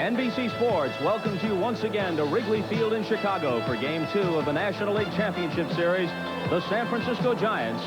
NBC Sports welcomes you once again to Wrigley Field in Chicago for Game 2 of the National League Championship Series. The San Francisco Giants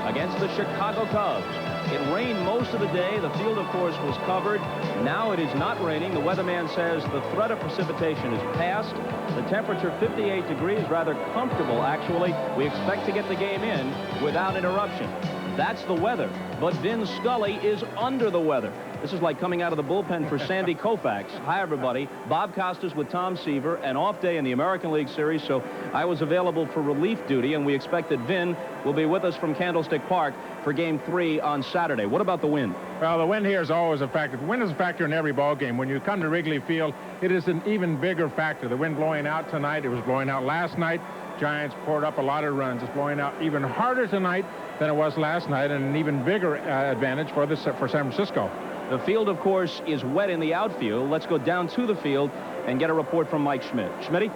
against the Chicago Cubs. It rained most of the day. The field, of course, was covered. Now it is not raining. The weatherman says the threat of precipitation is past. The temperature, 58 degrees, rather comfortable, actually. We expect to get the game in without interruption. That's the weather. But Vin Scully is under the weather. This is like coming out of the bullpen for Sandy Koufax. Hi, everybody. Bob Costas with Tom Seaver. An off day in the American League Series, so I was available for relief duty, and we expect that Vin will be with us from Candlestick Park for Game 3 on Saturday. What about the wind? Well, the wind here is always a factor. The wind is a factor in every ball game. When you come to Wrigley Field, it is an even bigger factor. The wind blowing out tonight. It was blowing out last night. Giants poured up a lot of runs. It's blowing out even harder tonight than it was last night, and an even bigger advantage for San Francisco. The field, of course, is wet in the outfield. Let's go down to the field and get a report from Mike Schmidt. Schmitty?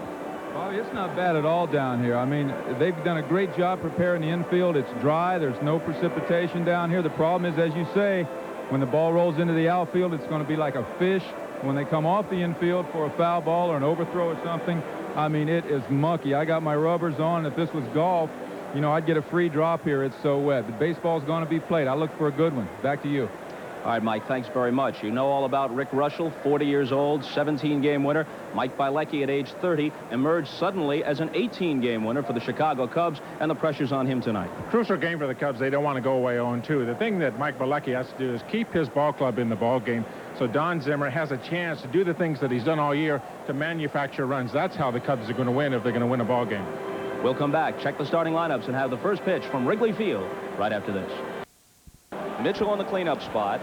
Well, it's not bad at all down here. I mean, they've done a great job preparing the infield. It's dry. There's no precipitation down here. The problem is, as you say, when the ball rolls into the outfield, it's going to be like a fish. When they come off the infield for a foul ball or an overthrow or something, I mean, it is mucky. I got my rubbers on. If this was golf, you know, I'd get a free drop here. It's so wet. The baseball's going to be played. I look for a good one. Back to you. All right, Mike, thanks very much. You know all about Rick Russell, 40 years old, 17-game winner. Mike Bilecki at age 30 emerged suddenly as an 18-game winner for the Chicago Cubs, and the pressure's on him tonight. Crucial game for the Cubs. They don't want to go away 0-2. The thing that Mike Bilecki has to do is keep his ball club in the ball game, so Don Zimmer has a chance to do the things that he's done all year to manufacture runs. That's how the Cubs are going to win if they're going to win a ball game. We'll come back, check the starting lineups, and have the first pitch from Wrigley Field right after this. Mitchell on the cleanup spot.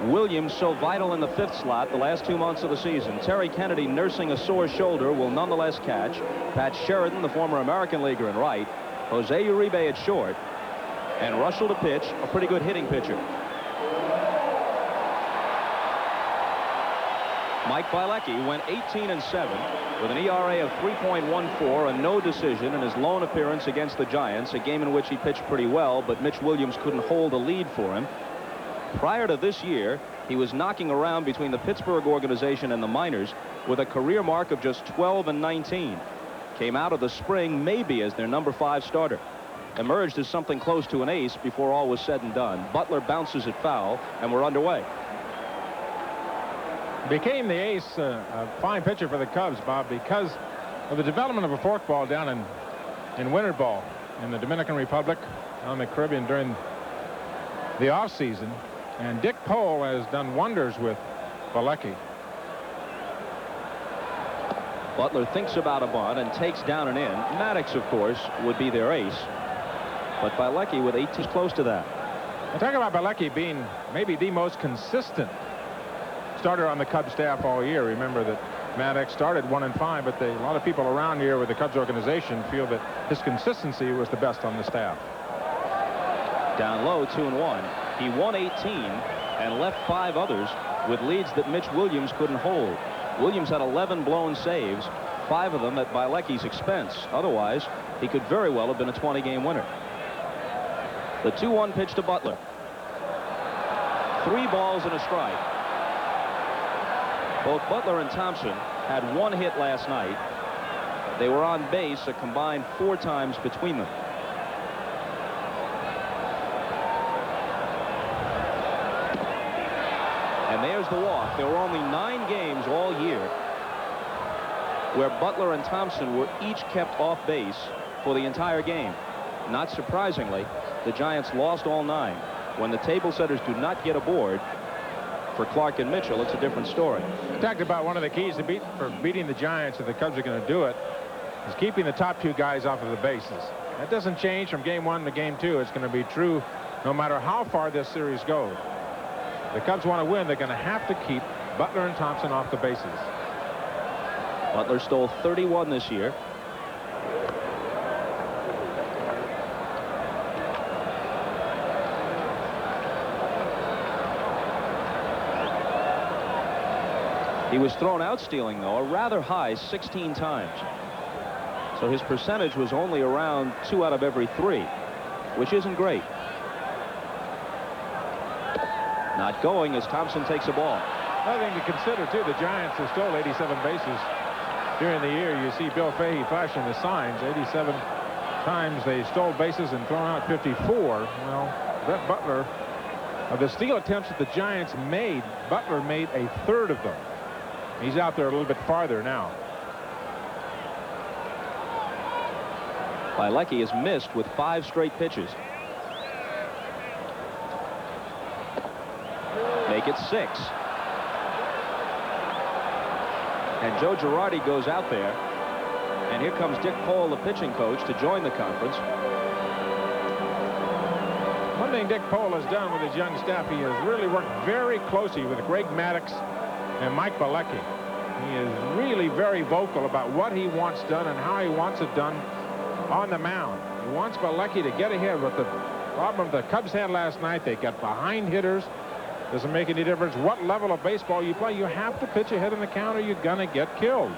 Williams so vital in the fifth slot the last 2 months of the season. Terry Kennedy, nursing a sore shoulder, will nonetheless catch. Pat Sheridan, the former American leaguer, in right. Jose Uribe at short. And Russell to pitch, a pretty good hitting pitcher. Mike Bilecki went 18-7 with an ERA of 3.14, a no decision in his lone appearance against the Giants, a game in which he pitched pretty well, but Mitch Williams couldn't hold a lead for him. Prior to this year, he was knocking around between the Pittsburgh organization and the minors with a career mark of just 12-19. Came out of the spring maybe as their number 5 starter. Emerged as something close to an ace before all was said and done. Butler bounces it foul, and we're underway. Became the ace, a fine pitcher for the Cubs, Bob, because of the development of a forkball down in winter ball in the Dominican Republic, on the Caribbean during the offseason. And Dick Pohl has done wonders with Bilecki. Butler thinks about a bunt and takes down and in. Maddox, of course, would be their ace. But Bilecki with 18 close to that. I talk about Bilecki being maybe the most consistent starter on the Cubs staff all year. Remember that Maddox started 1-5, but a lot of people around here with the Cubs organization feel that his consistency was the best on the staff. Down low, 2-1. He won 18 and left 5 others with leads that Mitch Williams couldn't hold. Williams had 11 blown saves, 5 of them at Bilecki's expense. Otherwise, he could very well have been a 20-game winner. The 2-1 pitch to Butler. 3 balls and a strike. Both Butler and Thompson had 1 hit last night. They were on base a combined 4 times between them. And there's the walk. There were only 9 games all year where Butler and Thompson were each kept off base for the entire game. Not surprisingly, the Giants lost all 9. When the table setters do not get aboard for Clark and Mitchell, it's a different story. We talked about one of the keys for beating the Giants, if the Cubs are going to do it, is keeping the top 2 guys off of the bases. That doesn't change from game 1 to game 2. It's going to be true no matter how far this series goes. The Cubs want to win. They're going to have to keep Butler and Thompson off the bases. Butler stole 31 this year. He was thrown out stealing, though, a rather high 16 times. So his percentage was only around 2 out of every 3, which isn't great. Not going as Thompson takes a ball. Another thing to consider, too, the Giants have stole 87 bases during the year. You see Bill Fahey flashing the signs. 87 times they stole bases and thrown out 54. Well, Brett Butler, of the steal attempts that the Giants made, Butler made a third of them. He's out there a little bit farther now. Bilecki has missed with 5 straight pitches. Make it 6. And Joe Girardi goes out there. And here comes Dick Pole, the pitching coach, to join the conference. One thing Dick Pole has done with his young staff, he has really worked very closely with Greg Maddux and Mike Bilecki. He is really very vocal about what he wants done and how he wants it done on the mound. He wants Bilecki to get ahead. With the problem the Cubs had last night, they got behind hitters. Doesn't make any difference what level of baseball you play. You have to pitch ahead in the count or you're going to get killed.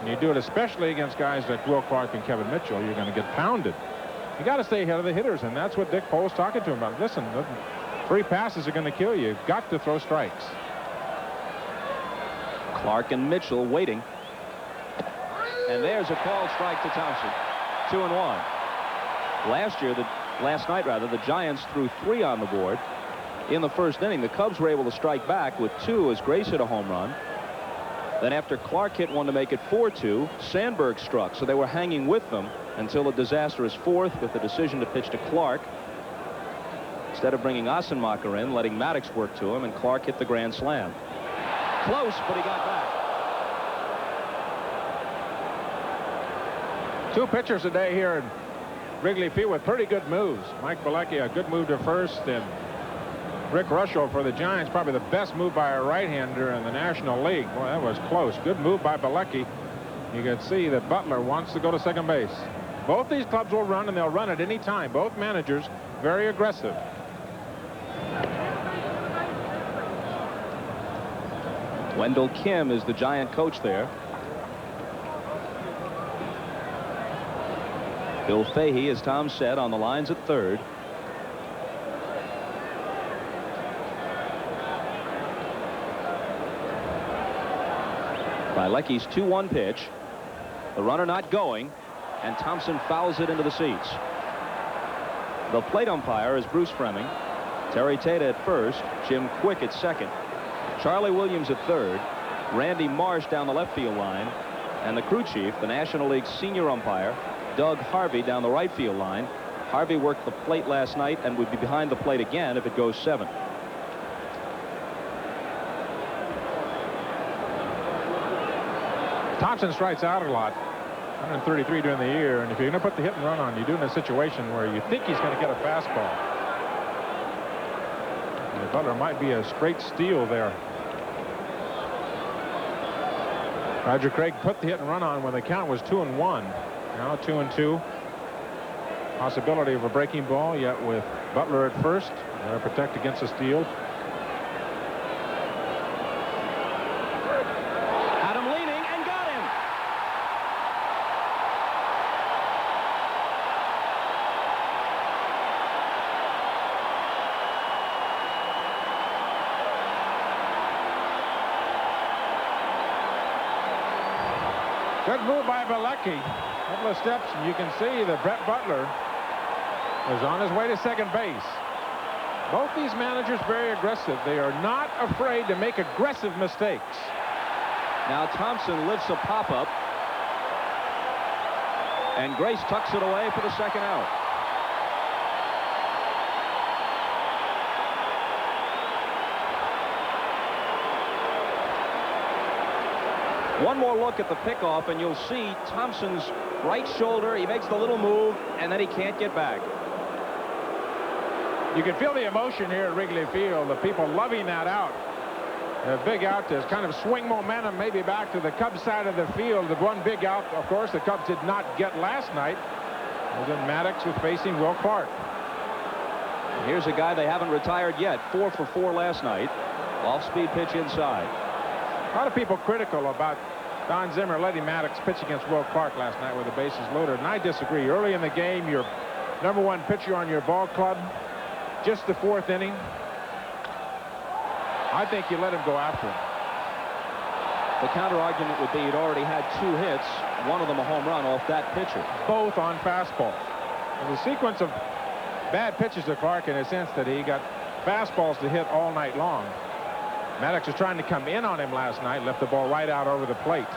And you do it especially against guys like Will Clark and Kevin Mitchell. You're going to get pounded. You got to stay ahead of the hitters, and that's what Dick Pole's talking to him about. Listen, 3 passes are going to kill you. You've got to throw strikes. Clark and Mitchell waiting. And there's a called strike to Thompson. 2-1. Last night, the Giants threw 3 on the board. In the first inning, the Cubs were able to strike back with 2 as Grace hit a home run. Then after Clark hit one to make it 4-2, Sandberg struck, so they were hanging with them until a disastrous 4th with the decision to pitch to Clark. Instead of bringing Ossenmacher in, letting Maddux work to him, and Clark hit the grand slam. Close, but he got back. 2 pitchers today here in Wrigley Field with pretty good moves. Mike Bilecki, a good move to first, and Rick Russell for the Giants, probably the best move by a right-hander in the National League. Boy, that was close. Good move by Bilecki. You can see that Butler wants to go to second base. Both these clubs will run, and they'll run at any time. Both managers very aggressive. Wendell Kim is the Giant coach there. Bill Fahey, as Tom said, on the lines at third. Bilecki's 2-1 pitch. The runner not going, and Thompson fouls it into the seats. The plate umpire is Bruce Fremming. Terry Tata at first, Jim Quick at second, Charlie Williams at third, Randy Marsh down the left field line, and the crew chief, the National League senior umpire, Doug Harvey, down the right field line. Harvey worked the plate last night and would be behind the plate again if it goes 7. Thompson strikes out a lot, 133 during the year, and if you're going to put the hit and run on, you do in a situation where you think he's going to get a fastball. And Butler might be a straight steal there. Roger Craig put the hit and run on when the count was 2-1. Now 2-2. Possibility of a breaking ball, yet with Butler at first. They'll protect against a steal. Good move by Bilecki. A couple of steps, and you can see that Brett Butler was on his way to second base. Both these managers very aggressive. They are not afraid to make aggressive mistakes. Now Thompson lifts a pop-up, and Grace tucks it away for the second out. One more look at the pickoff, and you'll see Thompson's right shoulder. He makes the little move, and then he can't get back. You can feel the emotion here at Wrigley Field. The people loving that out. A big out to kind of swing momentum maybe back to the Cubs side of the field. The one big out, of course, the Cubs did not get last night. Was in Maddux with facing Will Clark. Here's a guy they haven't retired yet. 4 for 4 last night. Off-speed pitch inside. A lot of people critical about Don Zimmer letting Maddux pitch against Will Clark last night with the bases loaded, and I disagree. Early in the game, your #1 pitcher on your ball club, just the 4th inning. I think you let him go after him. The counter argument would be he'd already had 2 hits, one of them a home run off that pitcher. Both on fastballs. There's a sequence of bad pitches to Clark in a sense that he got fastballs to hit all night long. Maddox was trying to come in on him last night, left the ball right out over the plate.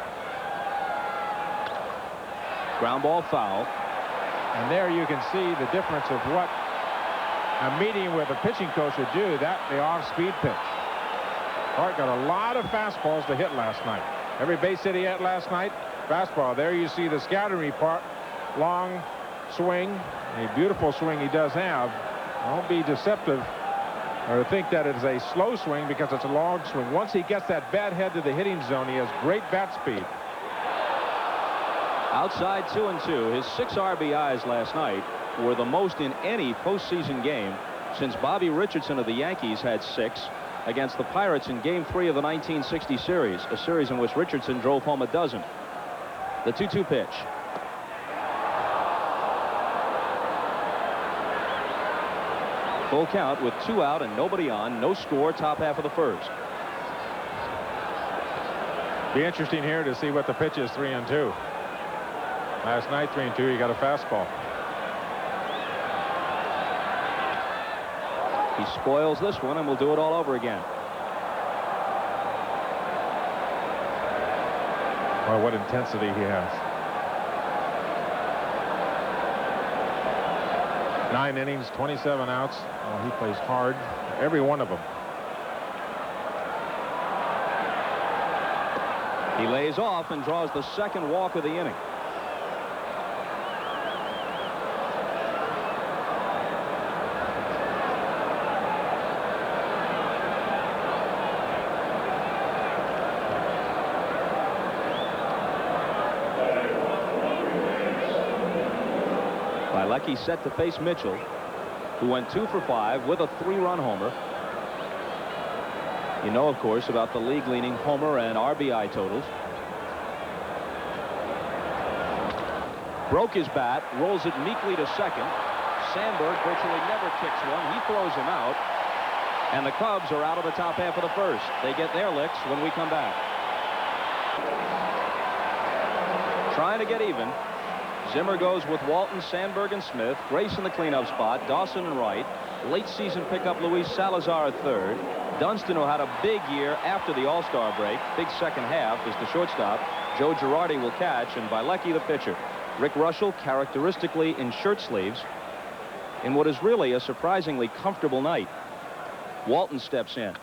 Ground ball foul. And there you can see the difference of what a meeting with a pitching coach would do. That the off-speed pitch. Clark got a lot of fastballs to hit last night. Every base hit he had last night, fastball. There you see the scouting report. Long swing, a beautiful swing he does have. Don't be deceptive or think that it's a slow swing because it's a long swing. Once he gets that bat head to the hitting zone, he has great bat speed. Outside 2-2. His 6 RBIs last night were the most in any postseason game since Bobby Richardson of the Yankees had 6 against the Pirates in Game 3 of the 1960 series, a series in which Richardson drove home a dozen. The 2-2 pitch. Full count with 2 out and nobody on. No score, top half of the first. Be interesting here to see what the pitch is. 3-2. Last night 3-2. He got a fastball. He spoils this one and will do it all over again. Boy, what intensity he has. 9 innings, 27 outs. Oh, he plays hard, every one of them. He lays off and draws the second walk of the inning. Bilecki set to face Mitchell, who went 2 for 5 with a 3-run homer. You know, of course, about the league-leading homer and RBI totals. Broke his bat, rolls it meekly to second. Sandberg virtually never kicks one. He throws him out. And the Cubs are out of the top half of the first. They get their licks when we come back. Trying to get even. Zimmer goes with Walton, Sandberg, and Smith. Grace in the cleanup spot. Dawson in right. Late season pickup Luis Salazar at third. Dunston, who had a big year after the All-Star break. Big second half, is the shortstop. Joe Girardi will catch, and Bilecki the pitcher. Rick Russell characteristically in shirt sleeves in what is really a surprisingly comfortable night. Walton steps in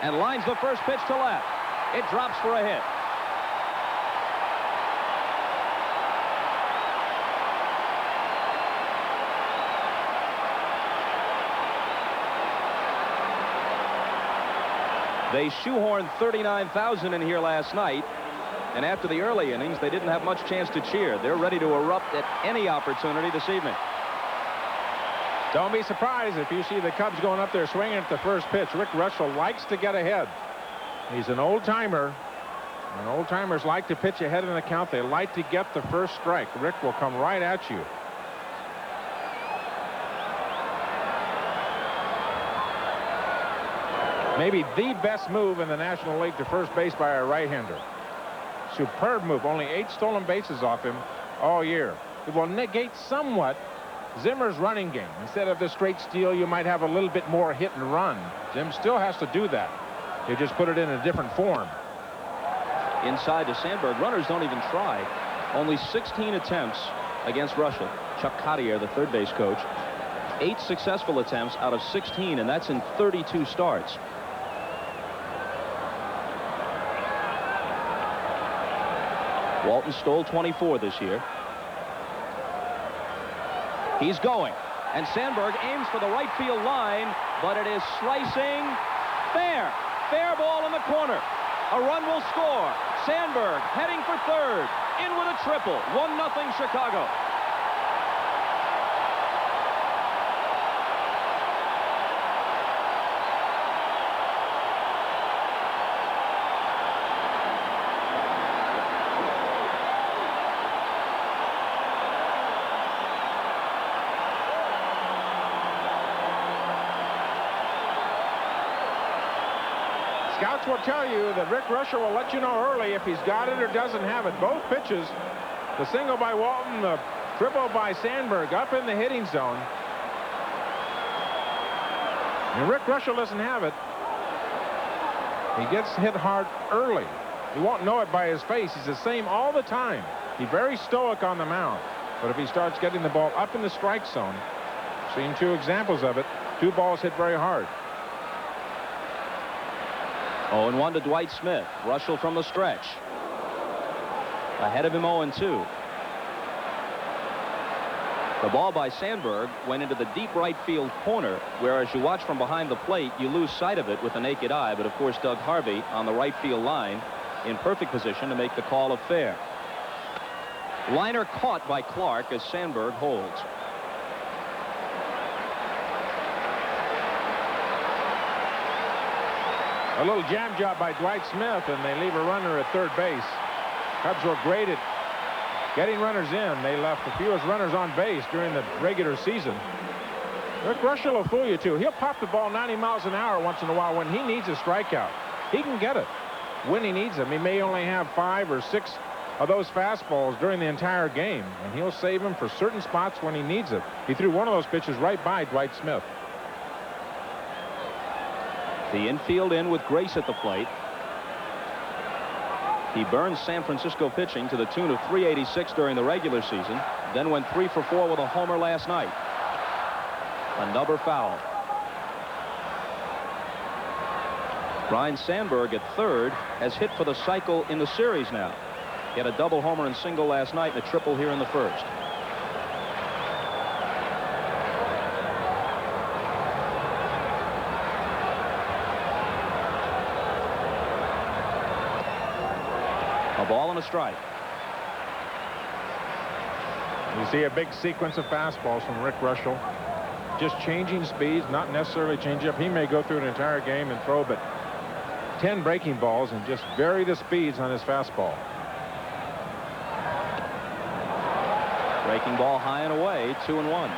and lines the first pitch to left. It drops for a hit. They shoehorned 39,000 in here last night, and after the early innings, they didn't have much chance to cheer. They're ready to erupt at any opportunity this evening. Don't be surprised if you see the Cubs going up there swinging at the first pitch. Rick Russell likes to get ahead. He's an old-timer, and old-timers like to pitch ahead in the count. They like to get the first strike. Rick will come right at you. Maybe the best move in the National League to first base by a right-hander. Superb move. Only 8 stolen bases off him all year. It will negate somewhat Zimmer's running game. Instead of the straight steal, you might have a little bit more hit and run. Zim still has to do that. You just put it in a different form. Inside to Sandberg. Runners don't even try. Only 16 attempts against Russell. Chuck Cottier, the third base coach. 8 successful attempts out of 16, and that's in 32 starts. Walton stole 24 this year. He's going, and Sandberg aims for the right field line, but it is slicing fair. Fair ball in the corner. A run will score. Sandberg heading for third. In with a triple. 1-0 Chicago. scouts will tell you that Rick Rusher will let you know early if he's got it or doesn't have it. Both pitches, the single by Walton, the triple by Sandberg, up in the hitting zone. And Rick Rusher doesn't have it. He gets hit hard early. You won't know it by his face. He's the same all the time. He's very stoic on the mound. But if he starts getting the ball up in the strike zone, seen 2 examples of it, 2 balls hit very hard. 0-1 to Dwight Smith. Russell from the stretch. Ahead of him 0-2. The ball by Sandberg went into the deep right field corner, whereas you watch from behind the plate, you lose sight of it with the naked eye. But of course, Doug Harvey on the right field line in perfect position to make the call of fair. Liner caught by Clark as Sandberg holds. A little jam job by Dwight Smith, and they leave a runner at third base. Cubs were great at getting runners in. They left the fewest runners on base during the regular season. Rick Rusher will fool you, too. He'll pop the ball 90 miles an hour once in a while when he needs a strikeout. He can get it when he needs them. He may only have 5 or 6 of those fastballs during the entire game, and he'll save them for certain spots when he needs it. He threw one of those pitches right by Dwight Smith. The infield in with Grace at the plate. He burns San Francisco pitching to the tune of 386 during the regular season, then went 3 for 4 with a homer last night. Another foul. Ryne Sandberg at third has hit for the cycle in the series now. He had a double homer and single last night and a triple here in the first. A ball and a strike. You see a big sequence of fastballs from Rick Rusher. Just changing speeds, not necessarily change up. He may go through an entire game and throw but 10 breaking balls and just vary the speeds on his fastball. Breaking ball high and away, 2-1.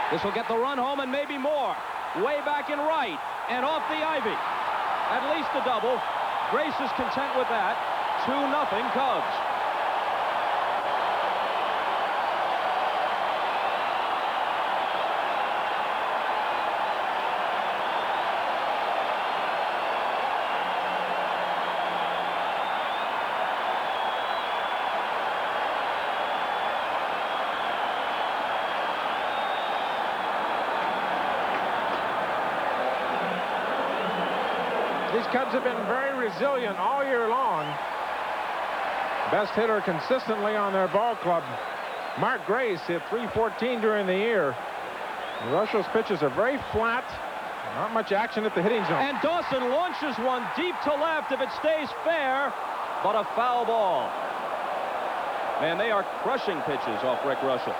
This will get the run home and maybe more. Way back in right and off the ivy. At least a double. Grace is content with that. 2-0 Cubs. These Cubs have been very resilient all year long. Best hitter consistently on their ball club, Mark Grace, hit .314 during the year. Rusher's pitches are very flat. Not much action at the hitting zone. And Dawson launches one deep to left if it stays fair, but a foul ball. Man, they are crushing pitches off Rick Rusher.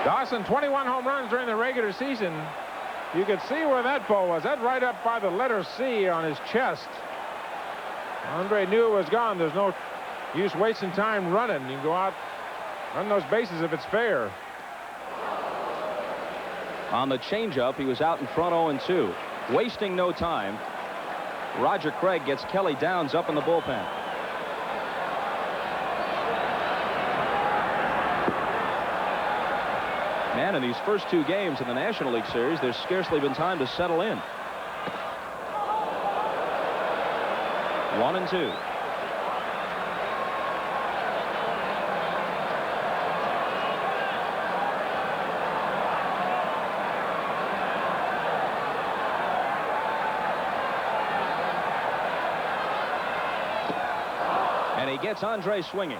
Dawson, 21 home runs during the regular season. You could see where that ball was. That right up by the letter C on his chest. Andre knew it was gone. There's no use wasting time running. You can go out, run those bases if it's fair. On the changeup, he was out in front 0-2. Wasting no time. Roger Craig gets Kelly Downs up in the bullpen. Man, in these first 2 games in the National League Series, there's scarcely been time to settle in. 1-2. And he gets Andre swinging.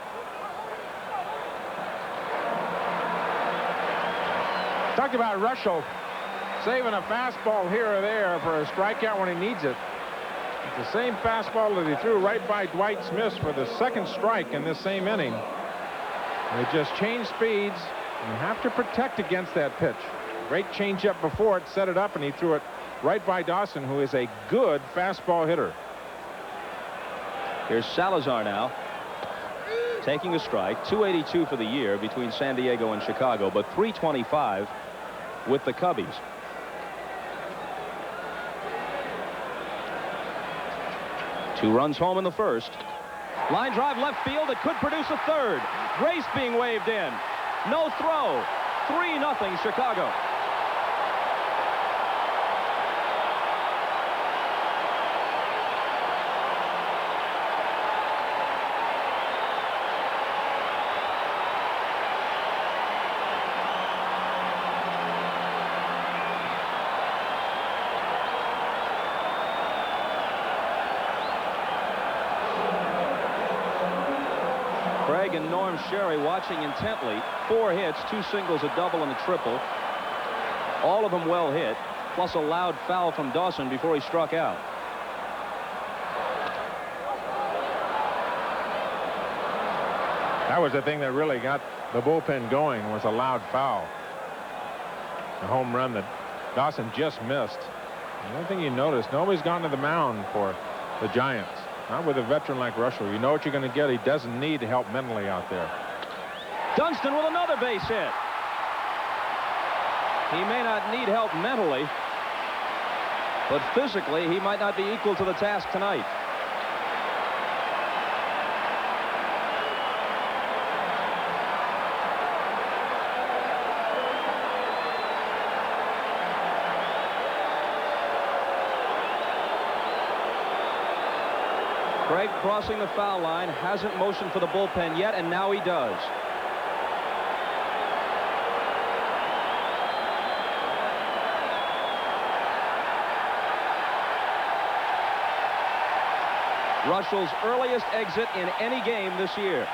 Talked about Rusher saving a fastball here or there for a strikeout when he needs it. It's the same fastball that he threw right by Dwight Smith for the second strike in this same inning. They just changed speeds, You have to protect against that pitch. Great changeup before it, set it up, and he threw it right by Dawson, who is a good fastball hitter. Here's Salazar now, taking a strike. 282 for the year between San Diego and Chicago, but 325 with the Cubbies. Two runs home in the first. Line drive left field that could produce a third. Grace being waved in. No throw. 3-0 Chicago. Craig and Norm Sherry watching intently. 4 hits, 2 singles, a double, and a triple. All of them well hit, plus a loud foul from Dawson before he struck out. That was the thing that really got the bullpen going, was a loud foul. The home run that Dawson just missed. The only thing you notice, nobody's gone to the mound for the Giants. Not with a veteran like Russell. You know what you're going to get. He doesn't need help mentally out there. Dunston with another base hit. He may not need help mentally, but physically he might not be equal to the task tonight. Craig crossing the foul line, hasn't motioned for the bullpen yet, and now he does. Russell's earliest exit in any game this year.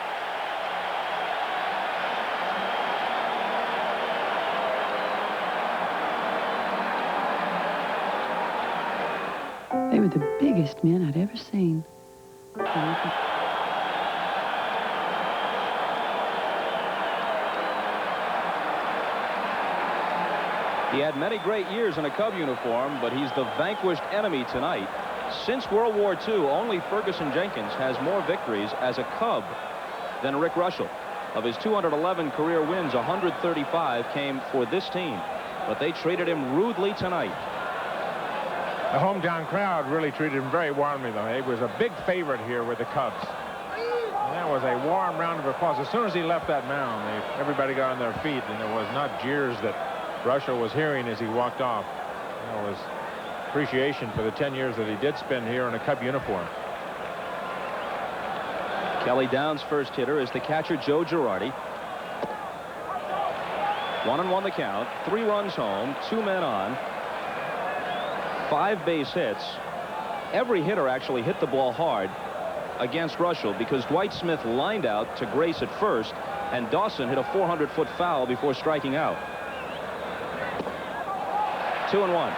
They were the biggest men I'd ever seen. He had many great years in a Cub uniform, but he's the vanquished enemy tonight. Since World War II, only Ferguson Jenkins has more victories as a Cub than Rick Russell. Of his 211 career wins, 135 came for this team, but they treated him rudely tonight. The hometown crowd really treated him very warmly, though. He was a big favorite here with the Cubs. And that was a warm round of applause. As soon as he left that mound, everybody got on their feet, and it was not jeers that Russell was hearing as he walked off. It was appreciation for the 10 years that he did spend here in a Cub uniform. Kelly Downs' first hitter is the catcher Joe Girardi. 1-1 the count. 3 runs home, 2 men on. 5 base hits. Every hitter actually hit the ball hard against Russell because Dwight Smith lined out to Grace at first, and Dawson hit a 400-foot foul before striking out. 2-1.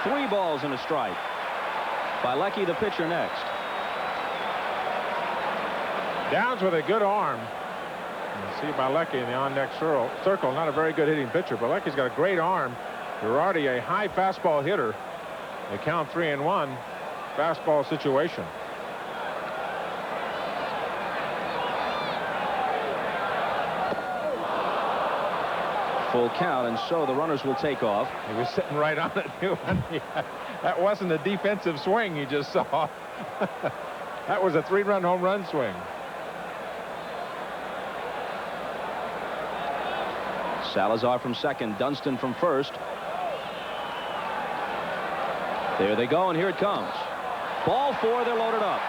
Three balls and a strike. Bilecki, the pitcher, next. Downs with a good arm. You see Bilecki in the on-deck circle. Not a very good hitting pitcher. Bilecki's got a great arm. Girardi, a high fastball hitter. They count 3-1. Fastball situation. Full count, and so the runners will take off. He was sitting right on it, too. That wasn't a defensive swing you just saw. That was a 3-run home run swing. Salazar from second, Dunston from first. There they go, and here it comes. Ball 4, they're loaded up.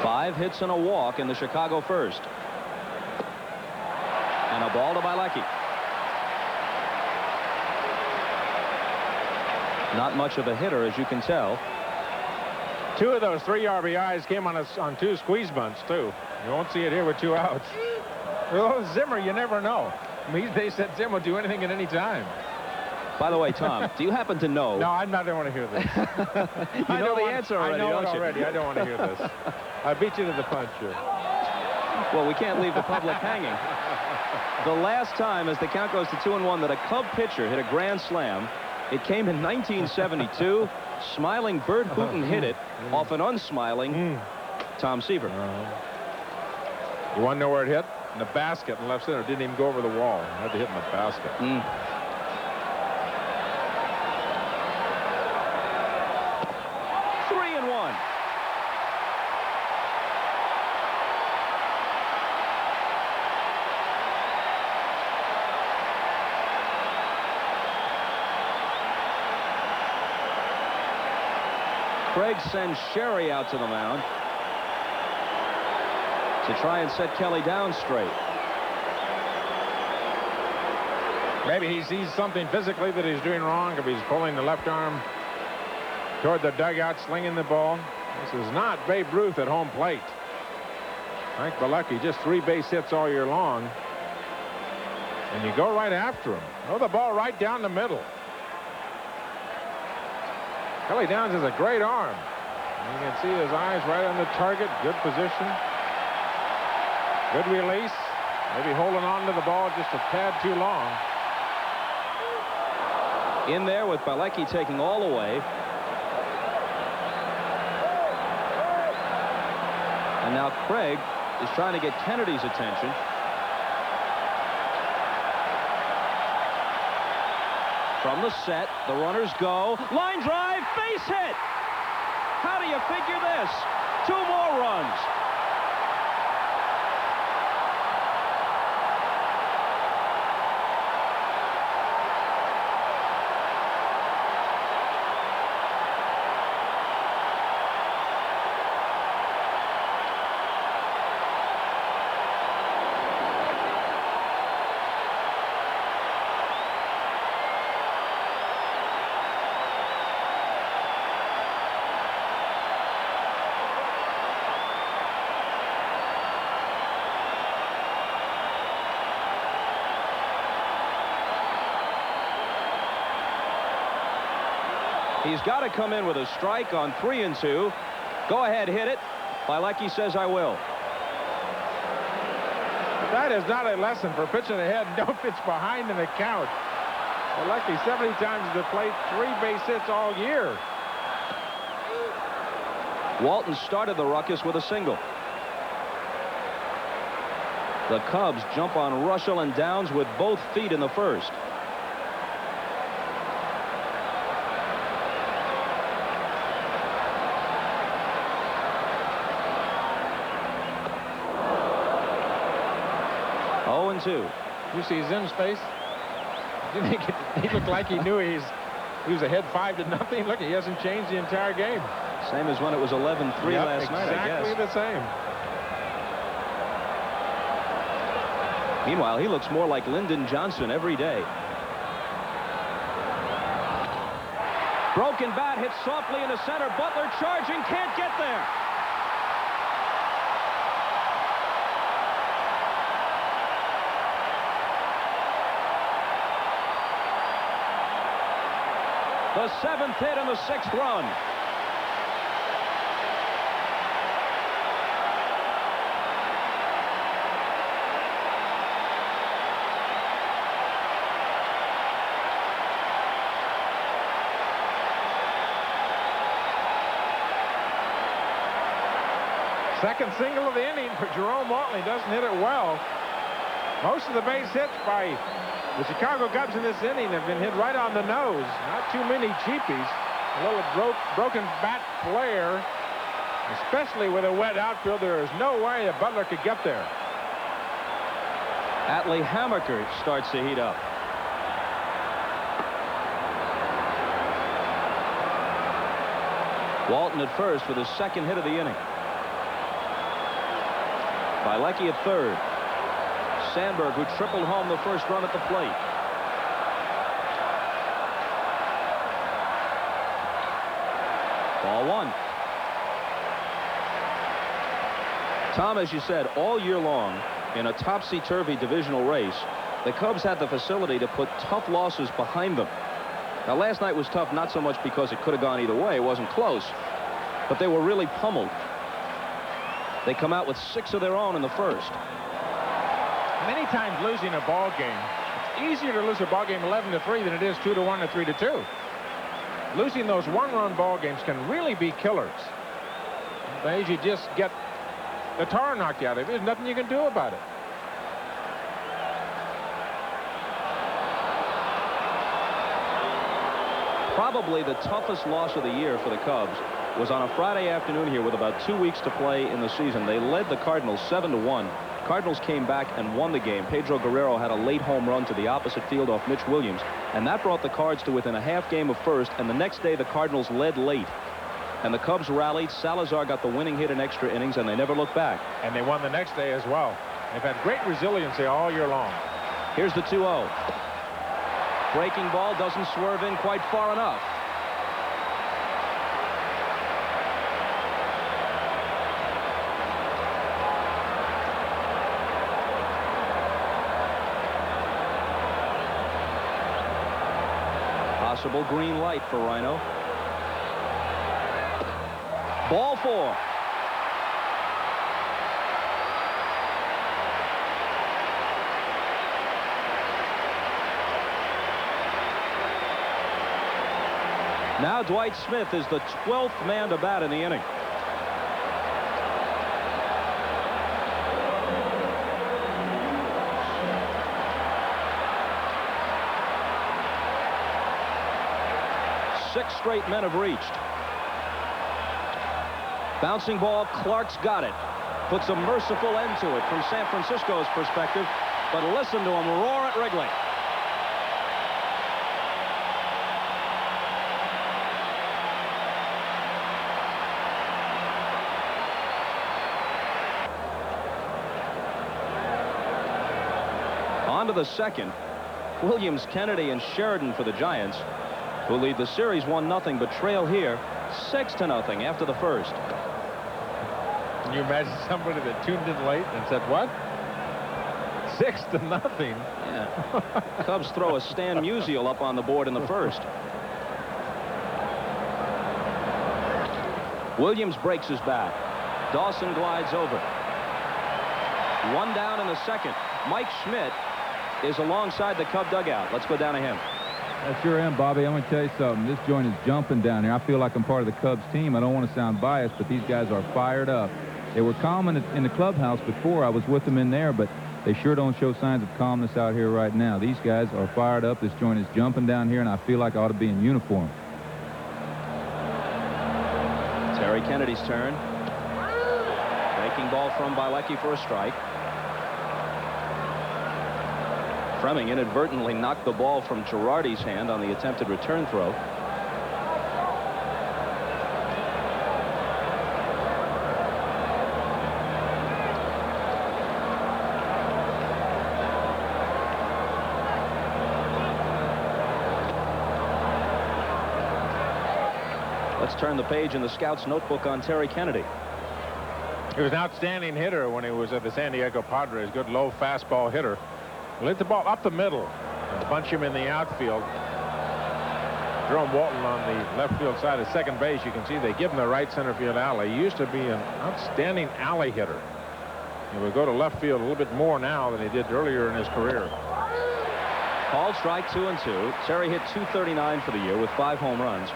5 hits and a walk in the Chicago first. And a ball to Bilecki. Not much of a hitter, as you can tell. 2 of those 3 RBIs came on 2 squeeze bunts, too. You won't see it here with 2 outs. Well, Zimmer, you never know. I mean, they said Zimmer will do anything at any time. By the way, Tom, do you happen to know? No, I don't want to hear this. You know the answer already, I know don't it you? already. I don't want to hear this. I beat you to the punch here. Well, we can't leave the public hanging. The last time, as the count goes to 2-1, that a Cub pitcher hit a grand slam, it came in 1972. Smiling Bert Hooton hit it off an unsmiling Tom Seaver. You want to know where it hit? In the basket in left center. Didn't even go over the wall. It had to hit in the basket. 3-1. Craig sends Sherry out to the mound to try and set Kelly down straight. Maybe he sees something physically that he's doing wrong. If he's pulling the left arm toward the dugout, slinging the ball. This is not Babe Ruth at home plate. Frank Bilecki, just 3 base hits all year long. And you go right after him. Throw the ball right down the middle. Kelly Downs has a great arm. You can see his eyes right on the target. Good position. Good release. Maybe holding on to the ball just a tad too long. In there with Bilecki taking all away. And now Craig is trying to get Kennedy's attention. From the set, the runners go. Line drive, base hit. How do you figure this? 2 more runs. He's got to come in with a strike on 3-2. Go ahead, hit it. Bilecki says, I will. That is not a lesson for pitching ahead. Don't pitch behind in the count. Bilecki 70 times at the plate, 3 base hits all year. Walton started the ruckus with a single. The Cubs jump on Russell and Downs with both feet in the first. You see Zim's face? Do you think he looked like he knew he was ahead 5-0? Look, he hasn't changed the entire game. Same as when it was 11-3 last night, I guess. Exactly the same. Meanwhile, he looks more like Lyndon Johnson every day. Broken bat hit softly into center. Butler charging, can't get there. The 7th hit and the 6th run. Second single of the inning for Jerome Walton. He doesn't hit it well. Most of the base hits by the Chicago Cubs in this inning have been hit right on the nose. Not too many cheapies. A little broken bat flare, especially with a wet outfield. There is no way that Butler could get there. Atlee Hammaker starts to heat up. Walton at first with his 2nd hit of the inning. Bilecki at third. Sandberg, who tripled home the first run at the plate. Ball one. Tom, as you said, all year long in a topsy-turvy divisional race, the Cubs had the facility to put tough losses behind them. Now, last night was tough, not so much because it could have gone either way. It wasn't close. But they were really pummeled. They come out with 6 of their own in the first. Many times losing a ball game, it's easier to lose a ball game 11-3 than it is 2-1 or 3-2. Losing those one-run ball games can really be killers. They usually just get the tar knocked out of you. There's nothing you can do about it. Probably the toughest loss of the year for the Cubs was on a Friday afternoon here with about 2 weeks to play in the season. They led the Cardinals 7-1. Cardinals came back and won the game. Pedro Guerrero had a late home run to the opposite field off Mitch Williams, and that brought the Cards to within a half game of first, and the next day the Cardinals led late. And the Cubs rallied. Salazar got the winning hit in extra innings, and they never looked back. And they won the next day as well. They've had great resiliency all year long. Here's the 2-0. Breaking ball doesn't swerve in quite far enough. Possible green light for Rhino. Ball 4. Now Dwight Smith is the 12th man to bat in the inning. Six straight men have reached. Bouncing ball, Clark's got it. Puts a merciful end to it from San Francisco's perspective, but listen to him roar at Wrigley. On to the second. Williams, Kennedy, and Sheridan for the Giants, who lead the series 1-0, but trail here 6-0 after the first. Can you imagine somebody that tuned in late and said, what? 6-0? Yeah. Cubs throw a Stan Musial up on the board in the first. Williams breaks his bat. Dawson glides over. One down in the second. Mike Schmidt is alongside the Cub dugout. Let's go down to him. I sure am, Bobby. I'm going to tell you something. This joint is jumping down here. I feel like I'm part of the Cubs team. I don't want to sound biased, but these guys are fired up. They were calm in the clubhouse before. I was with them in there, but they sure don't show signs of calmness out here right now. These guys are fired up. This joint is jumping down here, and I feel like I ought to be in uniform. Terry Kennedy's turn. Breaking ball from Bilecki for a strike. Fremming inadvertently knocked the ball from Girardi's hand on the attempted return throw. Let's turn the page in the scout's notebook on Terry Kennedy. He was an outstanding hitter when he was at the San Diego Padres. Good low fastball hitter. Lit the ball up the middle and bunch him in the outfield. Jerome Walton on the left field side of second base. You can see they give him the right center field alley. He used to be an outstanding alley hitter. He would go to left field a little bit more now than he did earlier in his career. Called strike 2-2. Terry hit .239 for the year with 5 home runs.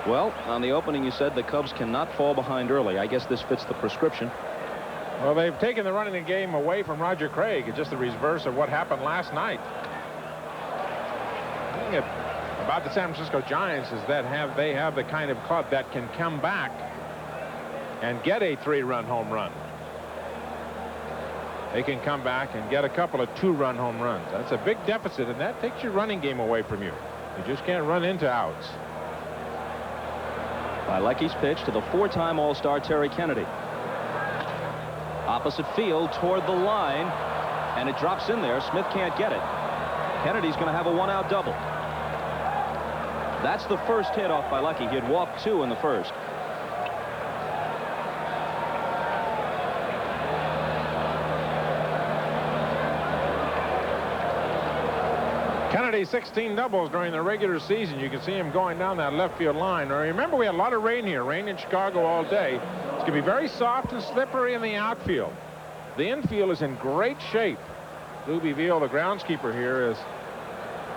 Well, on the opening you said the Cubs cannot fall behind early. I guess this fits the prescription. Well, they've taken the running game away from Roger Craig. It's just the reverse of what happened last night. The thing about the San Francisco Giants is that they have the kind of club that can come back and get a 3-run home run. They can come back and get a couple of 2-run home runs. That's a big deficit, and that takes your running game away from you. You just can't run into outs. Bilecki's pitch to the 4-time All-Star Terry Kennedy. Opposite field toward the line, and it drops in there. Smith can't get it. Kennedy's going to have a one-out double. That's the first hit off by Lecky. He had walked 2 in the first. Kennedy 16 doubles during the regular season. You can see him going down that left field line. Now, remember, we had a lot of rain here. Rain in Chicago all day. It's going to be very soft and slippery in the outfield. The infield is in great shape. Luby Veal, the groundskeeper here, has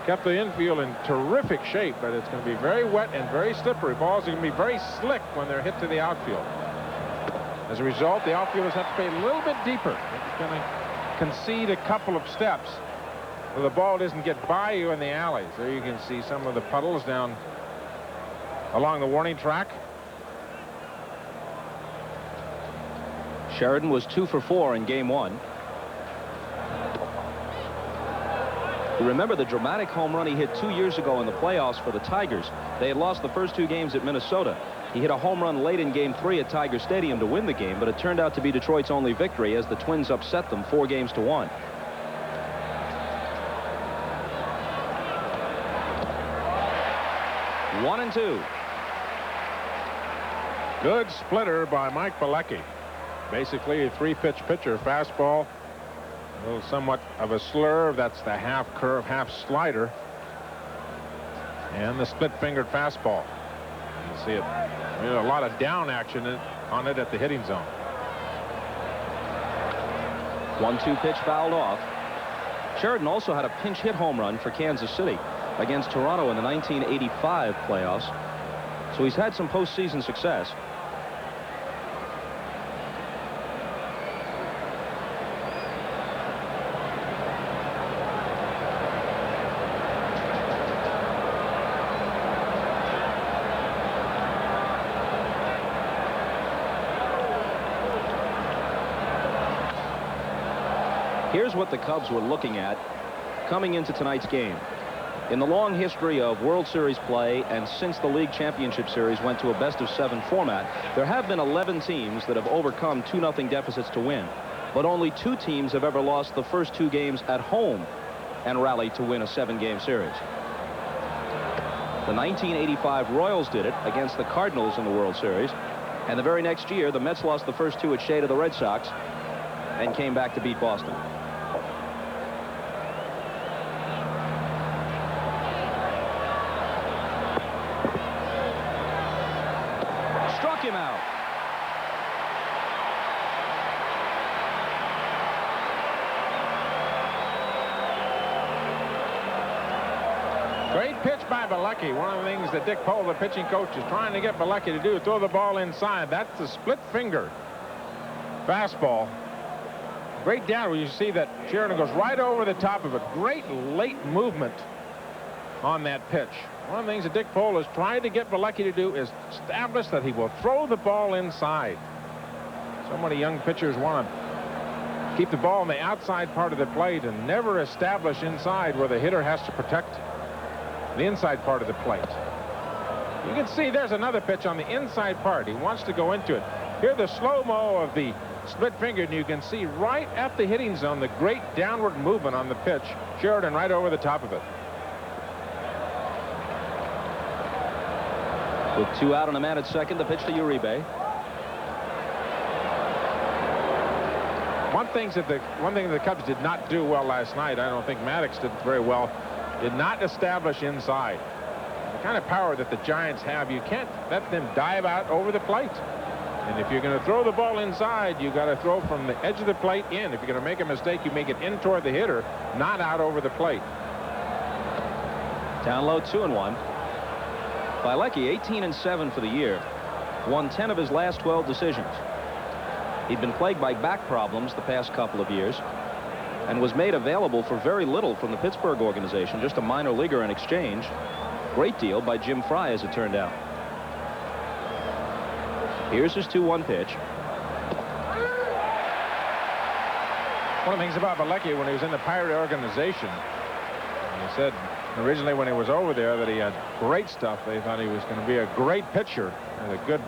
kept the infield in terrific shape, but it's going to be very wet and very slippery. Balls are going to be very slick when they're hit to the outfield. As a result, the outfielders have to play a little bit deeper. It's going to concede a couple of steps so the ball doesn't get by you in the alleys. There you can see some of the puddles down along the warning track. Sheridan was 2 for 4 in game 1. You remember the dramatic home run he hit 2 years ago in the playoffs for the Tigers. They had lost the first 2 games at Minnesota. He hit a home run late in game 3 at Tiger Stadium to win the game, but it turned out to be Detroit's only victory as the Twins upset them 4 games to 1. One and 2. Good splitter by Mike Bilecki. Basically a 3-pitch pitcher. Fastball, a little somewhat of a slur. That's the half curve, half slider, and the split-fingered fastball. You see it. There's a lot of down action on it at the hitting zone. 1-2 pitch fouled off. Sheridan also had a pinch hit home run for Kansas City against Toronto in the 1985 playoffs. So he's had some postseason success. Here's what the Cubs were looking at coming into tonight's game. In the long history of World Series play and since the League Championship Series went to a best-of-7 format, there have been 11 teams that have overcome 2-0 deficits to win. But only 2 teams have ever lost the first 2 games at home and rallied to win a 7-game series. The 1985 Royals did it against the Cardinals in the World Series. And the very next year, the Mets lost the first 2 at Shea to the Red Sox and came back to beat Boston. Struck him out. Great pitch by Bilecki. One of the things that Dick Pohl, the pitching coach, is trying to get Bilecki to do, throw the ball inside. That's the split finger fastball. Great down where you see that Sheridan goes right over the top of it. Great late movement on that pitch. One of the things that Dick Pohl is trying to get Bilecki to do is establish that he will throw the ball inside. So many young pitchers want to keep the ball on the outside part of the plate and never establish inside where the hitter has to protect the inside part of the plate. You can see there's another pitch on the inside part. He wants to go into it. Here the slow-mo of the split finger, and you can see right at the hitting zone the great downward movement on the pitch. Sheridan right over the top of it. With 2 out and a man at second, the pitch to Uribe. One thing that the Cubs did not do well last night, I don't think Maddox did very well, did not establish inside. The kind of power that the Giants have, you can't let them dive out over the plate. And if you're going to throw the ball inside, you got to throw from the edge of the plate in. If you're going to make a mistake, you make it in toward the hitter, not out over the plate. Down low, 2-1. Bilecki 18-7 for the year. Won 10 of his last 12 decisions. He'd been plagued by back problems the past couple of years and was made available for very little from the Pittsburgh organization, just a minor leaguer in exchange. Great deal by Jim Fry, as it turned out. Here's his 2-1 pitch. One of the things about Bilecki when he was in the Pirate organization, he said originally when he was over there that he had great stuff. They thought he was going to be a great pitcher and a good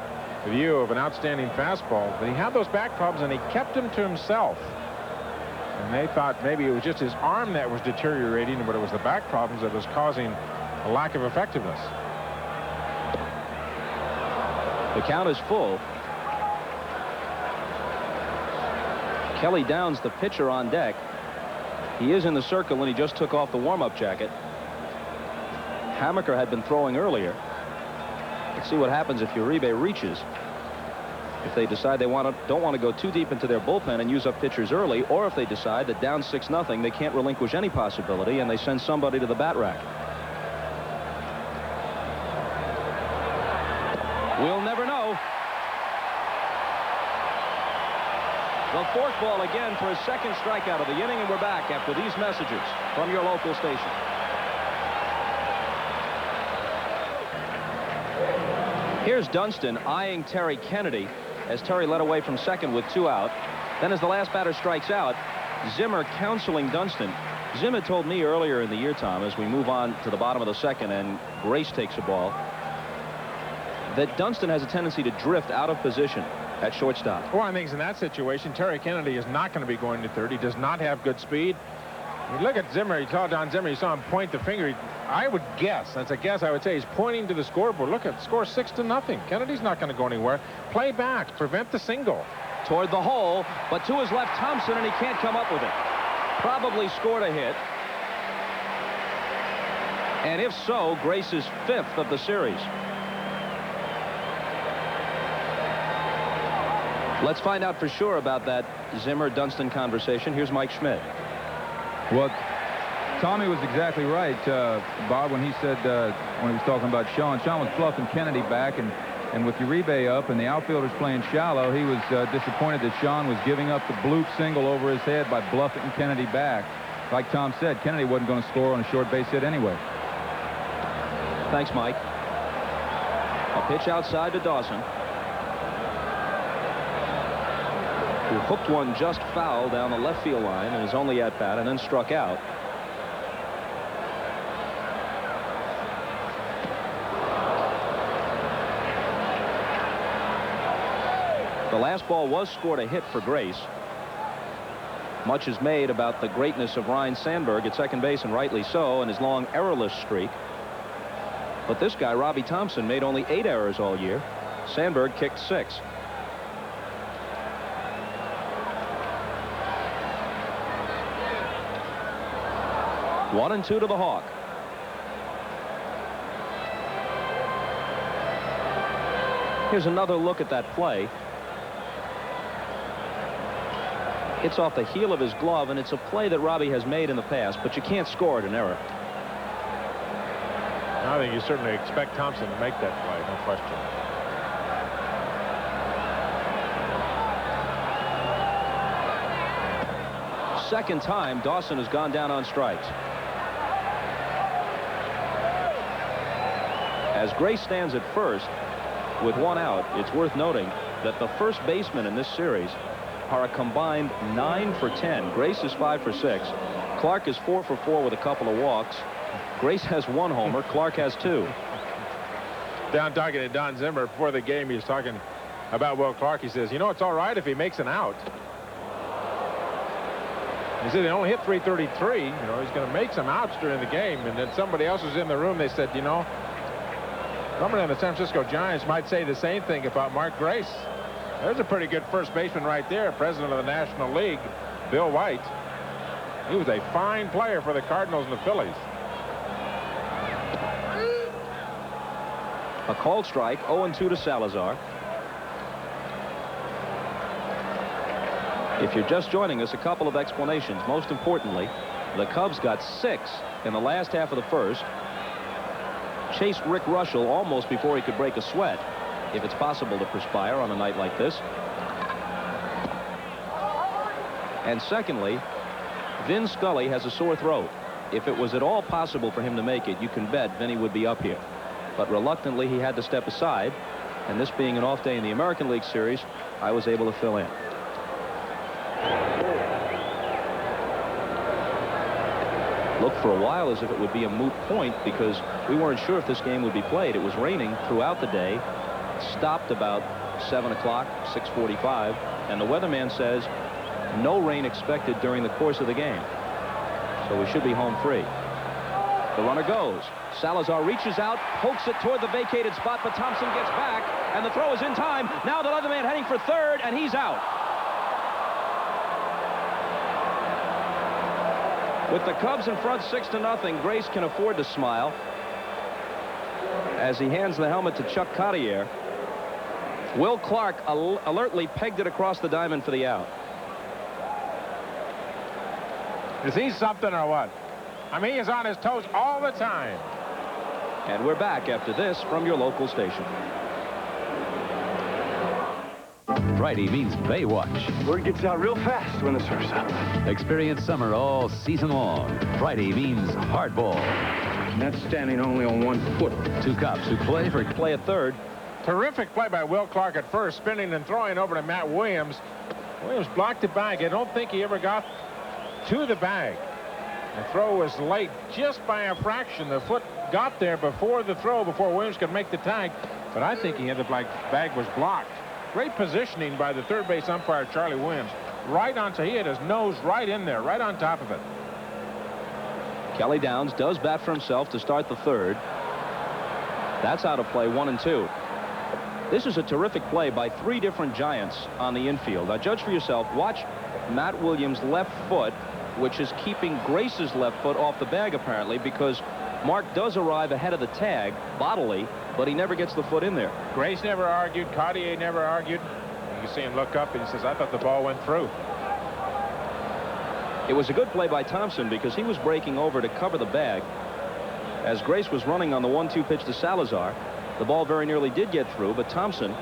view of an outstanding fastball, but he had those back problems and he kept them to himself. And they thought maybe it was just his arm that was deteriorating, but it was the back problems that was causing a lack of effectiveness. The count is full. Kelly Downs, the pitcher, on deck. He is in the circle, and he just took off the warm-up jacket. Hammaker had been throwing earlier. Let's see what happens if Uribe reaches. If they decide they don't want to go too deep into their bullpen and use up pitchers early, or if they decide that down 6-0, they can't relinquish any possibility, and they send somebody to the bat rack. We'll never know. The fourth ball again for his second strikeout of the inning, and we're back after these messages from your local station. Here's Dunston eyeing Terry Kennedy as Terry led away from second with 2 out. Then as the last batter strikes out, Zimmer counseling Dunston. Zim had told me earlier in the year, Tom, as we move on to the bottom of the second and Grace takes a ball, that Dunston has a tendency to drift out of position at shortstop. Well, I think in that situation, Terry Kennedy is not going to be going to third. He does not have good speed. You look at Zimmer, you saw Don Zimmer, you saw him point the finger. I would guess, that's a guess, I would say he's pointing to the scoreboard. Look at score 6-0. Kennedy's not going to go anywhere. Play back, prevent the single. Toward the hole, but to his left, Thompson, and he can't come up with it. Probably scored a hit. And if so, Grace's 5th of the series. Let's find out for sure about that Zimmer-Dunston conversation. Here's Mike Schmidt. Well, Tommy was exactly right, Bob, when he said, when he was talking about Sean. Sean was bluffing Kennedy back, and with Uribe up and the outfielders playing shallow, he was disappointed that Sean was giving up the bloop single over his head by bluffing Kennedy back. Like Tom said, Kennedy wasn't going to score on a short base hit anyway. Thanks, Mike. A pitch outside to Dawson, who hooked one just foul down the left field line in his only at bat and then struck out. The last ball was scored a hit for Grace. Much is made about the greatness of Ryne Sandberg at second base, and rightly so, and his long errorless streak. But this guy, Robbie Thompson, made only 8 errors all year. Sandberg kicked 6. One and 2 to the Hawk. Here's another look at that play. It's off the heel of his glove, and it's a play that Robbie has made in the past, but you can't score it an error. I think you certainly expect Thompson to make that play, no question. Second time Dawson has gone down on strikes. As Grace stands at first with 1 out, it's worth noting that the first basemen in this series are a combined 9 for 10. Grace is 5 for 6. Clark is 4 for 4 with a couple of walks. Grace has 1 homer. Clark has 2. Down talking to Don Zimmer before the game, he was talking about Will Clark. He says, you know, it's all right if he makes an out. He said he only hit 333. You know, he's going to make some outs during the game. And then somebody else was in the room. They said, you know, somebody on the San Francisco Giants might say the same thing about Mark Grace. There's a pretty good first baseman right there, president of the National League, Bill White. He was a fine player for the Cardinals and the Phillies. A called strike, 0-2 to Salazar. If you're just joining us, a couple of explanations. Most importantly, the Cubs got 6 in the last half of the first. Chased Rick Russell almost before he could break a sweat, if it's possible to perspire on a night like this. And secondly, Vin Scully has a sore throat. If it was at all possible for him to make it, you can bet Vinny would be up here. But reluctantly, he had to step aside. And this being an off day in the American League Series, I was able to fill in. Looked for a while as if it would be a moot point because we weren't sure if this game would be played. It was raining throughout the day, stopped about 7 o'clock, 6:45, and the weatherman says no rain expected during the course of the game. So we should be home free. The runner goes. Salazar reaches out, pokes it toward the vacated spot, but Thompson gets back, and the throw is in time. Now the other man heading for third, and he's out. With the Cubs in front 6-0, Grace can afford to smile as he hands the helmet to Chuck Cottier. Will Clark alertly pegged it across the diamond for the out. Is he something or what? I mean, he's on his toes all the time. And we're back after this from your local station. Friday means Baywatch. Word gets out real fast when the surf's up. Experience summer all season long. Friday means hardball. That's standing only on one foot. Two cops who play at third. Terrific play by Will Clark at first, spinning and throwing over to Matt Williams. Williams blocked the bag. I don't think he ever got to the bag. The throw was late just by a fraction. The foot got there before the throw, before Williams could make the tag. But I think he had the bag was blocked. Great positioning by the third base umpire, Charlie Williams. Right onto, he had his nose right in there, right on top of it. Kelly Downs does bat for himself to start the third. That's out of play, 1-2. This is a terrific play by three different Giants on the infield. Now judge for yourself. Watch Matt Williams' left foot, which is keeping Grace's left foot off the bag apparently, because Mark does arrive ahead of the tag bodily, but he never gets the foot in there. Grace never argued. Cartier never argued. You can see him look up and he says, I thought the ball went through. It was a good play by Thompson because he was breaking over to cover the bag. As Grace was running on the 1-2 pitch to Salazar, the ball very nearly did get through, but Thompson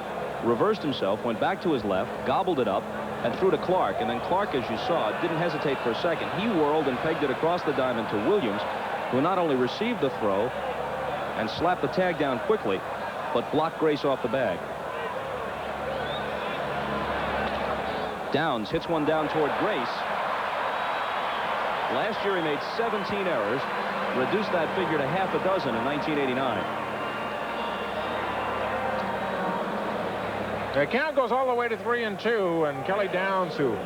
reversed himself, went back to his left, gobbled it up, and threw to Clark. And then Clark, as you saw, didn't hesitate for a second. He whirled and pegged it across the diamond to Williams, who not only received the throw and slapped the tag down quickly, but blocked Grace off the bag. Downs hits one down toward Grace. Last year he made 17 errors, reduced that figure to half a dozen in 1989. The count goes all the way to 3-2, and Kelly Downs, who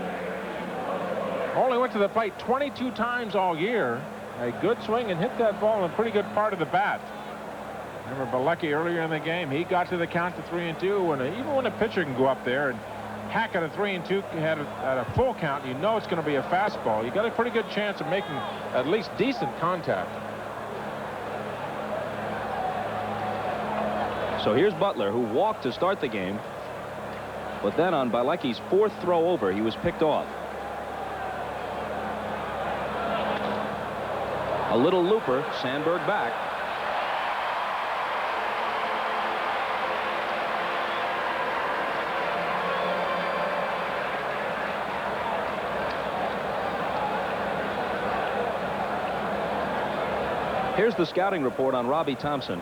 only went to the plate 22 times all year, a good swing and hit that ball in a pretty good part of the bat. Remember Bilecki earlier in the game, he got to the count to 3-2, and even when a pitcher can go up there and hack at a 3-2 at a full count, you know it's going to be a fastball. You got a pretty good chance of making at least decent contact. So here's Butler, who walked to start the game, but then on Bilecki's fourth throw over, he was picked off. A little looper, Sandberg back. Here's the scouting report on Robbie Thompson,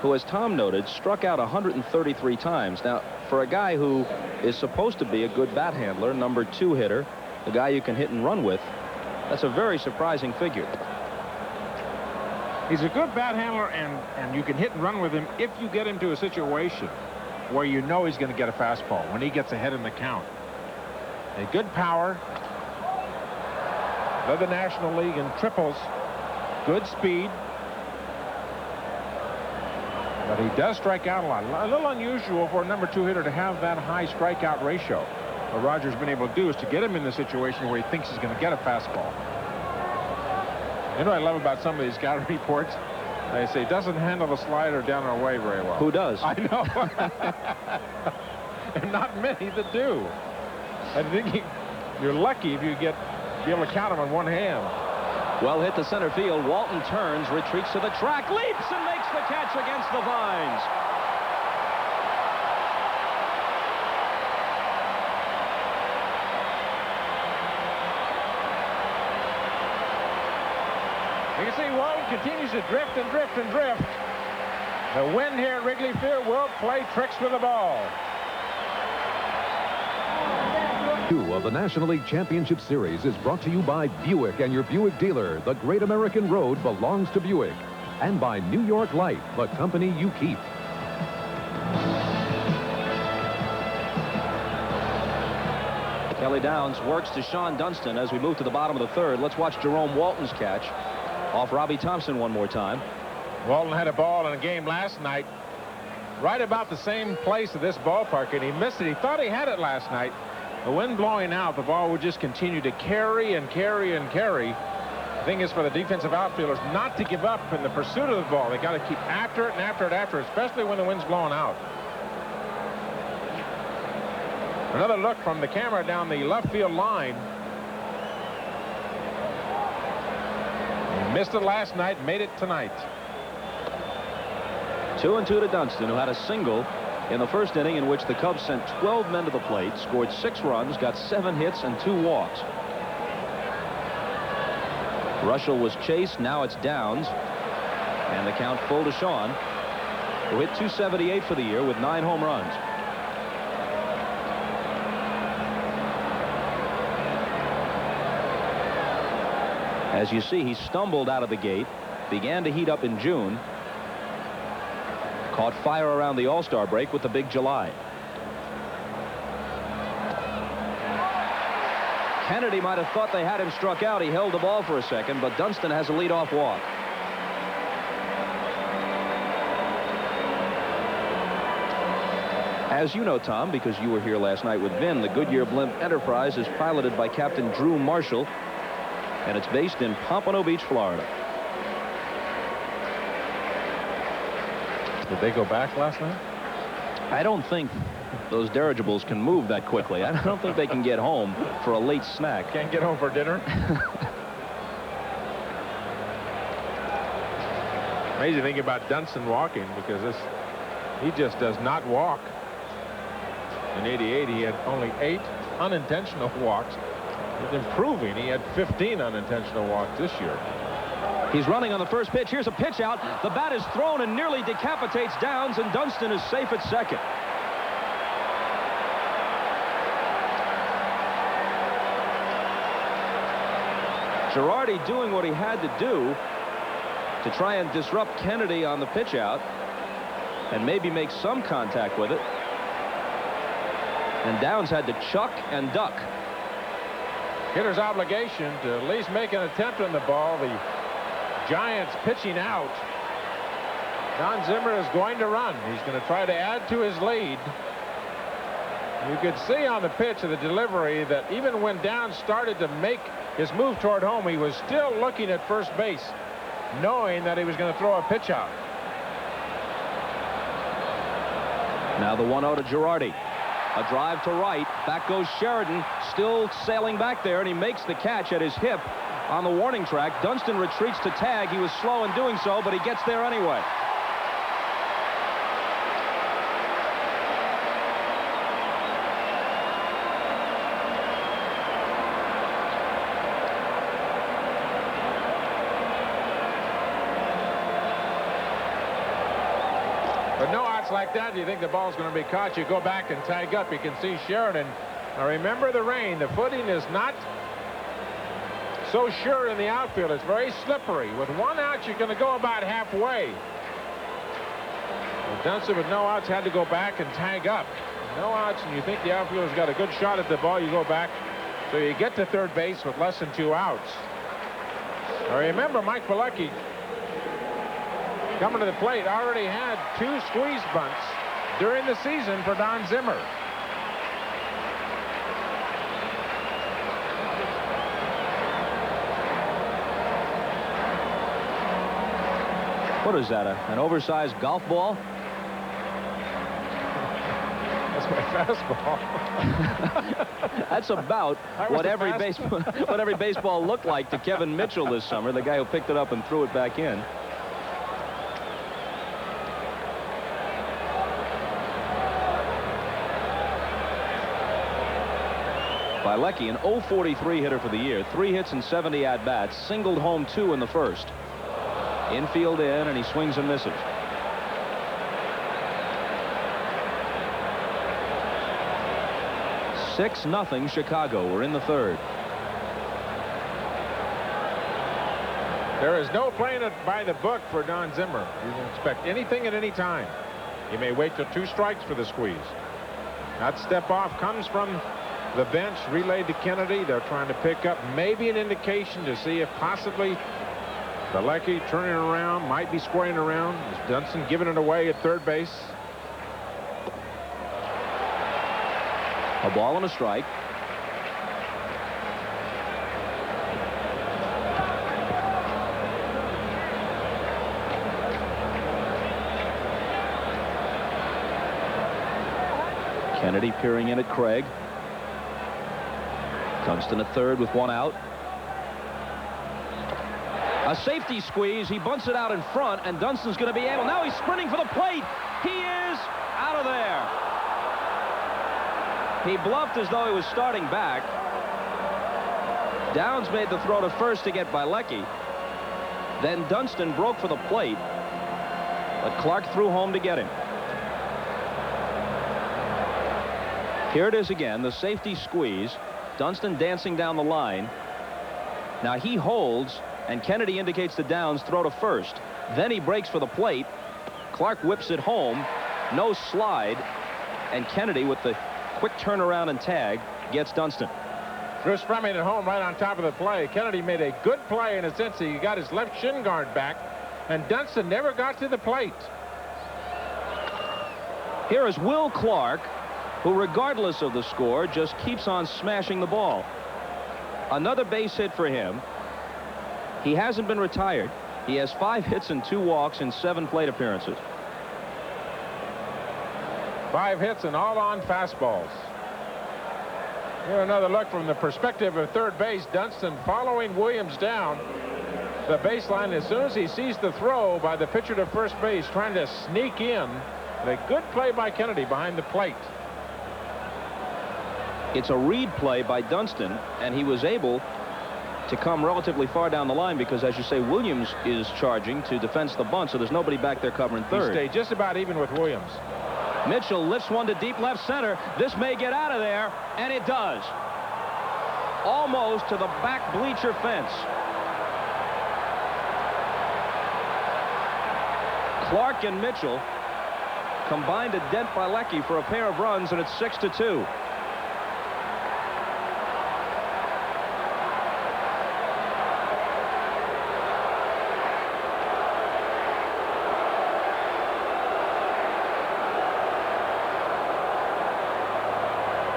who, as Tom noted, struck out 133 times. Now, for a guy who is supposed to be a good bat handler, number 2 hitter, a guy you can hit and run with, that's a very surprising figure. He's a good bat handler, and you can hit and run with him if you get him to a situation where you know he's going to get a fastball when he gets ahead in the count. A good power. Led the National League in triples. Good speed. But he does strike out a lot. A little unusual for a number 2 hitter to have that high strikeout ratio. What Roger's been able to do is to get him in the situation where he thinks he's going to get a fastball. You know what I love about some of these scouting reports? They say doesn't handle the slider down and away very well. Who does? I know. And not many that do. I think you're lucky if you be able to count them on one hand. Well hit to center field. Walton turns, retreats to the track, leaps and makes the catch against the vines. You can see Walton continues to drift and drift and drift. The wind here at Wrigley Field will play tricks with the ball. 2 of the National League Championship Series is brought to you by Buick and your Buick dealer. The Great American Road belongs to Buick. And by New York Life, the company you keep. Kelly Downs works to Sean Dunston as we move to the bottom of the third. Let's watch Jerome Walton's catch off Robbie Thompson one more time. Walton had a ball in a game last night right about the same place at this ballpark, and he missed it. He thought he had it last night. The wind blowing out, the ball would just continue to carry and carry and carry. The thing is for the defensive outfielders not to give up in the pursuit of the ball. They got to keep after it and after it, especially when the wind's blowing out. Another look from the camera down the left field line. He missed it last night, made it tonight. 2-2 to Dunston, who had a single in the first inning in which the Cubs sent 12 men to the plate, scored 6 runs, got 7 hits and 2 walks. Russell was chased. Now it's Downs, and the count full to Sean, who hit .278 for the year with 9 home runs. As you see, he stumbled out of the gate, began to heat up in June, caught fire around the All-Star break with the big July. Kennedy might have thought they had him struck out. He held the ball for a second, but Dunston has a leadoff walk. As you know, Tom, because you were here last night with Vin, the Goodyear Blimp Enterprise is piloted by Captain Drew Marshall, and it's based in Pompano Beach, Florida. Did they go back last night? I don't think those dirigibles can move that quickly. I don't think they can get home for a late snack. Can't get home for dinner? Amazing thing about Dunston walking, because he just does not walk. In '88, he had only 8 unintentional walks. He's improving. He had 15 unintentional walks this year. He's running on the first pitch. Here's a pitch out. The bat is thrown and nearly decapitates Downs, and Dunston is safe at second. Girardi doing what he had to do to try and disrupt Kennedy on the pitch out and maybe make some contact with it. And Downs had to chuck and duck. Hitter's obligation to at least make an attempt on the ball. The Giants pitching out. Don Zimmer is going to run. He's going to try to add to his lead. You could see on the pitch of the delivery that even when Downs started to make his move toward home, he was still looking at first base, knowing that he was going to throw a pitch out. Now the 1-0 to Girardi. A drive to right. Back goes Sheridan, still sailing back there, and he makes the catch at his hip on the warning track. Dunston retreats to tag. He was slow in doing so, but he gets there anyway. But no outs like that, you think the ball's going to be caught, you go back and tag up. You can see Sheridan. Now remember the rain. The footing is not so sure in the outfield. It's very slippery. With 1 out, you're going to go about halfway. Well, Dunston with no outs had to go back and tag up. No outs, and you think the outfielder's got a good shot at the ball, you go back. So you get to third base with less than 2 outs. Now remember, Mike Pilecki, coming to the plate, already had 2 squeeze bunts during the season for Don Zimmer. What is that, an oversized golf ball? That's my fastball. That's about what every baseball looked like to Kevin Mitchell this summer, the guy who picked it up and threw it back in. Pilecki, an .043 hitter for the year, 3 hits and 70 at-bats, singled home 2 in the first. Infield in, and he swings and misses. Six 0 Chicago. We're in the third. There is no playing it by the book for Don Zimmer. You can expect anything at any time. You may wait till 2 strikes for the squeeze. That step off comes from The bench relayed to Kennedy. They're trying to pick up maybe an indication to see if possibly Bilecki turning around, might be squaring around. Is Dunston giving it away at third base? A ball and a strike. Kennedy peering in at Craig. Dunston at third with one out. A safety squeeze. He bunts it out in front, and Dunston's going to be able. Now he's sprinting for the plate. He is out of there. He bluffed as though he was starting back. Downs made the throw to first to get Bilecki. Then Dunston broke for the plate, but Clark threw home to get him. Here it is again, the safety squeeze. Dunston dancing down the line. Now he holds, and Kennedy indicates to Downs throw to first. Then he breaks for the plate. Clark whips it home. No slide. And Kennedy, with the quick turnaround and tag, gets Dunston. Bruce Fleming at home right on top of the play. Kennedy made a good play in a sense. He got his left shin guard back, and Dunston never got to the plate. Here is Will Clark, who, regardless of the score, just keeps on smashing the ball. Another base hit for him. He hasn't been retired. He has 5 hits and 2 walks in 7 plate appearances. 5 hits and all on fastballs. Here another look from the perspective of third base. Dunston following Williams down the baseline as soon as he sees the throw by the pitcher to first base, trying to sneak in. A good play by Kennedy behind the plate. It's a read play by Dunston, and he was able to come relatively far down the line because, as you say, Williams is charging to defense the bunt, so there's nobody back there covering third. He stayed just about even with Williams. Mitchell lifts one to deep left center. This may get out of there, and it does. Almost to the back bleacher fence. Clark and Mitchell combined to dent Bilecki for a pair of runs, and it's 6-2.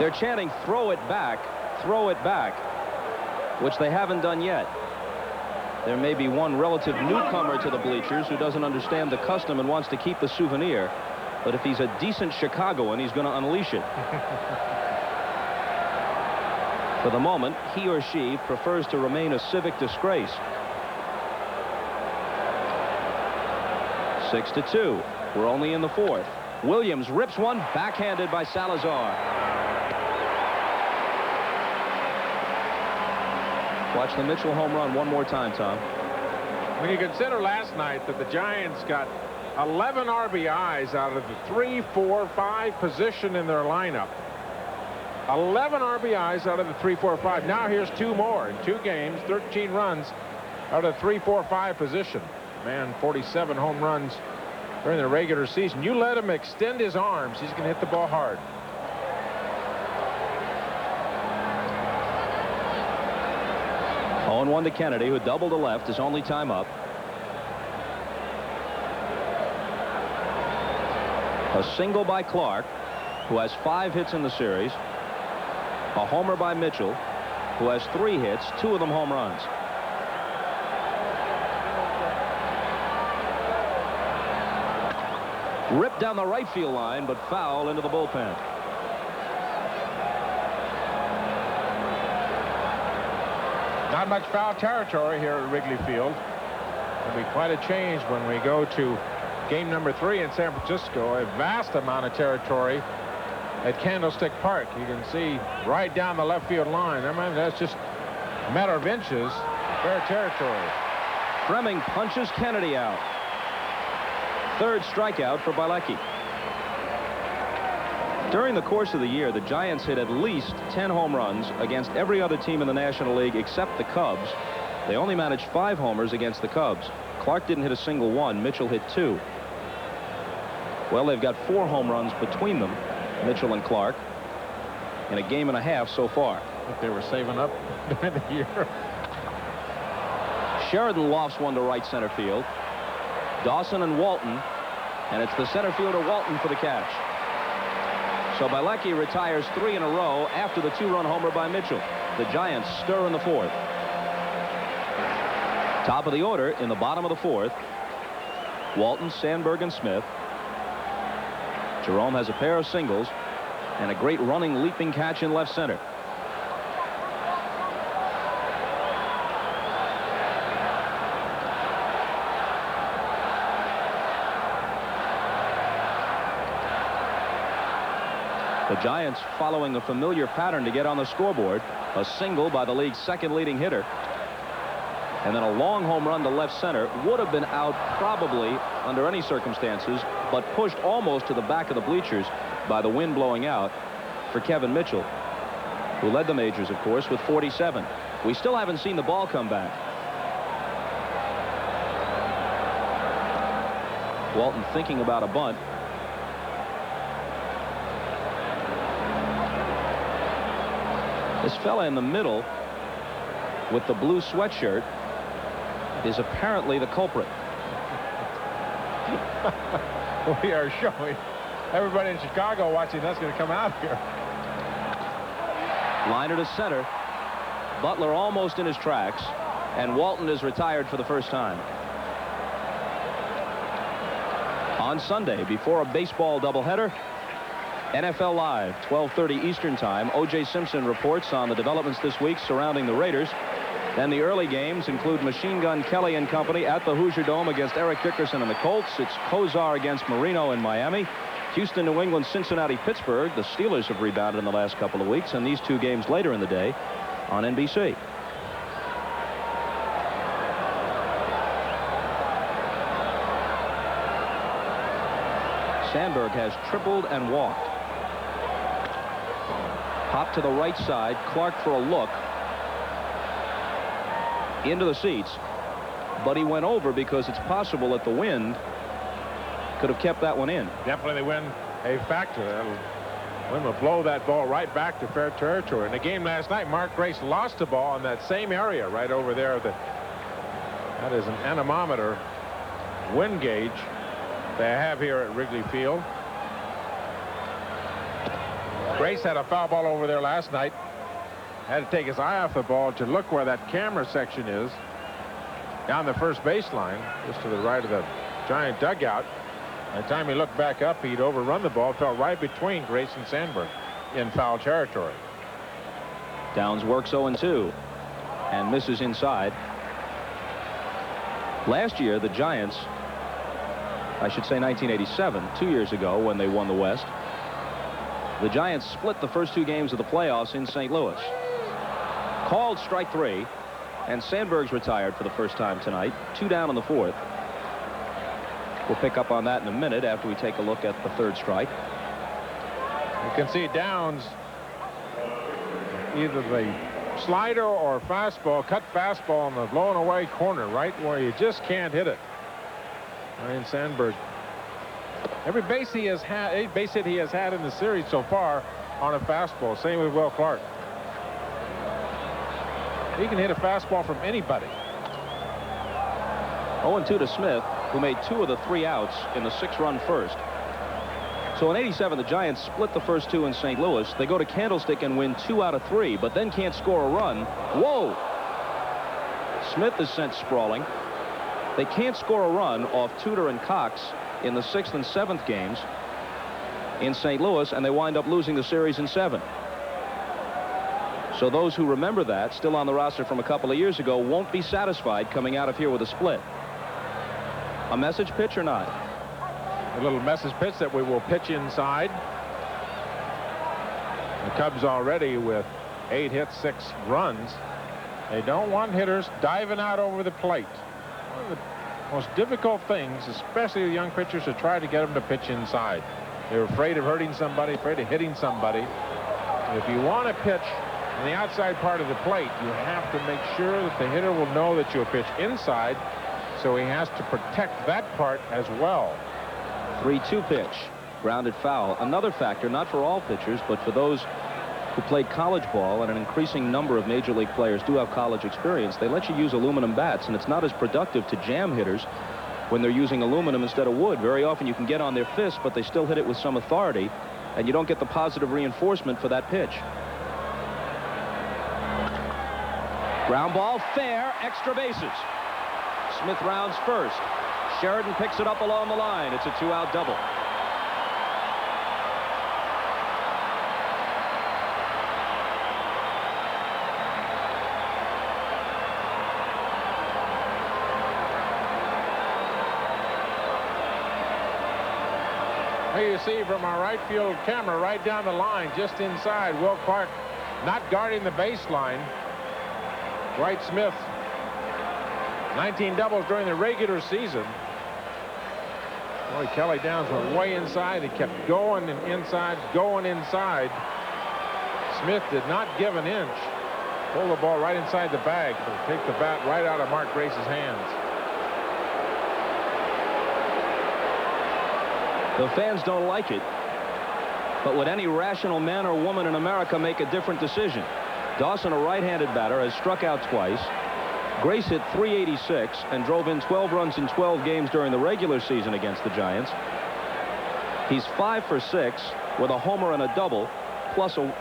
They're chanting, throw it back, which they haven't done yet. There may be one relative newcomer to the bleachers who doesn't understand the custom and wants to keep the souvenir. But if he's a decent Chicagoan, he's going to unleash it. For the moment, he or she prefers to remain a civic disgrace. 6-2. We're only in the 4th. Williams rips one backhanded by Salazar. Watch the Mitchell home run one more time, Tom. When you consider last night that the Giants got 11 RBIs out of the 3, 4, 5 position in their lineup. 11 RBIs out of the 3, 4, 5. Now here's 2 more in 2 games, 13 runs out of the 3, 4, 5 position. Man, 47 home runs during the regular season. You let him extend his arms, he's going to hit the ball hard. On 1 to Kennedy, who doubled to left, his only time up. A single by Clark, who has 5 hits in the series. A homer by Mitchell, who has 3 hits, 2 of them home runs. Ripped down the right field line, but foul into the bullpen. Not much foul territory here at Wrigley Field. It'll be quite a change when we go to game number 3 in San Francisco. A vast amount of territory at Candlestick Park. You can see right down the left field line. I mean, that's just a matter of inches. Fair territory. Fleming punches Kennedy out. 3rd strikeout for Bilecki. During the course of the year, the Giants hit at least 10 home runs against every other team in the National League except the Cubs. They only managed 5 homers against the Cubs. Clark didn't hit a single one. Mitchell hit 2. Well, they've got 4 home runs between them, Mitchell and Clark. in a game and a half so far. If they were saving up during the year. Sheridan lofts one to right center field. Dawson and Walton, and it's the center fielder Walton for the catch. So Bielecki retires 3 in a row after the 2-run homer by Mitchell. The Giants stir in the 4th. Top of the order in the bottom of the 4th. Walton, Sandberg, and Smith. Jerome has a pair of singles and a great running, leaping catch in left center. The Giants following a familiar pattern to get on the scoreboard. A single by the league's second leading hitter. And then a long home run to left center. Would have been out probably under any circumstances, but pushed almost to the back of the bleachers by the wind blowing out for Kevin Mitchell, who led the majors, of course, with 47. We still haven't seen the ball come back. Walton thinking about a bunt. This fella in the middle with the blue sweatshirt is apparently the culprit. We are showing everybody in Chicago watching that's going to come out here. Liner to center. Butler almost in his tracks, and Walton is retired for the first time. On Sunday, before a baseball doubleheader, NFL Live, 12:30 Eastern Time. O.J. Simpson reports on the developments this week surrounding the Raiders. Then the early games include Machine Gun Kelly and company at the Hoosier Dome against Eric Dickerson and the Colts. It's Kozar against Marino in Miami. Houston, New England, Cincinnati, Pittsburgh. The Steelers have rebounded in the last couple of weeks, and these 2 games later in the day on NBC. Sandberg has tripled and walked. Hop to the right side. Clark for a look. Into the seats. But he went over because it's possible that the wind could have kept that one in. Definitely the wind a factor. Wind will blow that ball right back to fair territory. In the game last night, Mark Grace lost the ball in that same area right over there. That is an anemometer wind gauge they have here at Wrigley Field. Grace had a foul ball over there last night. Had to take his eye off the ball to look where that camera section is down the first baseline, just to the right of the Giant dugout. By the time he looked back up, he'd overrun the ball, fell right between Grace and Sandberg in foul territory. Downs works 0-2 and misses inside. Last year, the Giants, I should say 1987, 2 years ago when they won the West, the Giants split the first 2 games of the playoffs in St. Louis. Called strike 3, and Sandberg's retired for the first time tonight. 2 down in the 4th. We'll pick up on that in a minute after we take a look at the 3rd strike. You can see Downs, either the slider or cut fastball in the blown away corner, right where you just can't hit it. Ryan Sandberg, every base hit he has had in the series so far on a fastball. Same with Will Clark. He can hit a fastball from anybody. 0-2 to Smith, who made 2 of the 3 outs in the 6-run first. So in '87, the Giants split the first 2 in St. Louis. They go to Candlestick and win 2 out of 3, but then can't score a run. Whoa! Smith is sent sprawling. They can't score a run off Tudor and Cox in the 6th and 7th games in St. Louis, and they wind up losing the series in 7. So those who remember that, still on the roster from a couple of years ago, won't be satisfied coming out of here with a split. A message pitch or not? A little message pitch that we will pitch inside. The Cubs already with 8 hits, 6 runs. They don't want hitters diving out over the plate. One of the most difficult things, especially the young pitchers, to try to get them to pitch inside. They're afraid of hurting somebody, afraid of hitting somebody. And if you want to pitch on the outside part of the plate, you have to make sure that the hitter will know that you'll pitch inside, so he has to protect that part as well. 3-2 pitch, grounded foul. Another factor, not for all pitchers, but for those who played college ball, and an increasing number of major league players do have college experience, they let you use aluminum bats, and it's not as productive to jam hitters when they're using aluminum instead of wood. Very often you can get on their fists, but they still hit it with some authority, and you don't get the positive reinforcement for that pitch. Ground ball, fair, extra bases. Smith rounds first. Sheridan picks it up along the line. It's a 2-out double. Here you see from our right field camera right down the line, just inside, Will Clark not guarding the baseline. Dwight Smith, 19 doubles during the regular season. Boy, Kelly Downs went way inside. He kept going and inside, going inside. Smith did not give an inch. Pulled the ball right inside the bag, but take the bat right out of Mark Grace's hands. The fans don't like it, but would any rational man or woman in America make a different decision? Dawson, a right-handed batter, has struck out twice. Grace hit .386 and drove in 12 runs in 12 games during the regular season against the Giants. He's 5 for 6 with a homer and a double, plus a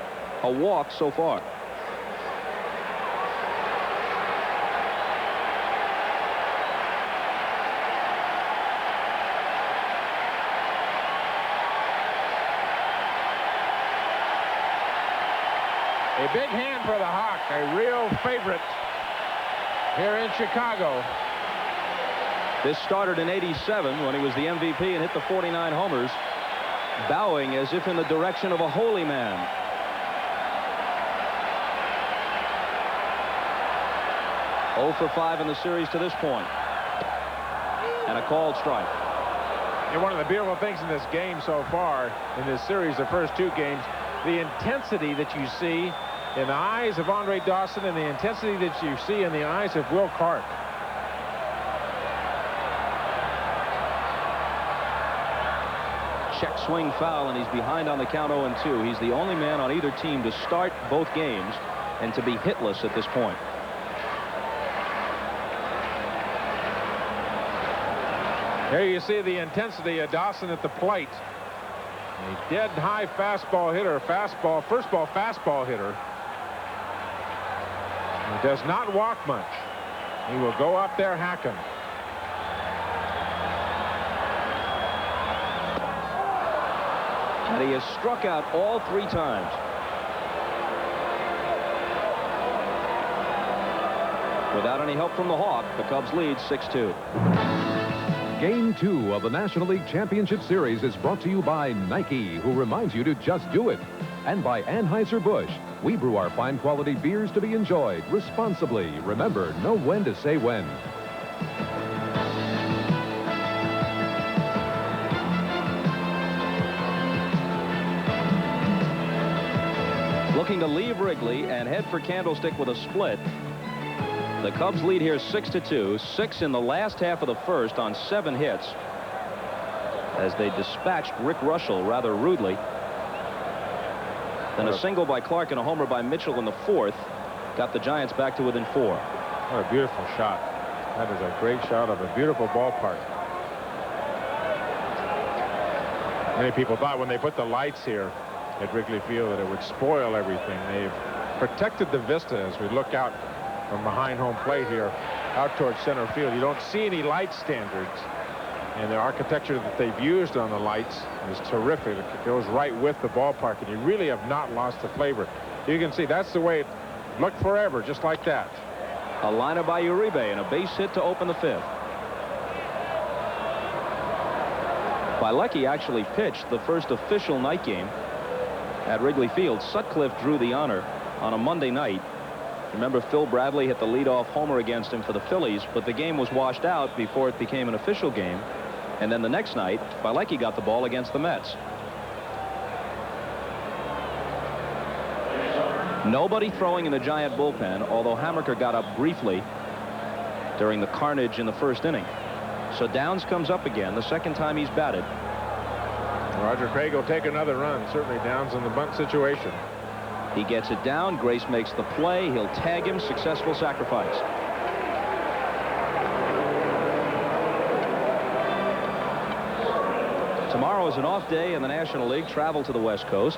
walk so far. A big hand for the Hawk, a real favorite here in Chicago. This started in '87 when he was the MVP and hit the 49 homers, bowing as if in the direction of a holy man. Oh for 5 in the series to this point. And a called strike. And one of the beautiful things in this game so far, in this series, the first 2 games, the intensity that you see in the eyes of Andre Dawson and the intensity that you see in the eyes of Will Clark. Check swing foul, and he's behind on the count 0-2. He's the only man on either team to start both games and to be hitless at this point. Here you see the intensity of Dawson at the plate. A dead high fastball hitter, first ball fastball hitter. He does not walk much. He will go up there hacking. And he has struck out all 3 times. Without any help from the Hawk, the Cubs lead 6-2. Game 2 of the National League Championship Series is brought to you by Nike, who reminds you to just do it. And by Anheuser-Busch. We brew our fine quality beers to be enjoyed responsibly. Remember, know when to say when. Looking to leave Wrigley and head for Candlestick with a split. The Cubs lead here 6-2, 6 in the last half of the first on 7 hits as they dispatched Rick Russell rather rudely. Then a single by Clark and a homer by Mitchell in the 4th got the Giants back to within 4. What a beautiful shot. That is a great shot of a beautiful ballpark. Many people thought when they put the lights here at Wrigley Field that it would spoil everything. They've protected the vista as we look out from behind home plate here out towards center field. You don't see any light standards, and the architecture that they've used on the lights is terrific. It goes right with the ballpark, and you really have not lost the flavor. You can see that's the way it looked forever, just like that. A liner by Uribe and a base hit to open the 5th. Bilecki actually pitched the first official night game at Wrigley Field. Sutcliffe drew the honor on a Monday night. Remember, Phil Bradley hit the leadoff homer against him for the Phillies, but the game was washed out before it became an official game. And then the next night, Bilecki got the ball against the Mets. Nobody throwing in the Giant bullpen, although Hammaker got up briefly during the carnage in the first inning. So Downs comes up again, the second time he's batted. Roger Craig will take another run. Certainly Downs in the bunt situation. He gets it down. Grace makes the play. He'll tag him. Successful sacrifice. Tomorrow is an off day in the National League. Travel to the West Coast.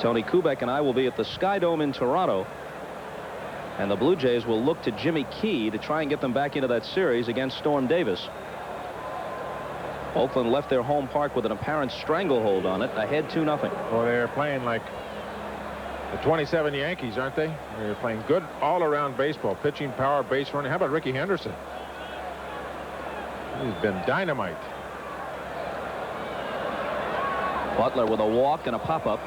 Tony Kubek and I will be at the Sky Dome in Toronto. And the Blue Jays will look to Jimmy Key to try and get them back into that series against Storm Davis. Oakland left their home park with an apparent stranglehold on it, ahead 2-0. Well, they're playing like the 27 Yankees, aren't they? They're playing good all-around baseball, pitching, power, base running. How about Ricky Henderson? He's been dynamite. Butler with a walk and a pop-up.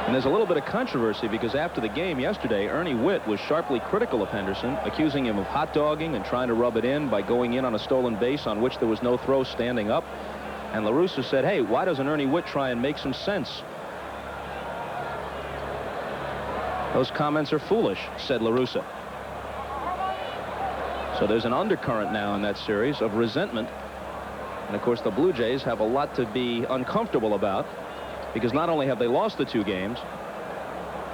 And there's a little bit of controversy because after the game yesterday, Ernie Witt was sharply critical of Henderson, accusing him of hot-dogging and trying to rub it in by going in on a stolen base on which there was no throw standing up. And La Russa said, hey, why doesn't Ernie Witt try and make some sense? Those comments are foolish, said La Russa. So there's an undercurrent now in that series of resentment. And, of course, the Blue Jays have a lot to be uncomfortable about, because not only have they lost the 2 games,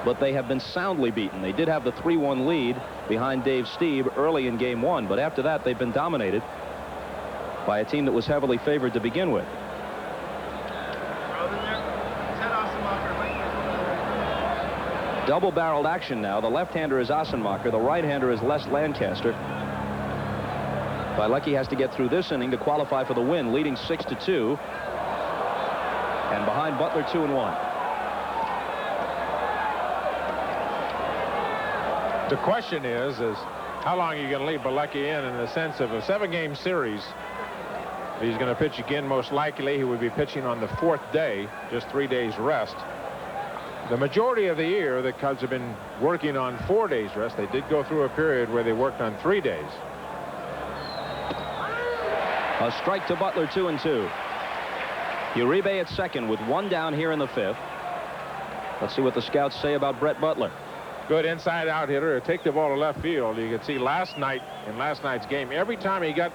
but they have been soundly beaten. They did have the 3-1 lead behind Dave Stieb early in Game 1, but after that they've been dominated by a team that was heavily favored to begin with. Double-barreled action now. The left-hander is Assenmacher. The right-hander is Les Lancaster. Bilecki has to get through this inning to qualify for the win, leading 6-2. And behind Butler, 2-1. The question is how long are you going to leave Bilecki in the sense of a 7-game series? He's going to pitch again, most likely. He would be pitching on the 4th day, just 3 days rest. The majority of the year, the Cubs have been working on 4 days rest. They did go through a period where they worked on 3 days. A strike to Butler, 2-2. Uribe at second with 1 down here in the 5th. Let's see what the scouts say about Brett Butler. Good inside-out hitter. Take the ball to left field. You could see last night in last night's game, every time he got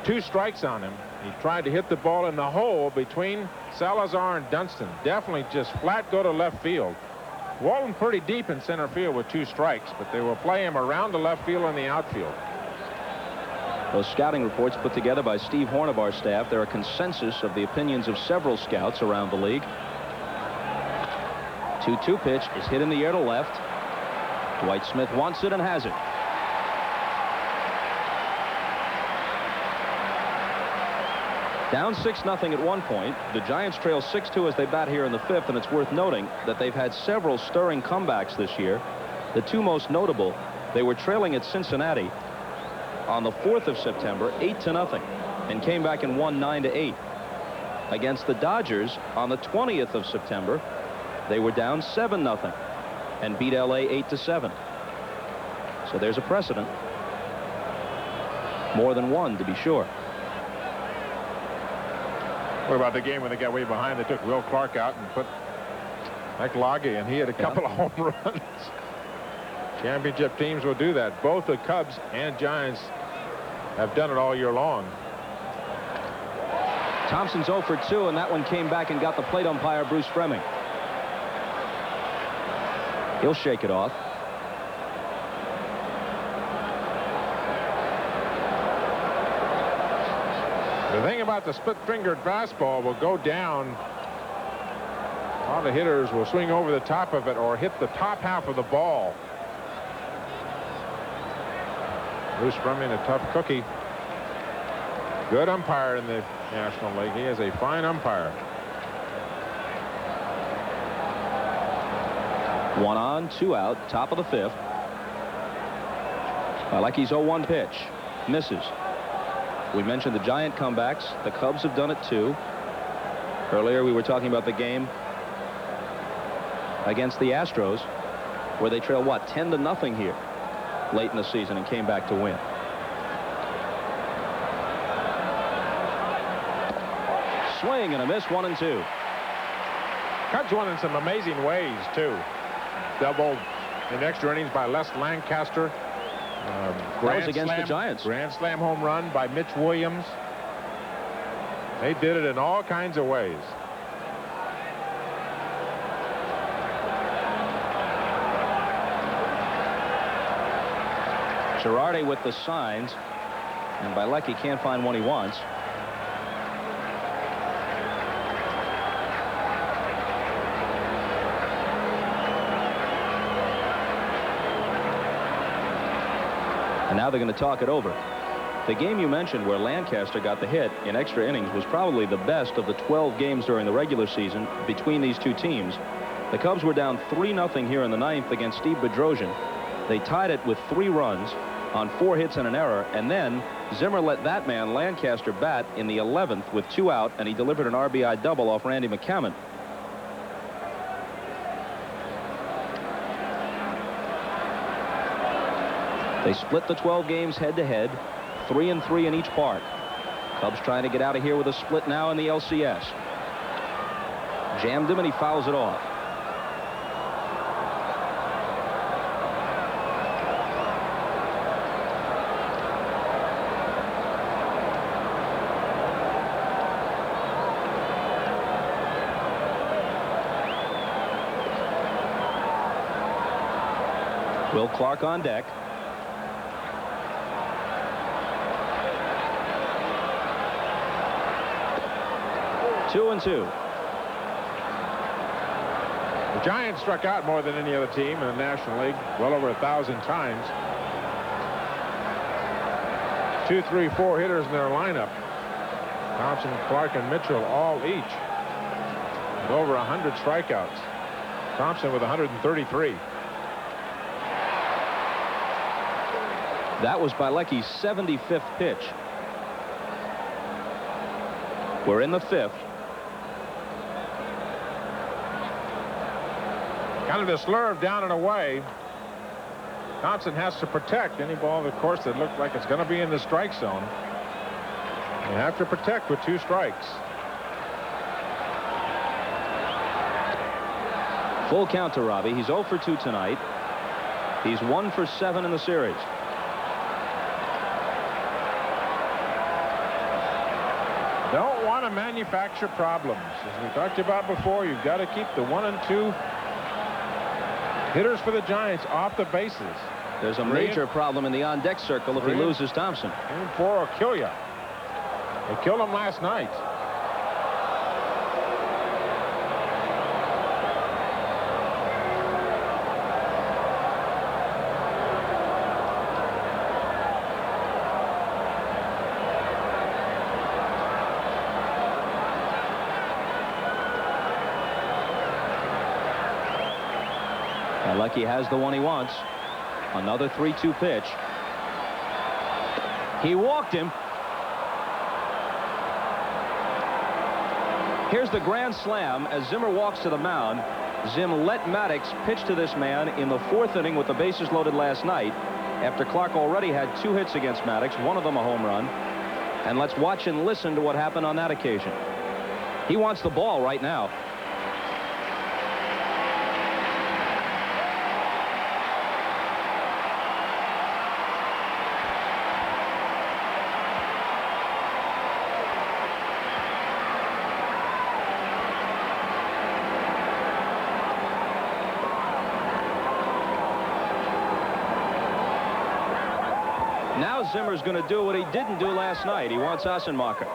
2 strikes on him, he tried to hit the ball in the hole between Salazar and Dunston. Definitely just flat go to left field. Walton pretty deep in center field with 2 strikes, but they will play him around the left field and the outfield. Those scouting reports put together by Steve Horn of our staff. They're a consensus of the opinions of several scouts around the league. 2-2 pitch is hit in the air to left. Dwight Smith wants it and has it. Down 6-0 at one point. The Giants trail 6-2 as they bat here in the 5th, and it's worth noting that they've had several stirring comebacks this year. The 2 most notable, they were trailing at Cincinnati on the 4th of September, 8-0, and came back and won 9-8. Against the Dodgers on the 20th of September, they were down 7-0 and beat LA 8-7. So there's a precedent. More than one, to be sure. What about the game when they got way behind? They took Will Clark out and put Mike Logge, and he had a couple of home runs. Championship teams will do that. Both the Cubs and Giants have done it all year long. Thompson's 0 for 2, and that one came back and got the plate umpire, Bruce Fremming. He'll shake it off. The thing about the split-fingered fastball will go down. A lot of hitters will swing over the top of it or hit the top half of the ball. Bruce Fremming, a tough cookie. Good umpire in the National League. He is a fine umpire. 1 on, 2 out, top of the 5th. Bilecki's 0-1 pitch. Misses. We mentioned the Giant comebacks. The Cubs have done it too. Earlier we were talking about the game against the Astros, where they trail, what, 10-0 here late in the season and came back to win. Swing and a miss, 1-2. Cubs won in some amazing ways too. Doubled in extra innings by Les Lancaster. That was against the Giants. Grand slam home run by Mitch Williams. They did it in all kinds of ways. Girardi with the signs, and Bilecki can't find one he wants. And now they're going to talk it over. The game you mentioned where Lancaster got the hit in extra innings was probably the best of the 12 games during the regular season between these two teams. The Cubs were down 3-0 here in the 9th against Steve Bedrosian. They tied it with 3 runs on 4 hits and an error, and then Zimmer let that man Lancaster bat in the 11th with 2 out, and he delivered an RBI double off Randy McCammon. They split the 12 games head-to-head, 3-3 in each part. Cubs trying to get out of here with a split now in the LCS. Jammed him, and he fouls it off. Will Clark on deck. Two and two. The Giants struck out more than any other team in the National League, well over 1,000 times. 2, 3, 4 hitters in their lineup. Thompson, Clark, and Mitchell all each with over 100 strikeouts. Thompson with 133. That was Bilecki's 75th pitch. We're in the 5th. Kind of a slurve down and away. Thompson has to protect any ball, of course, that looked like it's going to be in the strike zone. You have to protect with 2 strikes. Full count to Robbie. He's 0 for 2 tonight. He's 1 for 7 in the series. Don't want to manufacture problems. As we talked about before, you've got to keep the 1 and 2 hitters for the Giants off the bases. There's a major problem in the on-deck circle if he loses Thompson. 3 and 4 will kill you. They killed him last night. Bilecki has the one he wants. Another 3-2 pitch. He walked him. Here's the grand slam as Zimmer walks to the mound. Zim let Maddox pitch to this man in the 4th inning with the bases loaded last night, after Clark already had 2 hits against Maddox, one of them a home run. And let's watch and listen to what happened on that occasion. He wants the ball right now. Now Zimmer's going to do what he didn't do last night. He wants Assenmacher.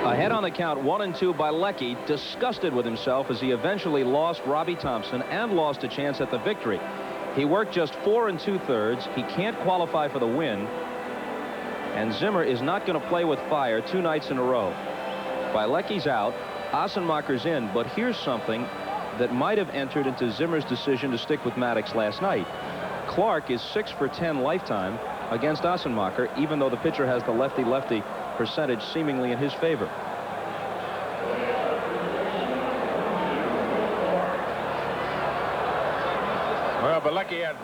Ahead on the count, 1-2 by Bilecki, disgusted with himself as he eventually lost Robbie Thompson and lost a chance at the victory. He worked just 4 2/3. He can't qualify for the win. And Zimmer is not going to play with fire 2 nights in a row. Bilecki's out. Assenmacher's in. But here's something that might have entered into Zimmer's decision to stick with Maddox last night. Clark is 6 for 10 lifetime against Assenmacher, even though the pitcher has the lefty-lefty percentage seemingly in his favor. Well, Bilecki had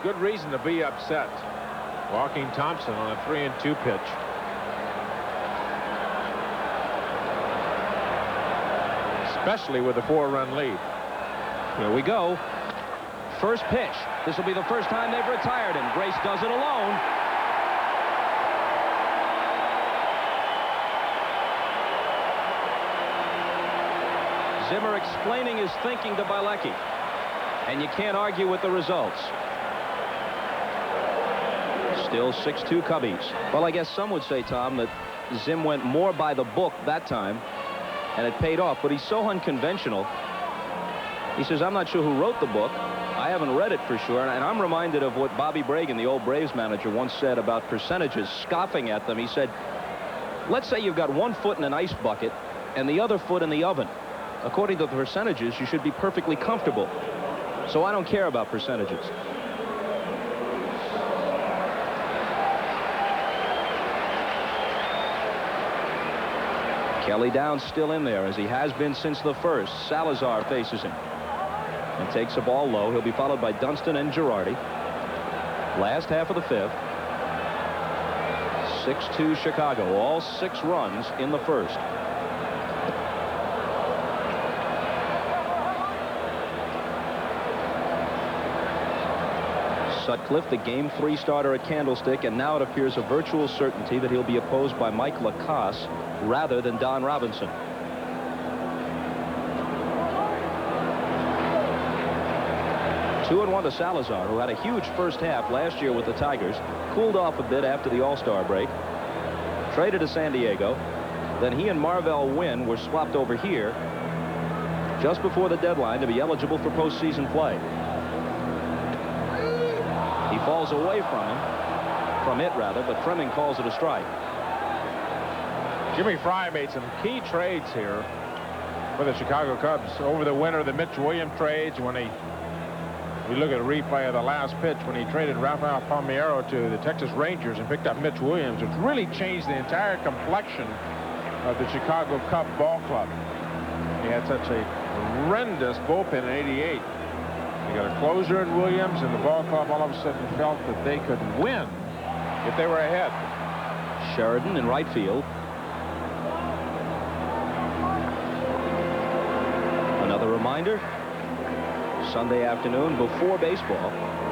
good reason to be upset, walking Thompson on a 3-2 pitch. Especially with a 4-run lead. Here we go. First pitch. This will be the first time they've retired him. Grace does it alone. Zimmer explaining his thinking to Bilecki. And you can't argue with the results. Still 6-2 Cubbies. Well, I guess some would say, Tom, that Zim went more by the book that time, and it paid off. But he's so unconventional. He says, I'm not sure who wrote the book. I haven't read it for sure. And I'm reminded of what Bobby Bragan, the old Braves manager, once said about percentages, scoffing at them. He said, let's say you've got one foot in an ice bucket and the other foot in the oven. According to the percentages, you should be perfectly comfortable. So I don't care about percentages. Kelly Downs still in there, as he has been since the first. Salazar faces him and takes the ball low. He'll be followed by Dunston and Girardi. Last half of the fifth. 6-2 Chicago. All 6 runs in the first. Sutcliffe, the Game 3 starter at Candlestick, and now it appears a virtual certainty that he'll be opposed by Mike Lacasse rather than Don Robinson. Two and one to Salazar, who had a huge first half last year with the Tigers, cooled off a bit after the All-Star break, traded to San Diego. Then he and Marvell Wynn were swapped over here just before the deadline to be eligible for postseason play. He falls away from it, but Fleming calls it a strike. Jimmy Fry made some key trades here for the Chicago Cubs over the winter. The Mitch Williams trades, when we look at a replay of the last pitch when he traded Rafael Palmeiro to the Texas Rangers and picked up Mitch Williams, which really changed the entire complexion of the Chicago Cub ball club. He had such a horrendous bullpen in '88. They got a closer in Williams, and the ball club all of a sudden felt that they could win if they were ahead. Sheridan in right field. Another reminder, Sunday afternoon before baseball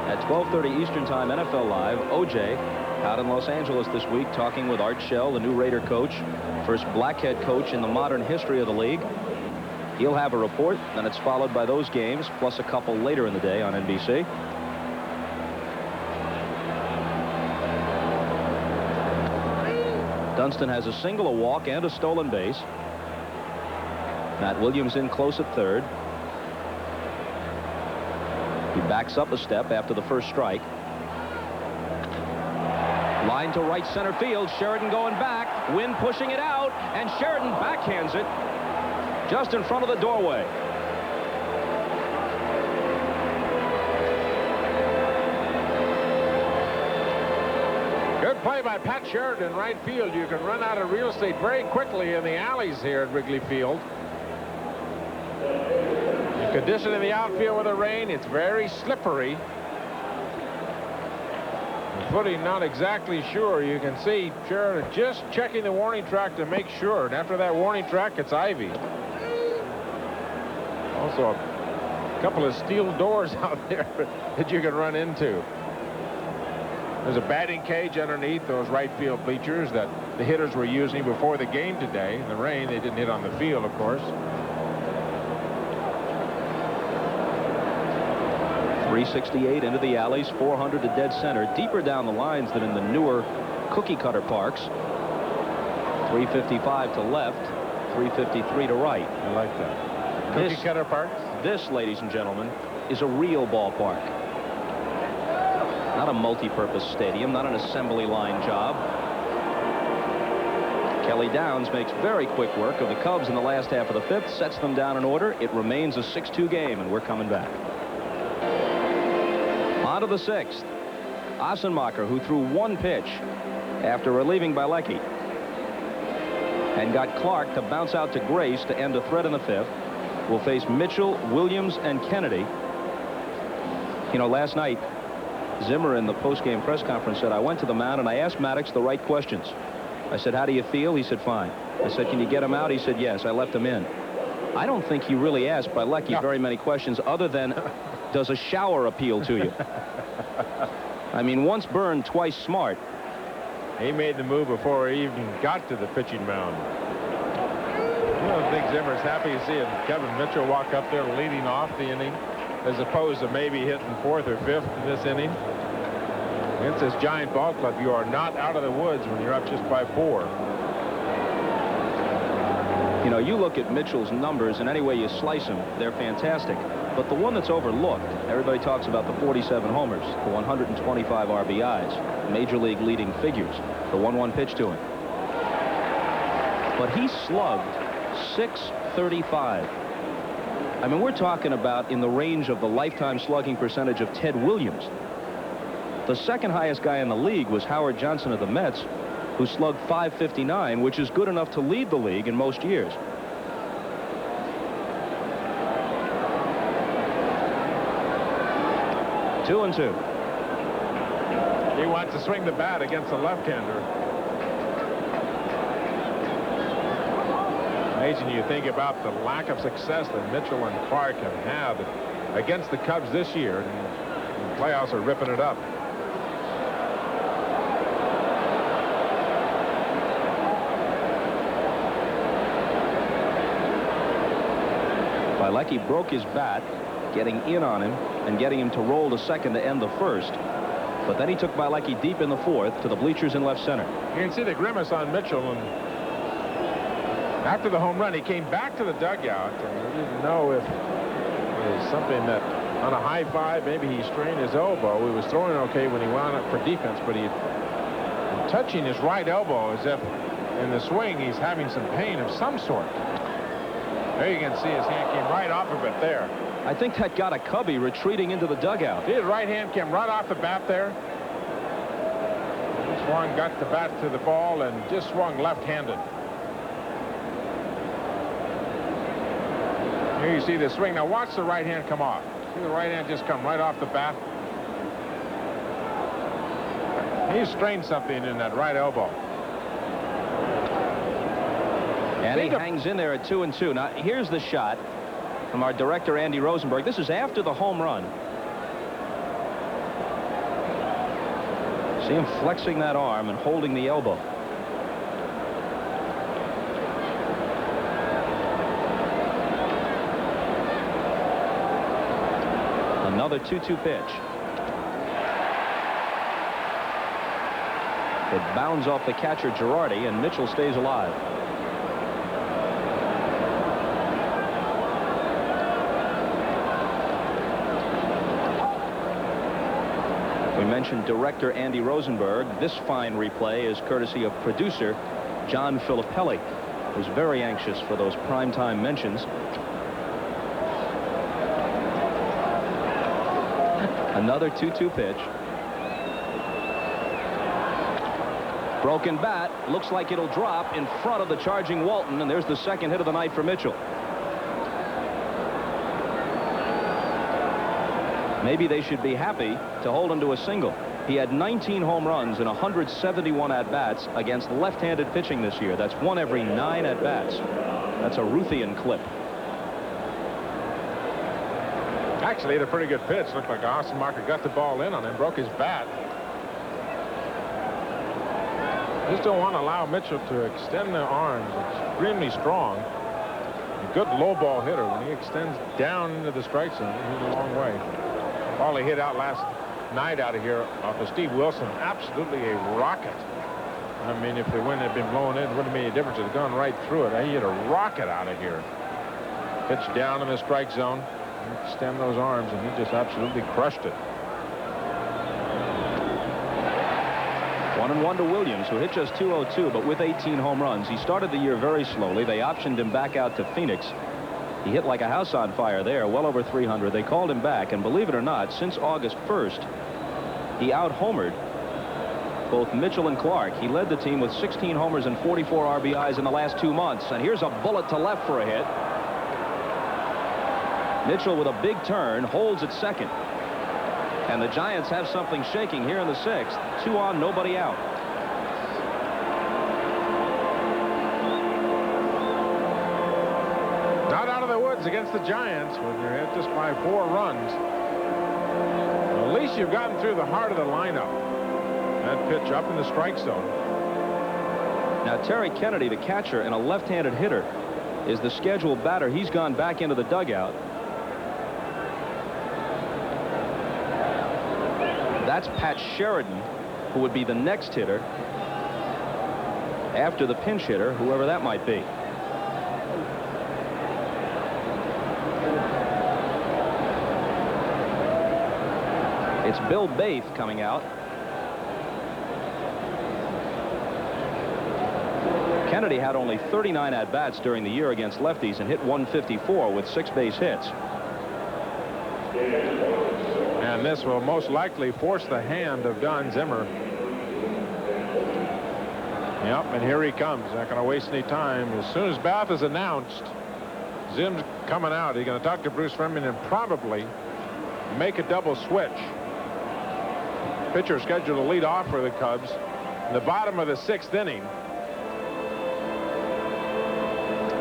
at 12:30 Eastern Time, NFL Live. OJ out in Los Angeles this week talking with Art Shell, the new Raider coach, first black head coach in the modern history of the league. He'll have a report, then it's followed by those games, plus a couple later in the day on NBC. Dunston has a single, a walk, and a stolen base. Matt Williams in close at third. He backs up a step after the first strike. Line to right center field. Sheridan going back. Wynn pushing it out, and Sheridan backhands it just in front of the doorway. Good play by Pat Sheridan in right field. You can run out of real estate very quickly in the alleys here at Wrigley Field. The condition in the outfield with the rain, it's very slippery. The footing not exactly sure. You can see Sheridan just checking the warning track to make sure. And after that warning track, it's ivy. Also a couple of steel doors out there that you can run into. There's a batting cage underneath those right field bleachers that the hitters were using before the game today. In the rain, they didn't hit on the field, of course. 368 into the alleys, 400 to dead center, deeper down the lines than in the newer cookie cutter parks. 355 to left, 353 to right. I like that. Cookie cutter parks? This, ladies and gentlemen, is a real ballpark. Not a multi-purpose stadium, not an assembly line job. Kelly Downs makes very quick work of the Cubs in the last half of the fifth, sets them down in order. It remains a 6-2 game, and we're coming back. On to the sixth. Ossenmacher, who threw one pitch after relieving Bielecki, and got Clark to bounce out to Grace to end a threat in the fifth, will face Mitchell, Williams, and Kennedy. You know, last night, Zimmer in the post-game press conference said, I went to the mound and I asked Maddox the right questions. I said, how do you feel? He said, fine. I said, can you get him out? He said, yes. I left him in. I don't think he really asked Bielecki very many questions other than, does a shower appeal to you? I mean, once burned, twice smart. He made the move before he even got to the pitching mound. I don't think Zimmer's happy to see Kevin Mitchell walk up there leading off the inning. as opposed to maybe hitting 4th or 5th in this inning. Against this Giant ball club, you are not out of the woods when you're up just by 4. You know, you look at Mitchell's numbers, and any way you slice them, they're fantastic. But the one that's overlooked, everybody talks about the 47 homers, the 125 RBIs, major league leading figures, the 1-1 pitch to him. But he slugged .635. I mean, we're talking about in the range of the lifetime slugging percentage of Ted Williams. The second highest guy in the league was Howard Johnson of the Mets, who slugged .559, which is good enough to lead the league in most years. Two and two. He wants to swing the bat against the left-hander. Amazing you think about the lack of success that Mitchell and Clark have had against the Cubs this year. And the playoffs are ripping it up. Bilecki broke his bat, getting in on him and getting him to roll to second to end the first. But then he took Bilecki deep in the 4th to the bleachers in left center. You can see the grimace on Mitchell. And after the home run, he came back to the dugout, and we didn't know if it was something that on a high five, maybe he strained his elbow. He was throwing okay when he wound up for defense, but he touching his right elbow as if in the swing he's having some pain of some sort. There you can see his hand came right off of it there. I think that got a Cubby retreating into the dugout. His right hand came right off the bat there. He swung, got the bat to the ball, and just swung left-handed. Here you see the swing. Now watch the right hand come off. See the right hand just come right off the bat. He strained something in that right elbow. And he hangs in there at 2 and 2. Now here's the shot from our director Andy Rosenberg. This is after the home run. See him flexing that arm and holding the elbow. Another 2-2 pitch. It bounds off the catcher Girardi, and Mitchell stays alive. We mentioned director Andy Rosenberg. This fine replay is courtesy of producer John Filippelli, who's very anxious for those primetime mentions. Another 2-2 pitch. Broken bat. Looks like it'll drop in front of the charging Walton, and there's the second hit of the night for Mitchell. Maybe they should be happy to hold him to a single. He had 19 home runs and 171 at-bats against left-handed pitching this year. That's 1 every 9 at-bats. That's a Ruthian clip. Actually, had a pretty good pitch. Looked like Ossenmacher got the ball in on him, broke his bat. Just don't want to allow Mitchell to extend the arms. Extremely strong. A good low ball hitter. When he extends down into the strike zone, he's a long way. Ball he hit out last night out of here off of Steve Wilson. Absolutely a rocket. I mean, if the wind had been blowing in, it wouldn't have made a difference. It had gone right through it. He hit a rocket out of here. Pitch down in the strike zone. Extend those arms, and he just absolutely crushed it. 1-1 to Williams, who hit just .202, but with 18 home runs. He started the year very slowly. They optioned him back out to Phoenix. He hit like a house on fire there, well over 300. They called him back, and believe it or not, since August 1st, he out-homered both Mitchell and Clark. He led the team with 16 homers and 44 RBIs in the last 2 months. And here's a bullet to left for a hit. Mitchell with a big turn holds at second. And the Giants have something shaking here in the 6th. 2 on, nobody out. Not out of the woods against the Giants when you're hit just by 4 runs. Well, at least you've gotten through the heart of the lineup. That pitch up in the strike zone. Now Terry Kennedy, the catcher and a left-handed hitter, is the scheduled batter. He's gone back into the dugout. That's Pat Sheridan, who would be the next hitter after the pinch hitter, whoever that might be. It's Bill Baith coming out. Kennedy had only 39 at-bats during the year against lefties and hit 154 with 6 base hits. And this will most likely force the hand of Don Zimmer. Yep, and here he comes. Not going to waste any time. As soon as Bath is announced, Zim's coming out. He's going to talk to Bruce Fleming and probably make a double switch. Pitcher scheduled to lead off for the Cubs in the bottom of the 6th inning.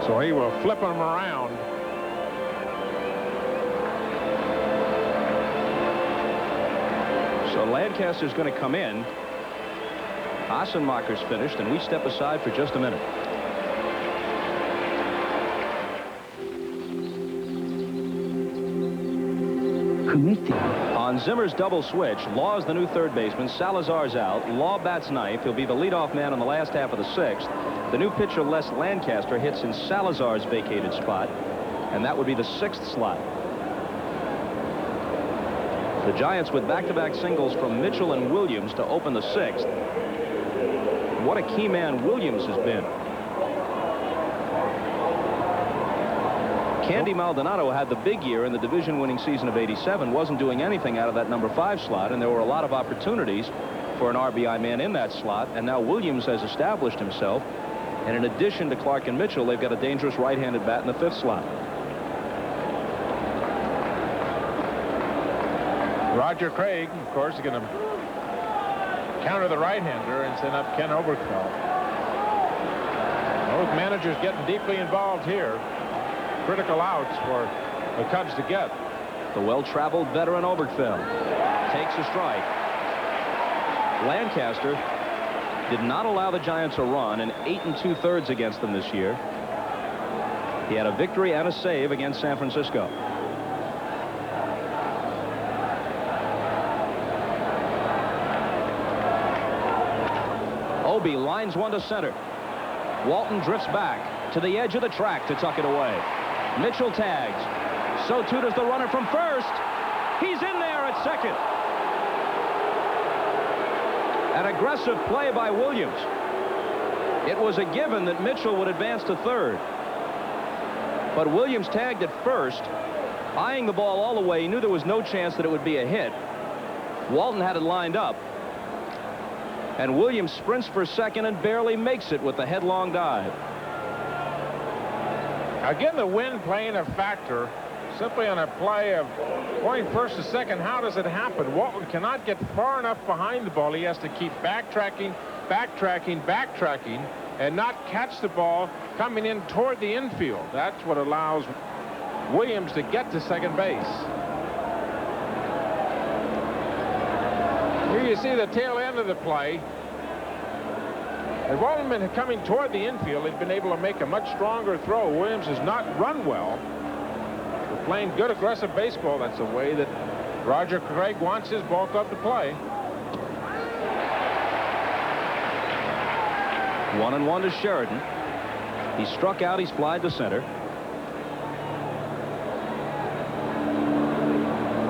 So he will flip him around. So Lancaster's going to come in. Assenmacher's finished, and we step aside for just a minute. On Zimmer's double switch, Law's the new third baseman. Salazar's out. Law bats ninth. He'll be the leadoff man in the last half of the 6th. The new pitcher, Les Lancaster, hits in Salazar's vacated spot, and that would be the 6th slot. The Giants with back-to-back singles from Mitchell and Williams to open the 6th. What a key man Williams has been. Candy Maldonado had the big year in the division-winning season of '87, wasn't doing anything out of that number 5 slot, and there were a lot of opportunities for an RBI man in that slot, and now Williams has established himself, and in addition to Clark and Mitchell, they've got a dangerous right-handed bat in the 5th slot. Roger Craig, of course, is going to counter the right-hander and send up Ken Oberkfell. Both managers getting deeply involved here. Critical outs for the Cubs to get. The well-traveled veteran Oberkfell takes a strike. Lancaster did not allow the Giants a run in 8 2/3 against them this year. He had a victory and a save against San Francisco. Obi lines one to center. Walton drifts back to the edge of the track to tuck it away. Mitchell tags. So too does the runner from first. He's in there at second. An aggressive play by Williams. It was a given that Mitchell would advance to third. But Williams tagged at first, eyeing the ball all the way. He knew there was no chance that it would be a hit. Walton had it lined up. And Williams sprints for second and barely makes it with the headlong dive. Again, the wind playing a factor. Simply on a play of going first to second, how does it happen? Walton cannot get far enough behind the ball. He has to keep backtracking, and not catch the ball coming in toward the infield. That's what allows Williams to get to second base. Here you see the tail end of the play. If Walton had coming toward the infield, he'd been able to make a much stronger throw. Williams has not run well. They're playing good aggressive baseball. That's the way that Roger Craig wants his ball club to play. 1-1 to Sheridan. He struck out. He's flied to center.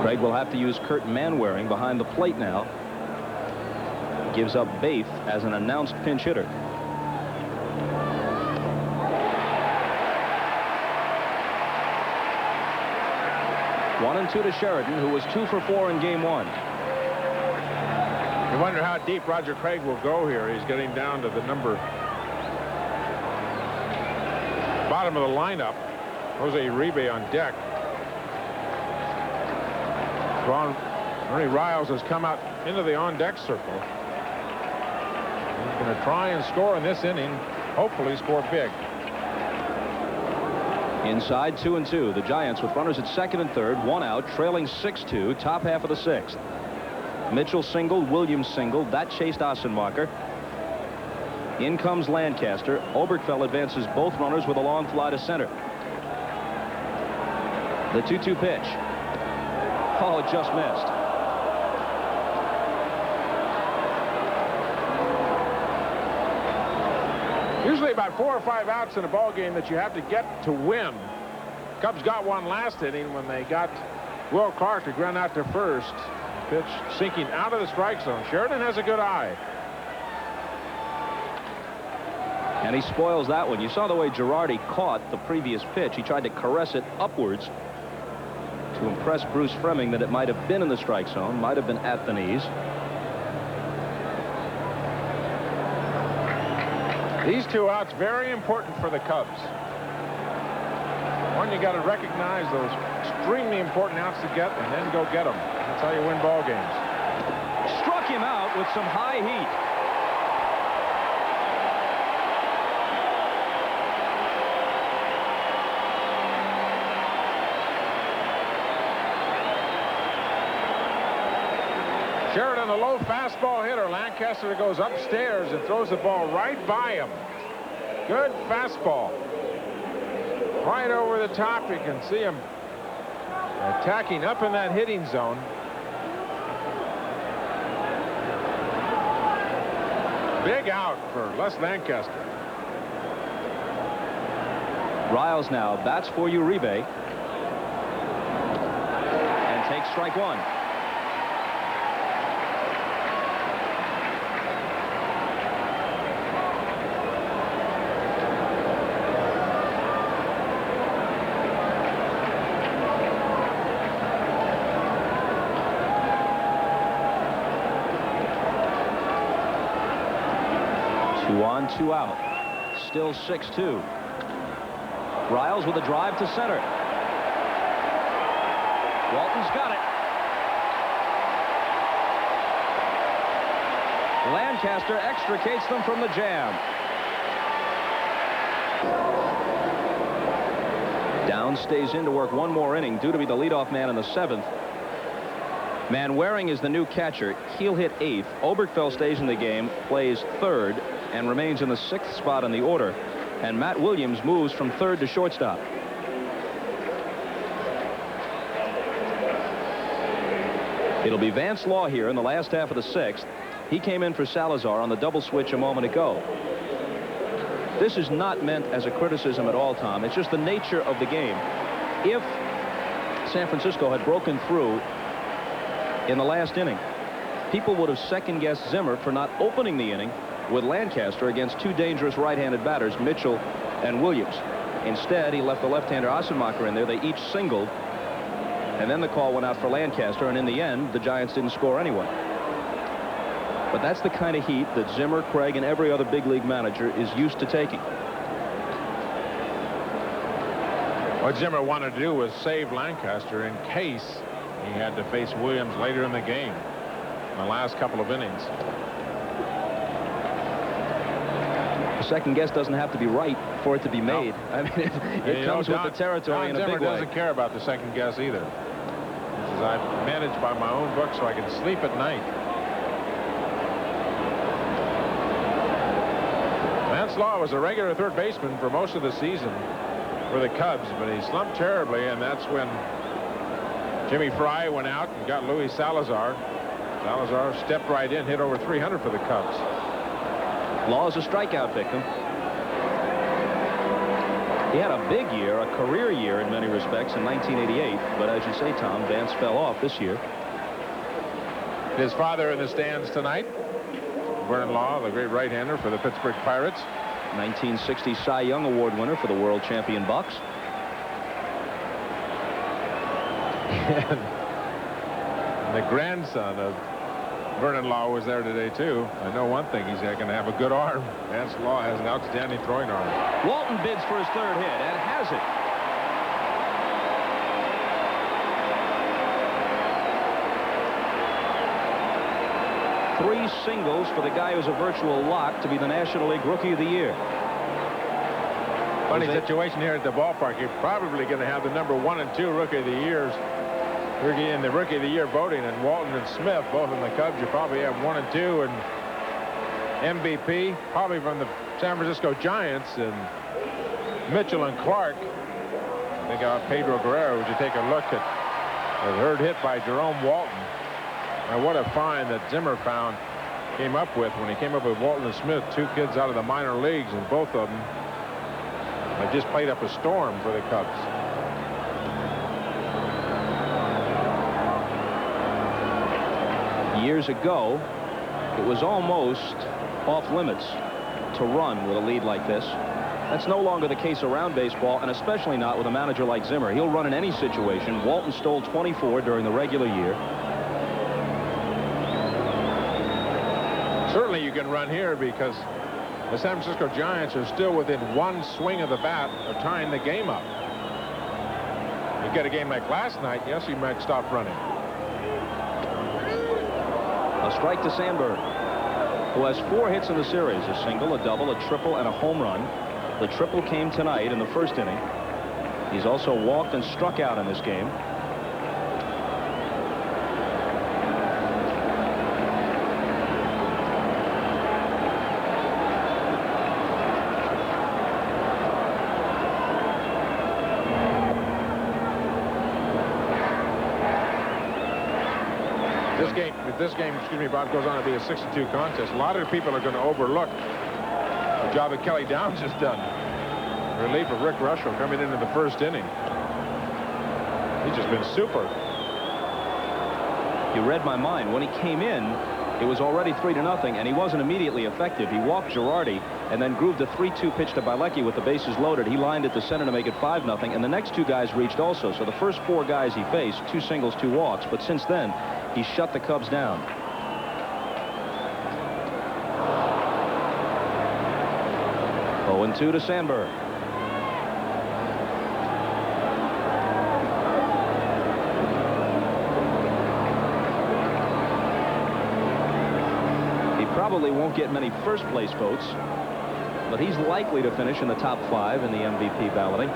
Craig will have to use Kurt Manwaring behind the plate now. Gives up Baith as an announced pinch hitter. One and two to Sheridan, who was 2 for 4 in game 1. You wonder how deep Roger Craig will go here. He's getting down to the bottom of the lineup. Jose Uribe on deck. Ernie Riles has come out into the on-deck circle. He's going to try and score in this inning. Hopefully score big. Inside 2-2. The Giants with runners at second and third. 1 out, trailing 6-2. Top half of the 6th. Mitchell singled. Williams singled. That chased Assenmacher. In comes Lancaster. Oberkfell advances both runners with a long fly to center. The 2-2 pitch. Oh, it just missed. Usually about 4 or 5 outs in a ball game that you have to get to win. Cubs got one last inning when they got Will Clark to ground out to first. Pitch sinking out of the strike zone. Sheridan has a good eye. And he spoils that one. You saw the way Girardi caught the previous pitch. He tried to caress it upwards to impress Bruce Fleming that it might have been in the strike zone, might have been at the knees. These 2 outs very important for the Cubs. One, you got to recognize those extremely important outs to get and then go get them. That's how you win ball games. Struck him out with some high heat. Sheridan, a low fastball hitter. Lancaster goes upstairs and throws the ball right by him. Good fastball. Right over the top. You can see him attacking up in that hitting zone. Big out for Les Lancaster. Riles now bats for Uribe and takes strike one. Two on, 2 out. Still 6-2. Riles with a drive to center. Walton's got it. Lancaster extricates them from the jam. Downs stays in to work one more inning, due to be the leadoff man in the 7th. Manwaring is the new catcher. He'll hit 8th. Oberkfell stays in the game, plays 3rd, and remains in the 6th spot in the order. And Matt Williams moves from 3rd to shortstop. It'll be Vance Law here in the last half of the 6th. He came in for Salazar on the double switch a moment ago. This is not meant as a criticism at all, Tom. It's just the nature of the game. If San Francisco had broken through in the last inning, people would have second-guessed Zimmer for not opening the inning with Lancaster against 2 dangerous right-handed batters, Mitchell and Williams. Instead, he left the left-hander Assenmacher in there. They each singled, and then the call went out for Lancaster, and in the end, the Giants didn't score anyway. But that's the kind of heat that Zimmer, Craig, and every other big league manager is used to taking. What Zimmer wanted to do was save Lancaster in case he had to face Williams later in the game, in the last couple of innings. The second guess doesn't have to be right for it to be made. No. I mean, it comes with the territory in a big way. Doesn't care about the second guess either. He says, I'm managed by my own book so I can sleep at night. Vance Law was a regular 3rd baseman for most of the season for the Cubs, but he slumped terribly, and that's when Jimmy Fry went out and got Luis Salazar. Salazar stepped right in, hit over 300 for the Cubs. Law is a strikeout victim. He had a big year, a career year in many respects in 1988, but as you say, Tom, Vance fell off this year. His father in the stands tonight, Vernon Law, the great right-hander for the Pittsburgh Pirates. 1960 Cy Young Award winner for the world champion Bucks. And the grandson of Vernon Law was there today, too. I know one thing, he's going to have a good arm. Vance Law has an outstanding throwing arm. Walton bids for his 3rd hit and has it. Three singles for the guy who's a virtual lock to be the National League Rookie of the Year. Funny situation here at the ballpark. You're probably going to have the number 1 and 2 Rookie of the Years in the Rookie of the Year voting, and Walton and Smith, both in the Cubs, you probably have 1 and 2, and MVP probably from the San Francisco Giants, and Mitchell and Clark. I think Pedro Guerrero. Would you take a look at the 3rd hit by Jerome Walton? Now, what a find that Zimmer found came up with when he came up with Walton and Smith, 2 kids out of the minor leagues, and both of them have just played up a storm for the Cubs. Years ago, it was almost off limits to run with a lead like this. That's no longer the case around baseball, and especially not with a manager like Zimmer. He'll run in any situation. Walton stole 24 during the regular year. Certainly you can run here because the San Francisco Giants are still within 1 swing of the bat of tying the game up. You get a game like last night, yes, you might stop running. A strike to Sandberg, who has 4 hits in the series, a single, a double, a triple, and a home run. The triple came tonight in the first inning. He's also walked and struck out in this game. If this game, excuse me, Bob, goes on to be a 6-2 contest, a lot of people are going to overlook the job that Kelly Downs has done. Relief of Rick Russell coming into the first inning. He's just been super. You read my mind. When he came in, it was already 3-0, and he wasn't immediately effective. He walked Girardi and then grooved a 3-2 pitch to Bielecki with the bases loaded. He lined it to center to make it 5-0, and the next 2 guys reached also. So the first 4 guys he faced, 2 singles, 2 walks, but since then, he shut the Cubs down. Oh, 0-2 to Sandberg. He probably won't get many first place votes, but he's likely to finish in the top 5 in the MVP balloting.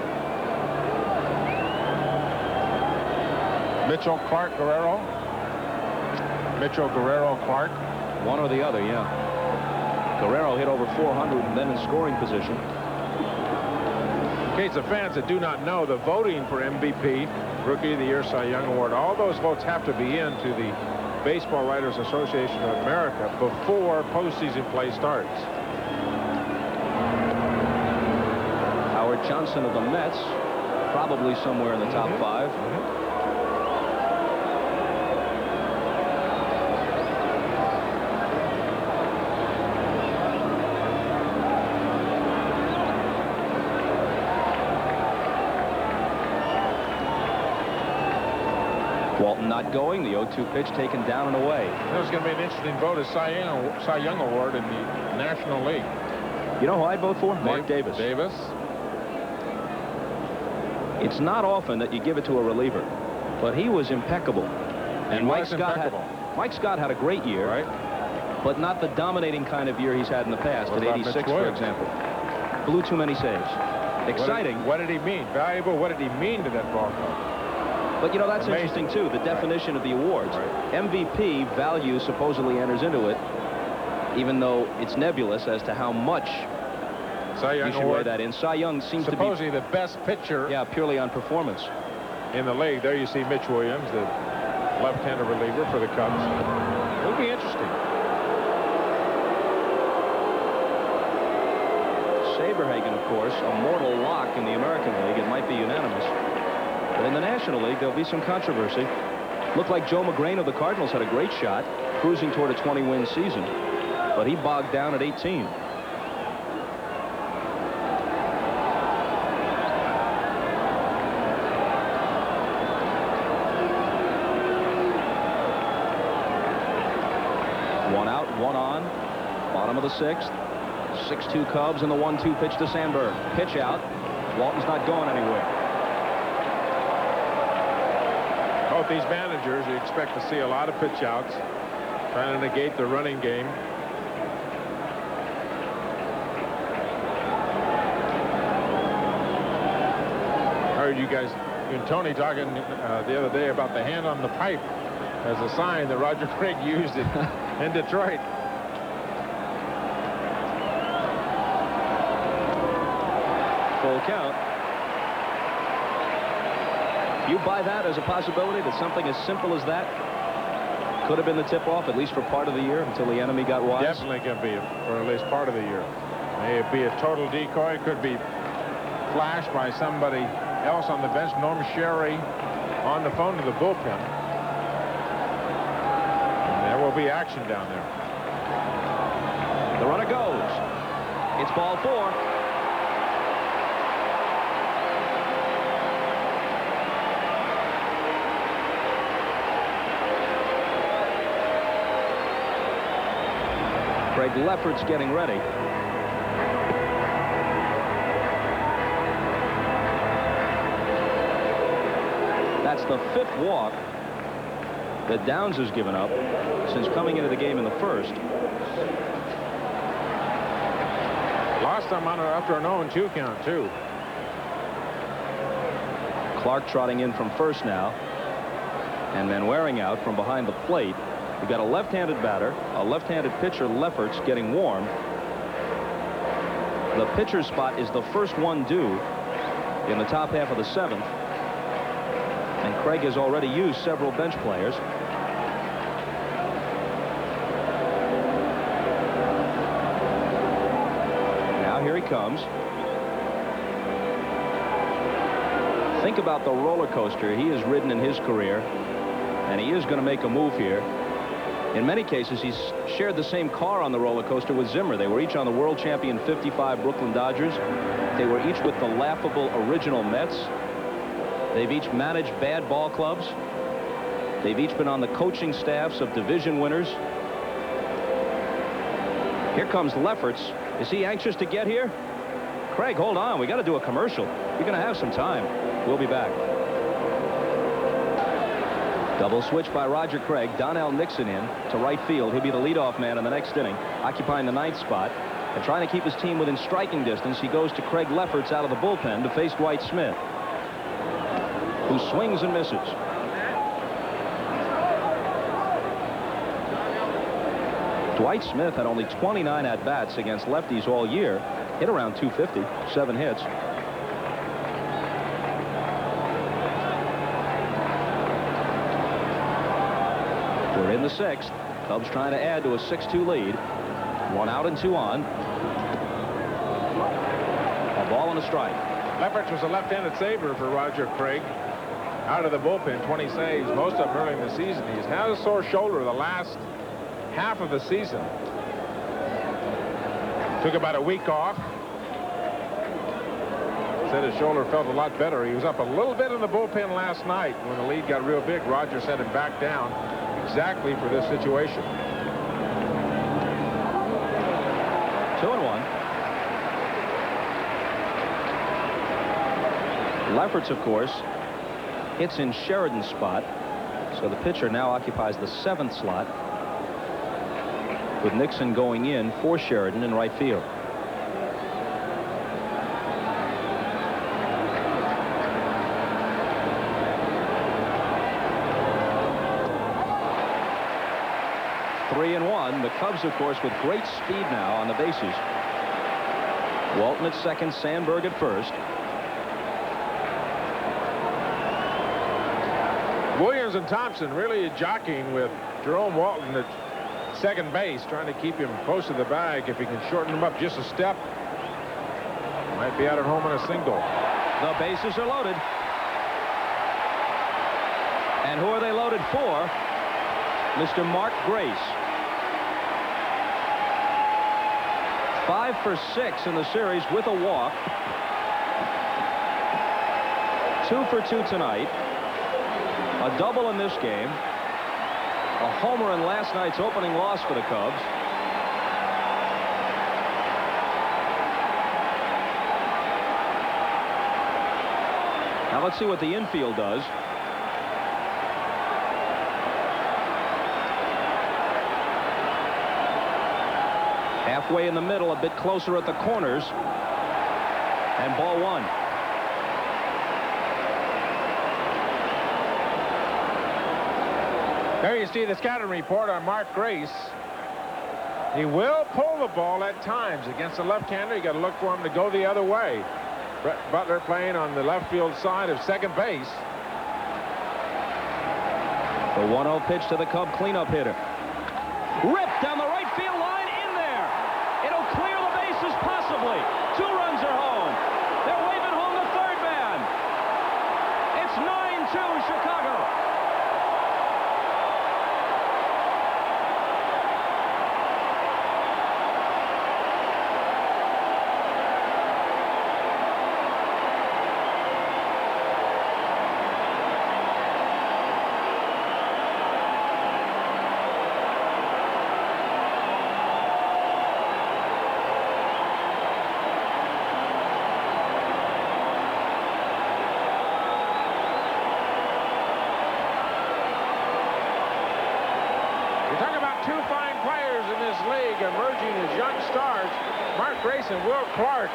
Mitchell, Clark, Guerrero. Mitchell, Guerrero, Clark. One or the other, yeah. Guerrero hit over 400 and then in scoring position. In case of fans that do not know, the voting for MVP, Rookie of the Year, Cy Young Award, all those votes have to be into the Baseball Writers Association of America before postseason play starts. Howard Johnson of the Mets, probably somewhere in the top 5. Walton not going. The 0-2 pitch taken down and away. There's going to be an interesting vote as Cy Young Award in the National League. You know who I'd vote for? Mark Davis. It's not often that you give it to a reliever, but he was impeccable. And Mike Scott had a great year, right? But not the dominating kind of year he's had in the past. At 86, for example. Blew too many saves. Exciting. What did he mean? Valuable. What did he mean to that ball club? But, you know, that's interesting, too, the definition of the awards. MVP value supposedly enters into it, even though it's nebulous as to how much you should weigh that in. Cy Young seems to be supposedly the best pitcher. Yeah, purely on performance. In the league. There you see Mitch Williams, the left-handed reliever for the Cubs. It'll be interesting. Saberhagen, of course, a mortal lock in the American League. It might be unanimous. But in the National League, there'll be some controversy. Looked like Joe McGrain of the Cardinals had a great shot, cruising toward a 20-win season. But he bogged down at 18. One out, one on. Bottom of the 6th. 6-2 Cubs and the 1-2 pitch to Sandberg. Pitch out. Walton's not going anywhere. Both these managers, you expect to see a lot of pitch outs, trying to negate the running game. I heard you guys, you and Tony talking the other day about the hand on the pipe as a sign that Roger Craig used it in Detroit. Full count. You buy that as a possibility, that something as simple as that could have been the tip-off, at least for part of the year, until the enemy got wise? Definitely can be for at least part of the year. May it be a total decoy. It could be flashed by somebody else on the bench. Norm Sherry on the phone to the bullpen. And there will be action down there. The runner goes. It's ball 4. Craig Lefferts getting ready. That's the 5th walk that Downs has given up since coming into the game in the first. Lost them after an 0-2 count, too. Clark trotting in from first now, and then wearing out from behind the plate. We've got a left-handed batter, a left-handed pitcher, Lefferts, getting warm. The pitcher's spot is the first one due in the top half of the 7th. And Craig has already used several bench players. Now here he comes. Think about the roller coaster he has ridden in his career, and he is going to make a move here. In many cases, he's shared the same car on the roller coaster with Zimmer. They were each on the world champion '55 Brooklyn Dodgers. They were each with the laughable original Mets. They've each managed bad ball clubs. They've each been on the coaching staffs of division winners. Here comes Lefferts. Is he anxious to get here? Craig, hold on. We got to do a commercial. You're going to have some time. We'll be back. Double switch by Roger Craig. Donnell Nixon in to right field. He'll be the leadoff man in the next inning, occupying the 9th spot. And trying to keep his team within striking distance, he goes to Craig Lefferts out of the bullpen to face Dwight Smith, who swings and misses. Dwight Smith had only 29 at-bats against lefties all year. Hit around 250, 7 hits. We're in the 6th. Cubs trying to add to a 6-2 lead. 1 out and 2 on. A ball and a strike. Lefferts was a left-handed saver for Roger Craig. Out of the bullpen, 20 saves, most of them early in the season. He's had a sore shoulder the last half of the season. Took about a week off. Said his shoulder felt a lot better. He was up a little bit in the bullpen last night when the lead got real big. Roger sent him back down exactly for this situation. 2-1. Lefferts, of course, hits in Sheridan's spot, so the pitcher now occupies the 7th slot, with Nixon going in for Sheridan in right field. Three and 1. The Cubs, of course, with great speed now on the bases. Walton at second, Sandberg at first. Williams and Thompson really jockeying with Jerome Walton at second base, trying to keep him close to the bag. If he can shorten him up just a step, might be out at home on a single. The bases are loaded. And who are they loaded for? Mr. Mark Grace. 5 for 6 in the series with a walk. 2 for 2 tonight. A double in this game. A homer in last night's opening loss for the Cubs. Now let's see what the infield does. Halfway in the middle, a bit closer at the corners. And ball 1. There you see the scouting report on Mark Grace. He will pull the ball at times against the left-hander. You got to look for him to go the other way. Brett Butler playing on the left field side of second base. The 1-0 pitch to the Cub cleanup hitter. Ripped down the right field line, in there. It'll clear the bases possibly. 2 runs are home. They're waving home the third man. It's 9-2 Chicago. Emerging as young stars, Mark Grace and Will Clark.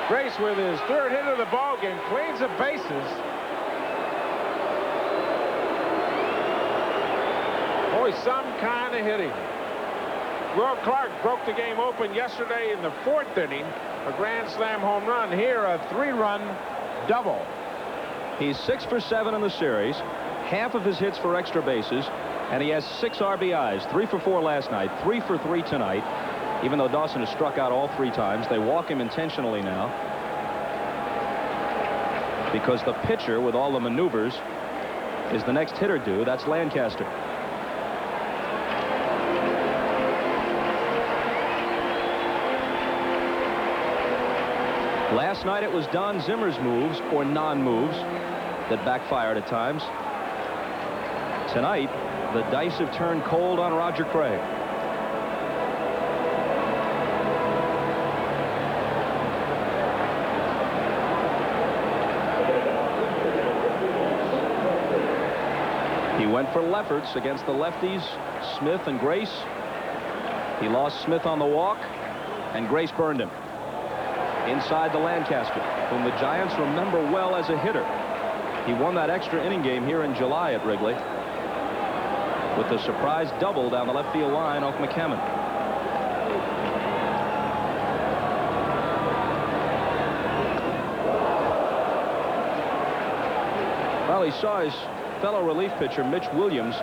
Grace with his 3rd hit of the ball game, cleans the bases. Boy, some kind of hitting. Will Clark broke the game open yesterday in the 4th inning, a grand slam home run. Here, a 3-run double. He's 6 for 7 in the series, half of his hits for extra bases, and he has 6 RBIs, 3 for 4 last night, 3 for 3 tonight. Even though Dawson has struck out all 3 times, they walk him intentionally now because the pitcher with all the maneuvers is the next hitter due. That's Lancaster. Last night it was Don Zimmer's moves or non-moves that backfired at times. Tonight, the dice have turned cold on Roger Craig. He went for Lefferts against the lefties, Smith and Grace. He lost Smith on the walk, and Grace burned him. Inside the Lancaster, whom the Giants remember well as a hitter. He won that extra inning game here in July at Wrigley with the surprise double down the left field line off McCammon. Well, he saw his fellow relief pitcher Mitch Williams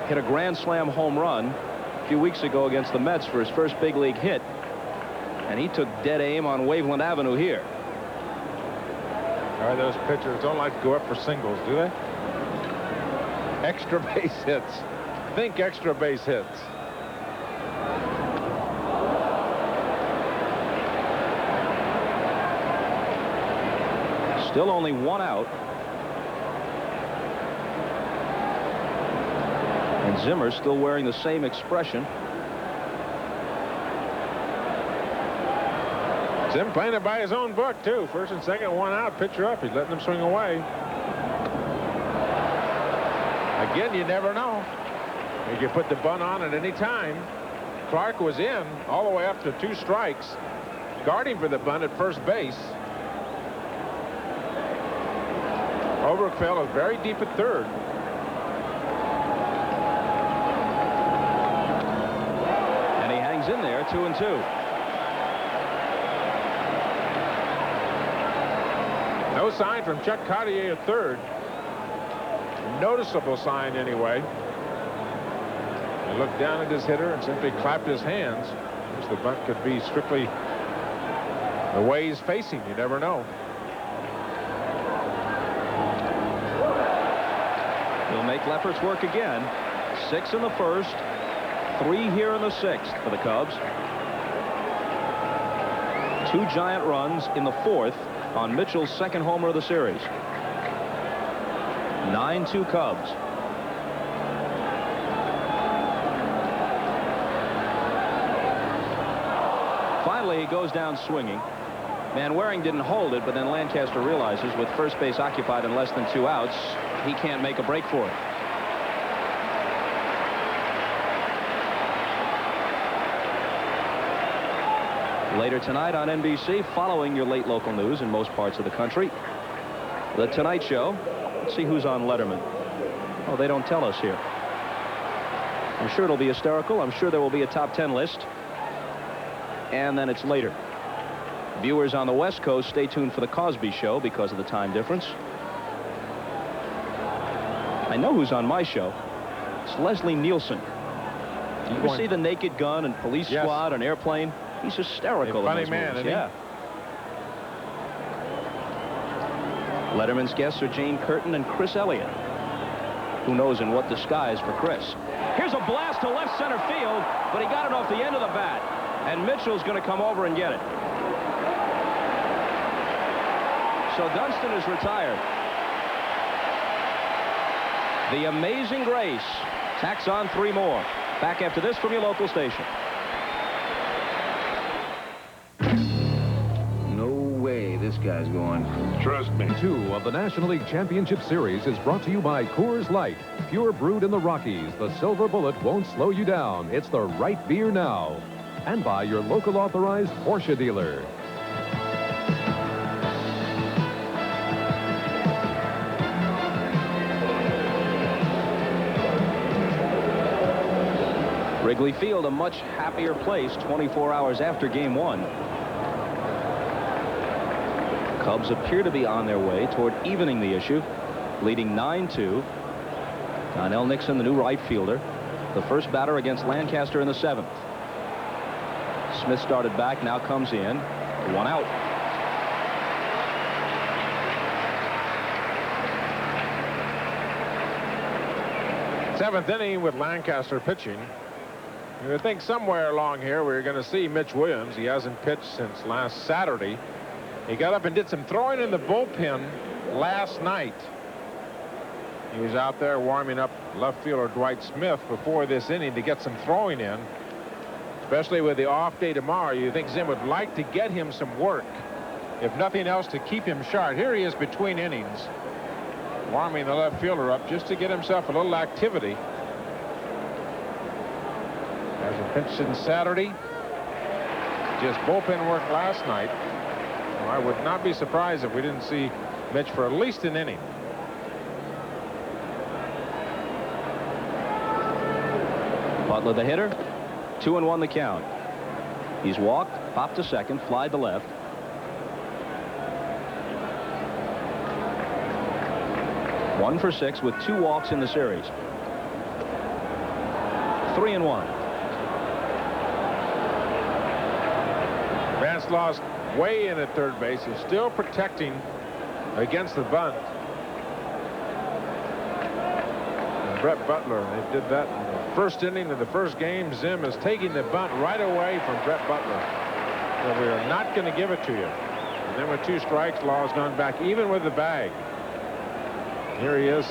hit a grand slam home run a few weeks ago against the Mets for his first big league hit, and he took dead aim on Waveland Avenue here. All right, those pitchers don't like to go up for singles, do they? Extra base hits. Think extra base hits. Still only 1 out. And Zimmer still wearing the same expression. Zim playing it by his own book, too. 1st and 2nd, 1 out, pitcher up. He's letting them swing away. Again, you never know. You can put the bunt on at any time. Clark was in all the way up to 2 strikes, guarding for the bunt at first base. Oberkfell is very deep at 3rd. And he hangs in there, 2-2. No sign from Chuck Cartier at 3rd. Noticeable sign anyway. He looked down at his hitter and simply clapped his hands. Because the bunt could be strictly the way he's facing. You never know. He'll make Lefferts work again. 6 in the 1st, 3 here in the 6th for the Cubs. 2 giant runs in the 4th on Mitchell's 2nd homer of the series. 9-2 Cubs. Finally, he goes down swinging. Van Waring didn't hold it, but then Lancaster realizes with first base occupied and less than 2 outs, he can't make a break for it. Later tonight on NBC, following your late local news in most parts of the country, The Tonight Show. Let's see who's on Letterman. Oh, they don't tell us here. I'm sure it'll be hysterical. I'm sure there will be a top 10 list. And then it's later. Viewers on the West Coast, stay tuned for the Cosby Show because of the time difference. I know who's on my show. It's Leslie Nielsen. You ever see the Naked Gun and Police Squad and Airplane? He's hysterical. Funny man, isn't he? Yeah. Letterman's guests are Jane Curtin and Chris Elliott. Who knows in what disguise for Chris. Here's a blast to left center field, but he got it off the end of the bat. And Mitchell's going to come over and get it. So Dunston is retired. The Amazing Grace tacks on 3 more. Back after this from your local station. No way this guy's going. Trust me. 2 of the National League Championship Series is brought to you by Coors Light. Pure brewed in the Rockies, the Silver Bullet won't slow you down. It's the right beer now. And by your local authorized Porsche dealer. Wrigley Field, a much happier place 24 hours after Game 1. Cubs appear to be on their way toward evening the issue, leading 9-2. Donnell Nixon, the new right fielder, the first batter against Lancaster in the 7th. Smith started back, now comes in. 1 out. Seventh inning with Lancaster pitching. You would think somewhere along here we're going to see Mitch Williams. He hasn't pitched since last Saturday. He got up and did some throwing in the bullpen last night. He was out there warming up left fielder Dwight Smith before this inning to get some throwing in. Especially with the off day tomorrow, you think Zim would like to get him some work, if nothing else, to keep him sharp. Here he is between innings, warming the left fielder up just to get himself a little activity. Hasn't pitched since Saturday. Just bullpen work last night. Well, I would not be surprised if we didn't see Mitch for at least an inning. Butler, the hitter. 2-1 the count. He's walked, popped to second, fly to left. One for 6 with 2 walks in the series. 3-1. Vance lost way in at third base. Is still protecting against the bunt. And Brett Butler, they did that in the first inning of the first game. Zim is taking the bunt right away from Brett Butler. So we are not going to give it to you. And then with 2 strikes, Law's gone back even with the bag. Here he is,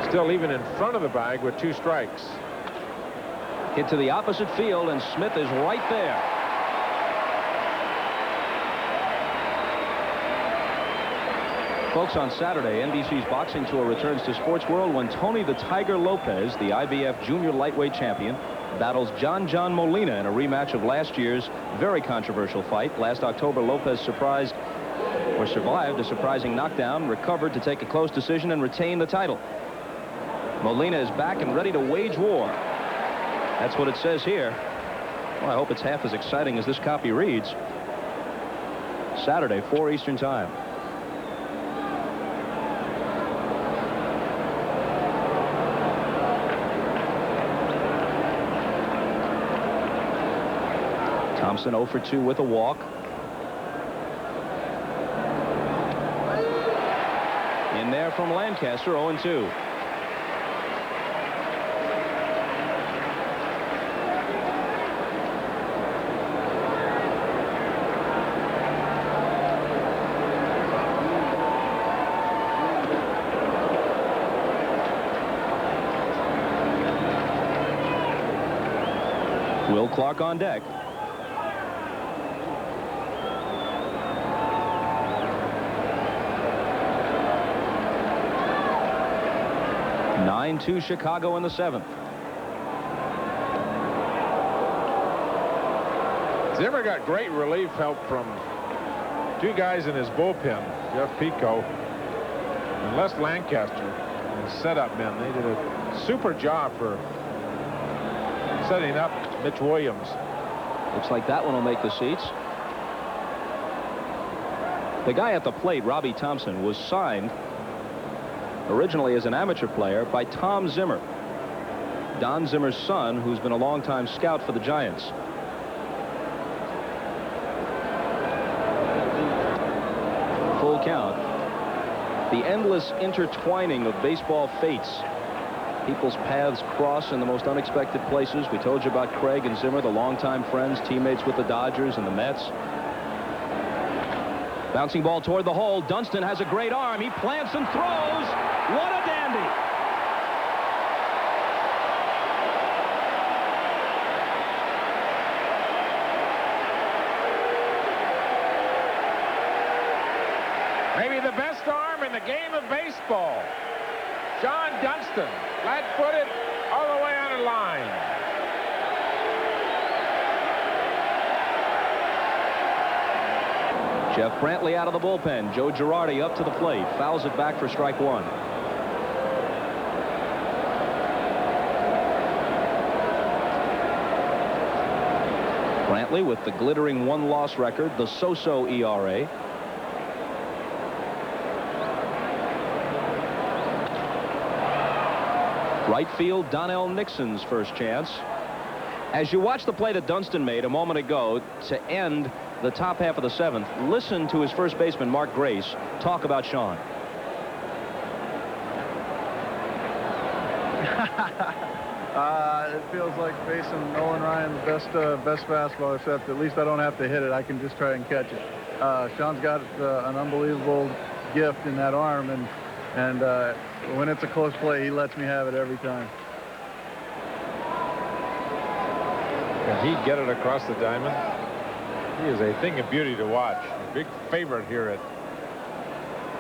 still even in front of the bag with 2 strikes. Hit to the opposite field, and Smith is right there. Folks, on Saturday, NBC's boxing tour returns to Sports World when Tony the Tiger Lopez, the IBF junior lightweight champion, battles John Molina in a rematch of last year's very controversial fight. Last October, Lopez survived a surprising knockdown, recovered to take a close decision and retain the title. Molina is back and ready to wage war. That's what it says here. Well, I hope it's half as exciting as this copy reads. Saturday, 4 Eastern Time. Thompson 0 for 2 with a walk. In there from Lancaster, 0-2. Will Clark on deck. To Chicago in the 7th. Zimmer got great relief help from 2 guys in his bullpen, Jeff Pico and Les Lancaster, his setup men. They did a super job for setting up Mitch Williams. Looks like that one will make the seats. The guy at the plate, Robbie Thompson, was signed originally as an amateur player, by Tom Zimmer, Don Zimmer's son, who's been a longtime scout for the Giants. Full count. The endless intertwining of baseball fates. People's paths cross in the most unexpected places. We told you about Craig and Zimmer, the longtime friends, teammates with the Dodgers and the Mets. Bouncing ball toward the hole. Dunston has a great arm. He plants and throws. What a dandy. Maybe the best arm in the game of baseball. John Dunston, flat-footed, all the way on the line. Jeff Brantley out of the bullpen. Joe Girardi up to the plate. Fouls it back for strike one. Brantley with the glittering one-loss record, the so-so ERA. Right field, Donnell Nixon's first chance. As you watch the play that Dunston made a moment ago to end the top half of the seventh, listen to his first baseman, Mark Grace, talk about Sean. It feels like facing Nolan Ryan's best fastball, except at least I don't have to hit it. I can just try and catch it. Sean's got an unbelievable gift in that arm, and when it's a close play, he lets me have it every time. Can he get it across the diamond? He is a thing of beauty to watch. A big favorite here at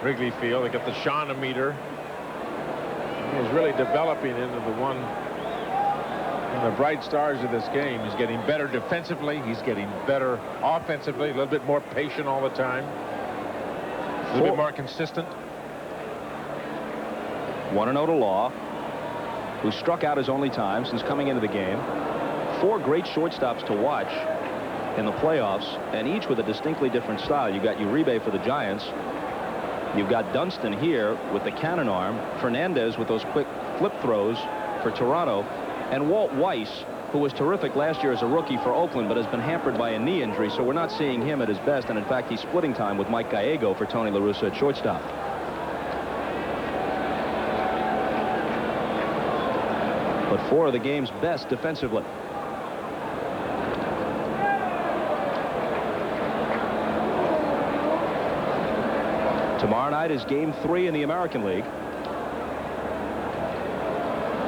Wrigley Field. They got the Sean-o-meter. He's really developing into one of the bright stars of this game. He's getting better defensively. He's getting better offensively. A little bit more patient all the time. A little bit more consistent. 1-0 to Law, who struck out his only time since coming into the game. 4 great shortstops to watch in the playoffs, and each with a distinctly different style. You've got Uribe for the Giants. You've got Dunston here with the cannon arm. Fernandez with those quick flip throws for Toronto. And Walt Weiss, who was terrific last year as a rookie for Oakland, but has been hampered by a knee injury, so we're not seeing him at his best. And in fact, he's splitting time with Mike Gallego for Tony La Russa at shortstop. But 4 of the game's best defensively. Tomorrow night is Game 3 in the American League.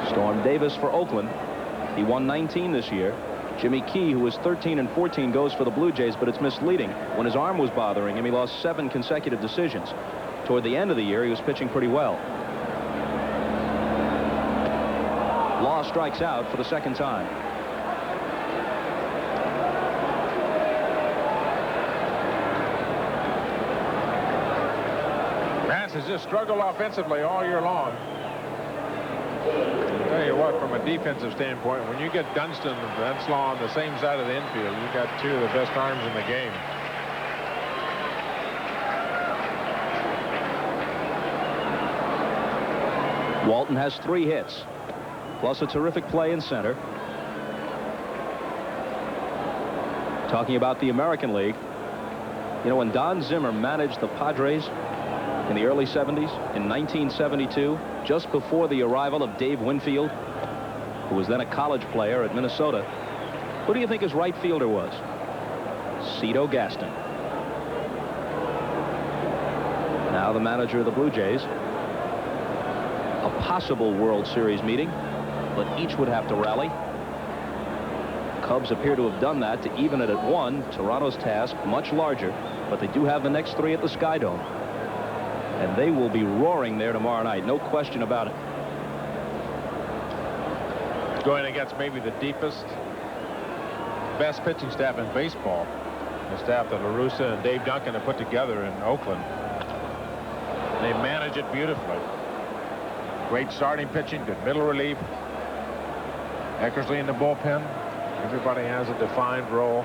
Storm Davis for Oakland. He won 19 this year. Jimmy Key, who was 13 and 14, goes for the Blue Jays, but it's misleading. When his arm was bothering him, he lost 7 consecutive decisions. Toward the end of the year, he was pitching pretty well. Law strikes out for the second time. Mass has just struggled offensively all year long. I'll tell you what, from a defensive standpoint, when you get Dunston and Venslaw on the same side of the infield, you've got 2 of the best arms in the game. Walton has 3 hits, plus a terrific play in center. Talking about the American League, you know, when Don Zimmer managed the Padres in the early 70s, in 1972, just before the arrival of Dave Winfield, who was then a college player at Minnesota, who do you think his right fielder was? Cito Gaston. Now the manager of the Blue Jays. A possible World Series meeting, but each would have to rally. Cubs appear to have done that to even it at 1. Toronto's task much larger, but they do have the next 3 at the Sky Dome. And they will be roaring there tomorrow night, no question about it. Going against maybe the deepest, best pitching staff in baseball. The staff that La Russa and Dave Duncan have put together in Oakland. They manage it beautifully. Great starting pitching, good middle relief. Eckersley in the bullpen. Everybody has a defined role.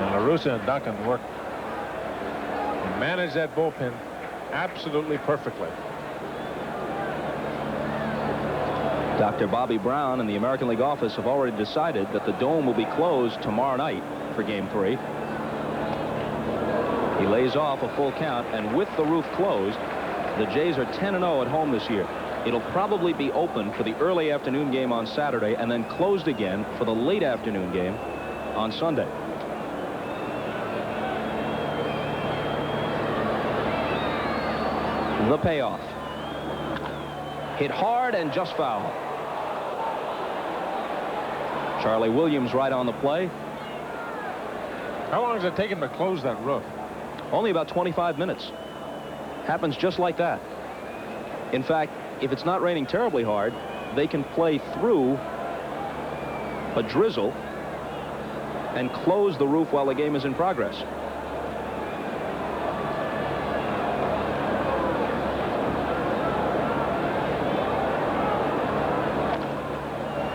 And La Russa and Duncan work and manage that bullpen absolutely perfectly. Dr. Bobby Brown and the American League office have already decided that the dome will be closed tomorrow night for Game 3. He lays off a full count, and with the roof closed, the Jays are 10-0 at home this year. It'll probably be open for the early afternoon game on Saturday and then closed again for the late afternoon game on Sunday. The payoff. Hit hard and just foul. Charlie Williams right on the play. How long has it taken to close that roof? Only about 25 minutes. Happens just like that. In fact, if it's not raining terribly hard, they can play through a drizzle and close the roof while the game is in progress.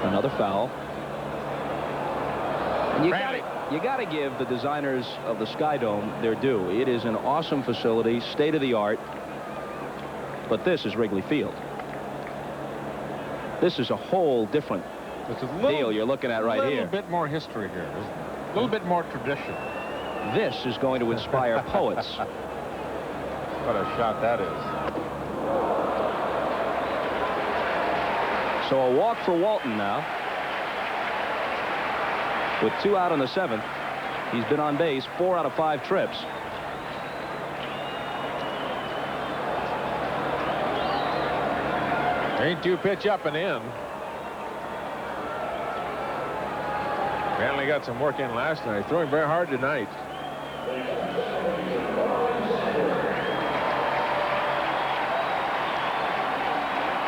Another foul. And you got to give the designers of the Sky Dome their due. It is an awesome facility, state-of-the-art. But this is Wrigley Field. This is a whole different deal you're looking at right here. A little bit more history here. A little bit more tradition. This is going to inspire poets. What a shot that is. So a walk for Walton now. With 2 out in the 7th, he's been on base 4 out of 5 trips. Ain't 2 pitch up and in. Apparently got some work in last night. Throwing very hard tonight.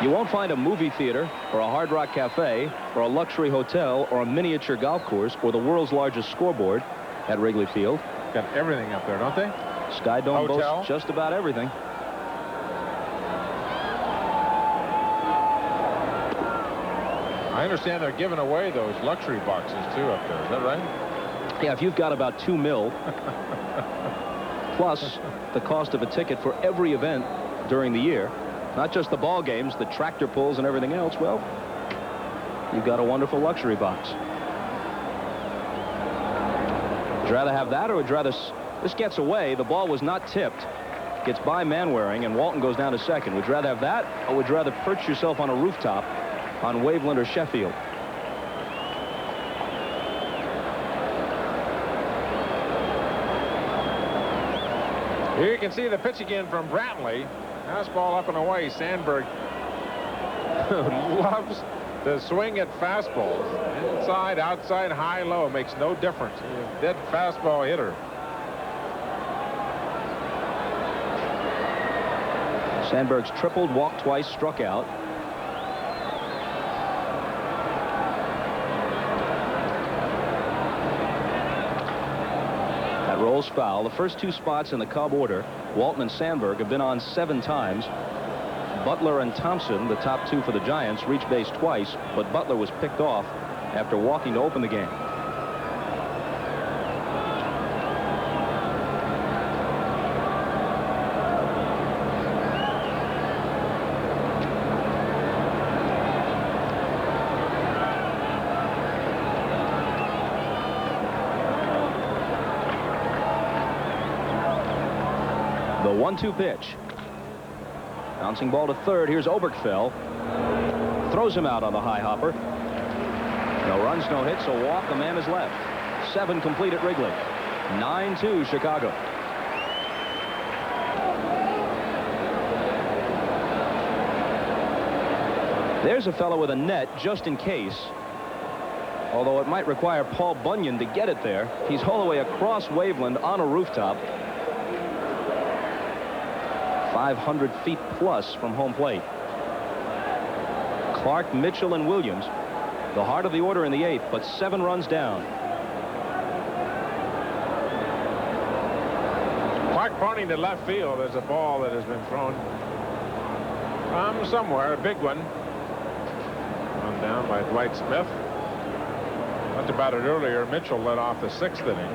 You won't find a movie theater or a Hard Rock Cafe or a luxury hotel or a miniature golf course or the world's largest scoreboard at Wrigley Field. Got everything up there, don't they? Sky Dome Hotel. boasts just about everything. I understand they're giving away those luxury boxes too up there. Is that right? Yeah, if you've got about $2 million plus the cost of a ticket for every event during the year, not just the ball games, the tractor pulls and everything else, well, you've got a wonderful luxury box. Would you rather have that, or would you rather... This gets away. The ball was not tipped. Gets by Manwaring, and Walton goes down to second. Would you rather have that, or would you rather perch yourself on a rooftop on Waveland or Sheffield? Here you can see the pitch again from Brantley. Fastball up and away. Sandberg loves to swing at fastballs. Inside, outside, high, low. Makes no difference. He's a dead fastball hitter. Sandberg's tripled, walked twice, struck out. That rolls foul. The first 2 spots in the Cub order, Walton and Sandberg, have been on 7 times. Butler and Thompson, the top 2 for the Giants, reached base twice, but Butler was picked off after walking to open the game. The 1-2 pitch. Bouncing ball to third. Here's Oberkfell. Throws him out on the high hopper. No runs, no hits, a walk. A man is left. 7 complete at Wrigley. 9-2 Chicago. There's a fellow with a net just in case. Although it might require Paul Bunyan to get it there. He's all the way across Waveland on a rooftop. 500 feet plus from home plate. Clark, Mitchell, and Williams, the heart of the order in the 8th, but 7 runs down. Clark pointing to left field. There's a ball that has been thrown from somewhere, a big one. Run down by Dwight Smith. Talked about it earlier. Mitchell led off the 6th inning.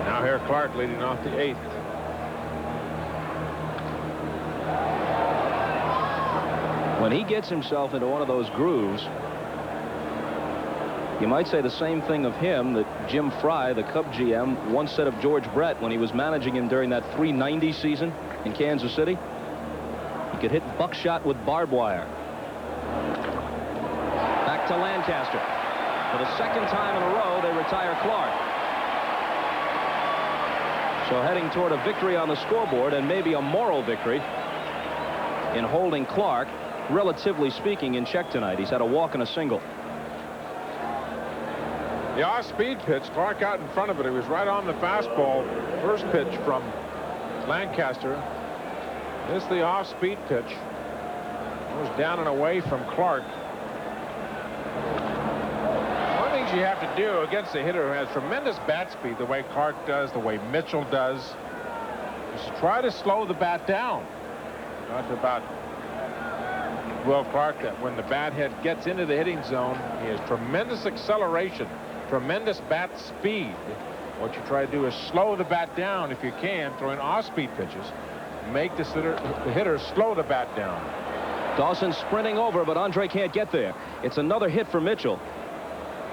Now here Clark leading off the 8th. When he gets himself into one of those grooves, you might say the same thing of him that Jim Fry, the Cub GM, once said of George Brett when he was managing him during that 390 season in Kansas City. He could hit buckshot with barbed wire. Back to Lancaster. For the second time in a row, they retire Clark. So heading toward a victory on the scoreboard, and maybe a moral victory in holding Clark, relatively speaking, in check tonight. He's had a walk and a single. The off-speed pitch, Clark out in front of it. He was right on the fastball. First pitch from Lancaster. This is the off-speed pitch. It was down and away from Clark. One of the things you have to do against a hitter who has tremendous bat speed, the way Clark does, the way Mitchell does, is try to slow the bat down. Talked about Will Clark, that when the bat head gets into the hitting zone, he has tremendous acceleration, tremendous bat speed. What you try to do is slow the bat down if you can, throwing off-speed pitches. Make the hitter slow the bat down. Dawson sprinting over, but Andre can't get there. It's another hit for Mitchell.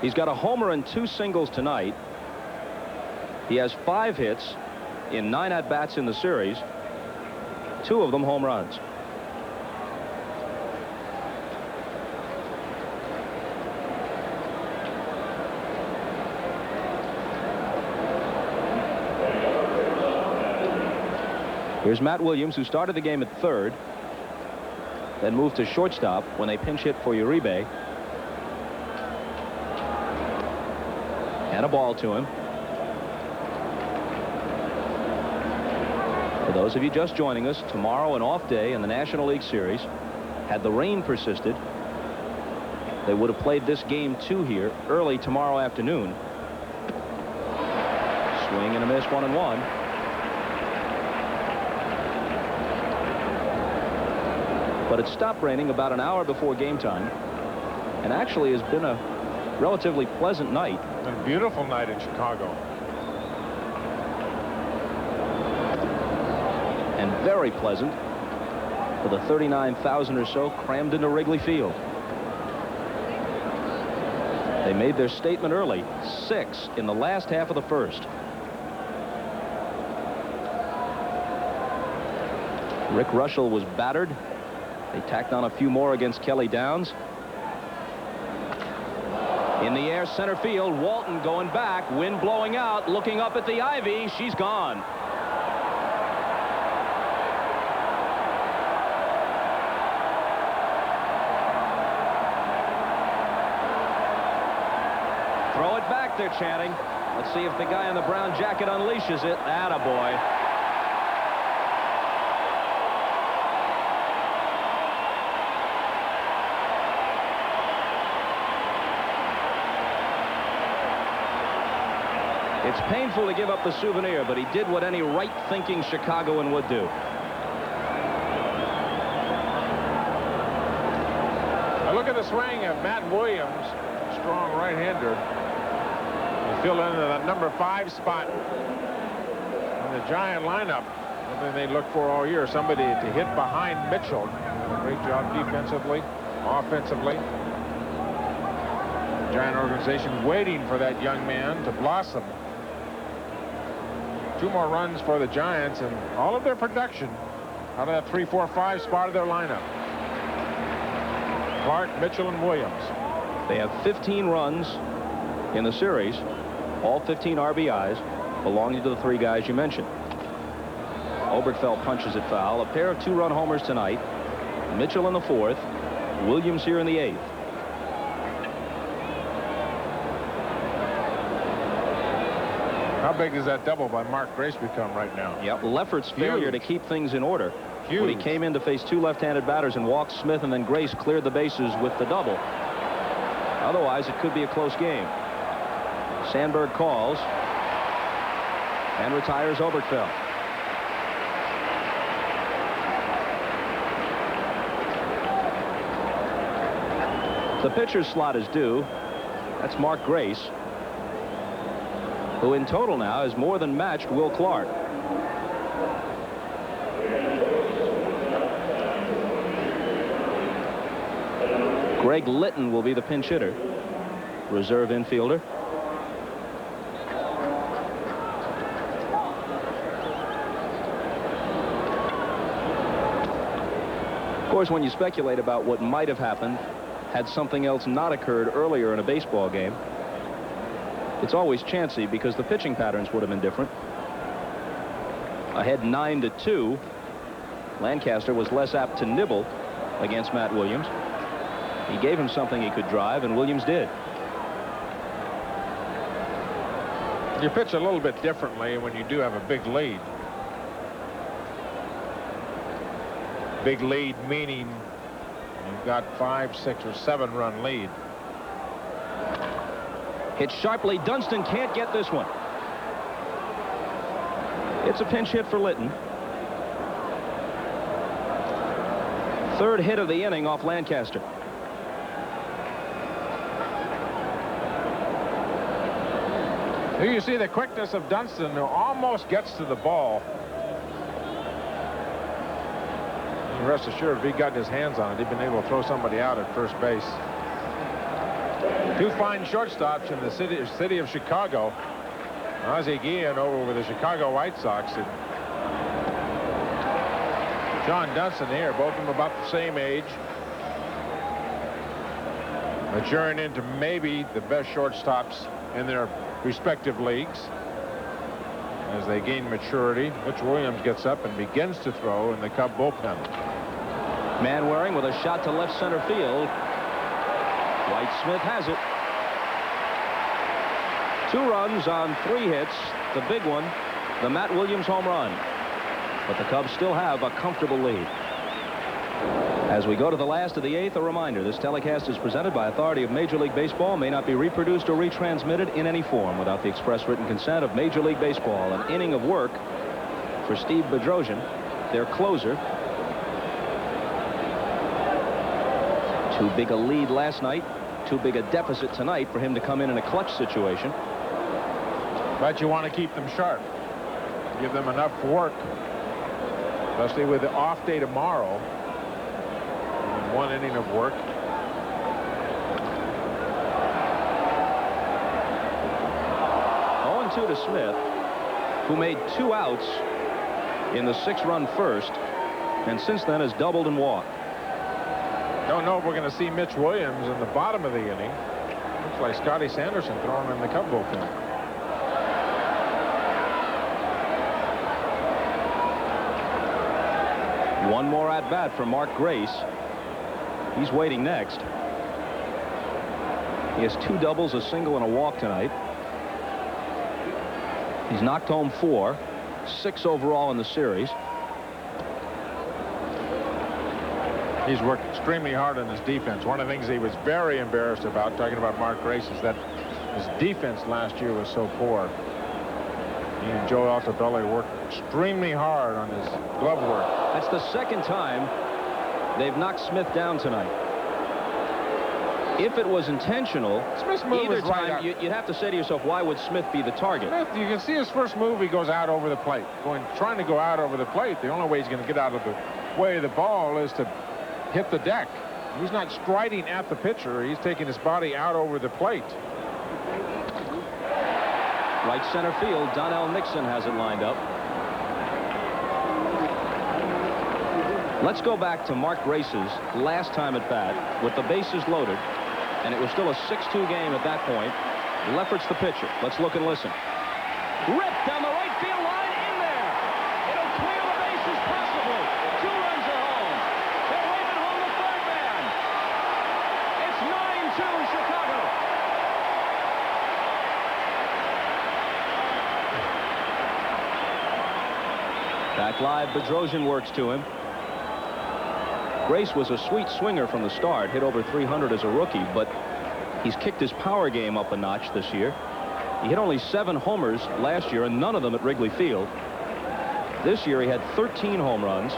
He's got a homer and 2 singles tonight. He has 5 hits in 9 at-bats in the series. 2 of them home runs. Here's Matt Williams, who started the game at third, then moved to shortstop when they pinch hit for Uribe. And a ball to him. For those of you just joining us, tomorrow an off day in the National League Series. Had the rain persisted, they would have played this game 2 here early tomorrow afternoon. Swing and a miss, 1-1. But it stopped raining about an hour before game time, and actually has been a relatively pleasant night. A beautiful night in Chicago. And very pleasant for the 39,000 or so crammed into Wrigley Field. They made their statement early, 6 in the last half of the first. Rick Russell was battered. They tacked on a few more against Kelly Downs. In the air, center field, Walton going back, wind blowing out, looking up at the ivy. She's gone. Throw it back, they're chanting. Let's see if the guy in the brown jacket unleashes it. Attaboy. It's painful to give up the souvenir, but he did what any right-thinking Chicagoan would do. Now look at the swing of Matt Williams, strong right-hander. He filled into that number 5 spot in the Giant lineup. Something they look for all year, somebody to hit behind Mitchell. Great job defensively, offensively. The Giant organization waiting for that young man to blossom. 2 more runs for the Giants, and all of their production out of that 3, 4, 5 spot of their lineup. Clark, Mitchell, and Williams. They have 15 runs in the series, all 15 RBIs belonging to the 3 guys you mentioned. Oberkfell punches it foul. A pair of 2-run homers tonight. Mitchell in the 4th, Williams here in the 8th. How big does that double by Mark Grace become right now? Yep. Lefferts' failure to keep things in order. Huge. When he came in to face 2 left-handed batters and walked Smith, and then Grace cleared the bases with the double. Otherwise, it could be a close game. Sandberg calls and retires Oberkfell. The pitcher's slot is due. That's Mark Grace, who in total now has more than matched Will Clark. Greg Litton will be the pinch hitter, reserve infielder. Of course, when you speculate about what might have happened had something else not occurred earlier in a baseball game, it's always chancy because the pitching patterns would have been different. Ahead 9-2, Lancaster was less apt to nibble against Matt Williams. He gave him something he could drive, and Williams did. You pitch a little bit differently when you do have a big lead. Big lead meaning you've got 5, 6, or 7 run lead. Hit sharply. Dunston can't get this one. It's a pinch hit for Litton. Third hit of the inning off Lancaster. Here you see the quickness of Dunston, who almost gets to the ball. And rest assured, if he'd gotten his hands on it, he'd been able to throw somebody out at first base. 2 fine shortstops in the city of Chicago. Ozzie Guillen over with the Chicago White Sox, and John Dunston here, both of them about the same age, maturing into maybe the best shortstops in their respective leagues. As they gain maturity, Mitch Williams gets up and begins to throw in the Cub bullpen. Manwaring with a shot to left center field. Dwight Smith has it. 2 runs on 3 hits. The big one, the Matt Williams home run. But the Cubs still have a comfortable lead. As we go to the last of the 8th, a reminder, this telecast is presented by authority of Major League Baseball, may not be reproduced or retransmitted in any form without the express written consent of Major League Baseball. An inning of work for Steve Bedrosian, their closer. Too big a lead last night, too big a deficit tonight for him to come in a clutch situation. But you want to keep them sharp. Give them enough work, especially with the off day tomorrow. 1 inning of work. Oh, 2 to Smith, who made 2 outs in the 6-run first, and since then has doubled and walked. Don't know if we're going to see Mitch Williams in the bottom of the inning. Looks like Scotty Sanderson throwing him in the Cub bullpen. One more at bat for Mark Grace. He's waiting next. He has 2 doubles, a single, and a walk tonight. He's knocked home 4, 6 overall in the series. He's worked extremely hard on his defense. One of the things he was very embarrassed about, talking about Mark Grace, is that his defense last year was so poor. He and Joe Altobelli worked extremely hard on his glove work. That's the 2nd time they've knocked Smith down tonight. If it was intentional, Smith's move either is right time you'd have to say to yourself, why would Smith be the target? Smith, you can see his first move, he goes out over the plate. Trying to go out over the plate, the only way he's going to get out of the way of the ball is to hit the deck. He's not striding at the pitcher. He's taking his body out over the plate. Right center field, Donnell Nixon has it lined up. Let's go back to Mark Grace's last time at bat with the bases loaded, and it was still a 6-2 game at that point. Lefferts the pitcher. Let's look and listen. Ripped down the right field line, in there. It'll clear the bases possibly. 2 runs are home. They're waving home the 3rd man. It's 9-2 Chicago. Back live, Bedrosian works to him. Grace was a sweet swinger from the start, hit over 300 as a rookie, but he's kicked his power game up a notch this year. He hit only 7 homers last year, and none of them at Wrigley Field. This year he had 13 home runs,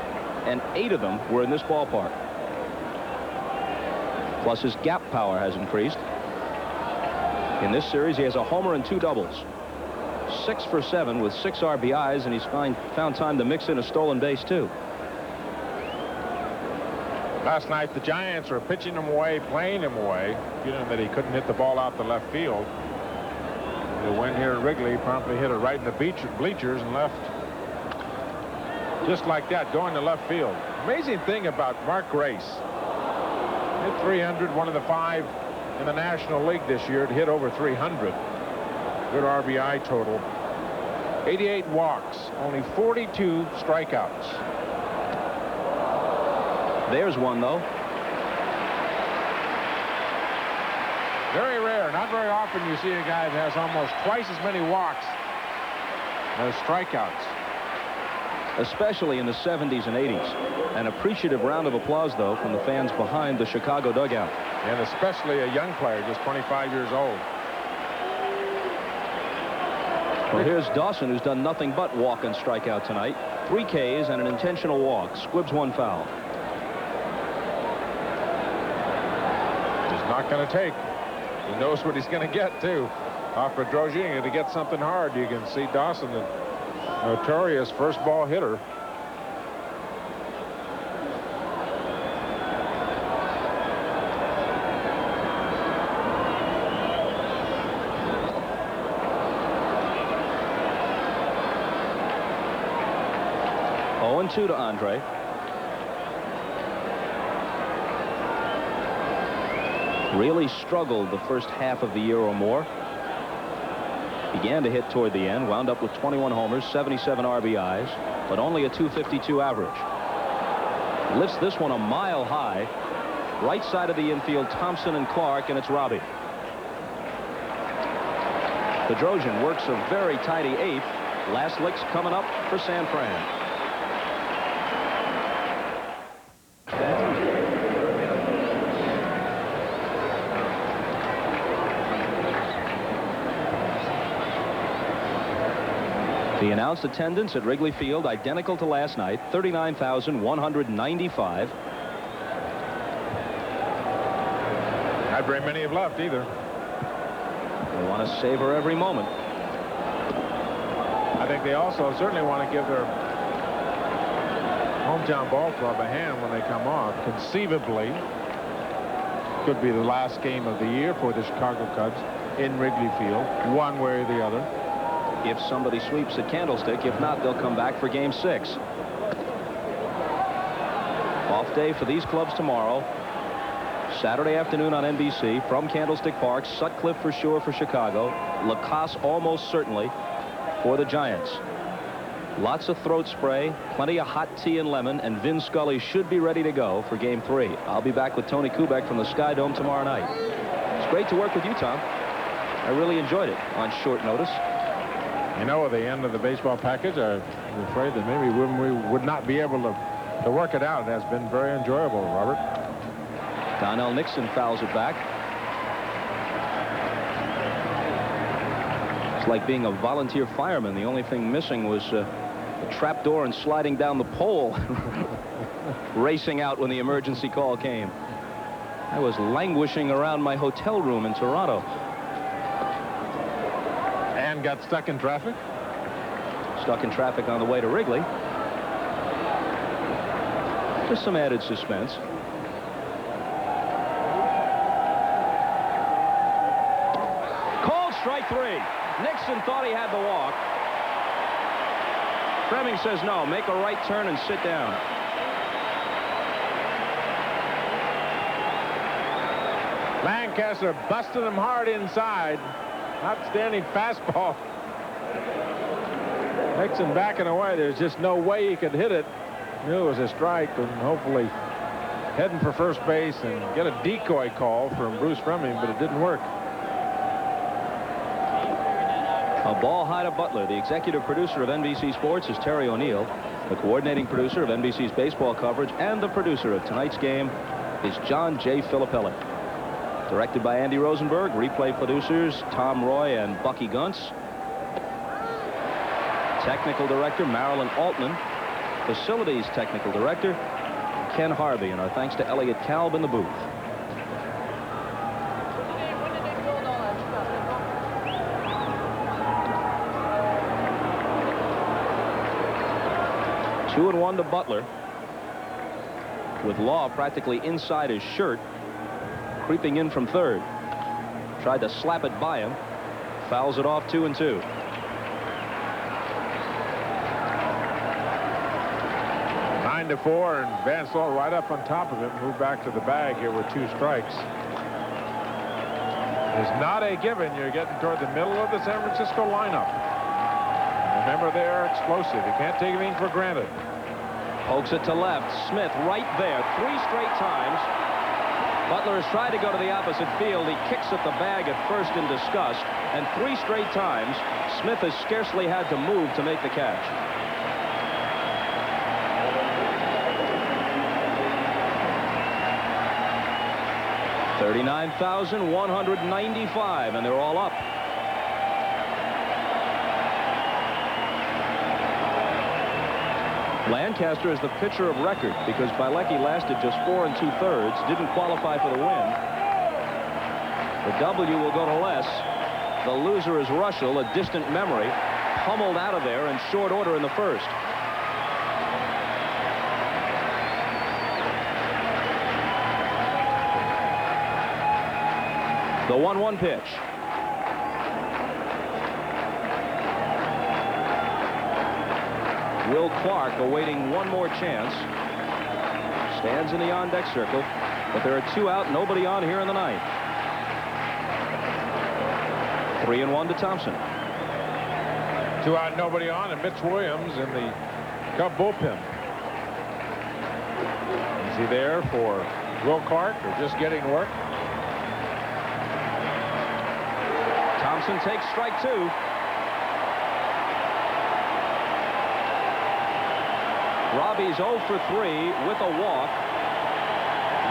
and 8 of them were in this ballpark. Plus his gap power has increased. In this series he has a homer and 2 doubles. 6 for 7 with 6 RBIs, and he's found time to mix in a stolen base too. Last night, the Giants were pitching him away, playing him away, feeling that he couldn't hit the ball out to left field. The win here at Wrigley promptly hit it right in the bleachers and left just like that, going to left field. Amazing thing about Mark Grace. Hit 300, one of the 5 in the National League this year to hit over 300. Good RBI total. 88 walks, only 42 strikeouts. There's one, though. Very rare. Not very often you see a guy that has almost twice as many walks as strikeouts. Especially in the 70s and 80s. An appreciative round of applause, though, from the fans behind the Chicago dugout. And especially a young player, just 25 years old. Well, here's Dawson, who's done nothing but walk and strike out tonight. 3 Ks and an intentional walk. Squibs 1 foul. He's not going to take. He knows what he's going to get, too. Off Bedrosian, to get something hard. You can see Dawson, the notorious first ball hitter. Oh, 0-2 to Andre. Really struggled the first half of the year or more. Began to hit toward the end, wound up with 21 homers, 77 RBIs, but only a .252 average. Lifts this one a mile high. Right side of the infield, Thompson and Clark, and it's Robbie. Bedrosian works a very tidy 8th. Last licks coming up for San Fran. The announced attendance at Wrigley Field identical to last night, 39,195. Not very many have left either. They want to savor every moment. I think they also certainly want to give their hometown ball club a hand when they come off. Conceivably, could be the last game of the year for the Chicago Cubs in Wrigley Field, one way or the other. If somebody sweeps at Candlestick, if not, they'll come back for Game 6. Off day for these clubs tomorrow. Saturday afternoon on NBC from Candlestick Park. Sutcliffe for sure for Chicago. Lacasse almost certainly for the Giants. Lots of throat spray, plenty of hot tea and lemon, and Vin Scully should be ready to go for Game 3. I'll be back with Tony Kubek from the Sky Dome tomorrow night. It's great to work with you, Tom. I really enjoyed it on short notice. You know, at the end of the baseball package, I'm afraid that maybe we would not be able to work it out. It has been very enjoyable, Robert. Donnell Nixon fouls it back. It's like being a volunteer fireman. The only thing missing was the trapdoor and sliding down the pole. Racing out when the emergency call came. I was languishing around my hotel room in Toronto. And got stuck in traffic? Stuck in traffic on the way to Wrigley. Just some added suspense. Called strike 3. Nixon thought he had the walk. Fleming says no. Make a right turn and sit down. Lancaster busted him hard inside. Outstanding fastball. Nixon backing away. There's just no way he could hit it. Knew it was a strike, and hopefully heading for first base and get a decoy call from Bruce Fleming, but it didn't work. A ball high to Butler. The executive producer of NBC Sports is Terry O'Neill. The coordinating producer of NBC's baseball coverage and the producer of tonight's game is John J. Filippelli. Directed by Andy Rosenberg. Replay producers Tom Roy and Bucky Gunts. Technical director Marilyn Altman. Facilities technical director Ken Harvey. And our thanks to Elliot Kalb in the booth. Two and 1 to Butler. with Law practically inside his shirt, creeping in from third. Tried to slap it by him. Fouls it off 2-2. Nine to 4, and Vance Law right up on top of it. Moved back to the bag here with 2 strikes. It's not a given. You're getting toward the middle of the San Francisco lineup. Remember, they are explosive. You can't take anything for granted. Pokes it to left. Smith right there 3 straight times. Butler has tried to go to the opposite field. He kicks at the bag at first in disgust, and 3 straight times Smith has scarcely had to move to make the catch. $39,195, and they're all up. Lancaster is the pitcher of record because Bilecki lasted just 4 2/3, didn't qualify for the win. The W will go to Les. The loser is Russell, a distant memory, pummeled out of there in short order in the first. The 1-1 pitch. Will Clark awaiting one more chance. Stands in the on-deck circle, but there are 2 out, nobody on here in the 9th. 3-1 to Thompson. 2 out, nobody on, and Mitch Williams in the Cub bullpen. Is he there for Will Clark or just getting work? Thompson takes strike 2. Robbie's 0 for 3 with a walk.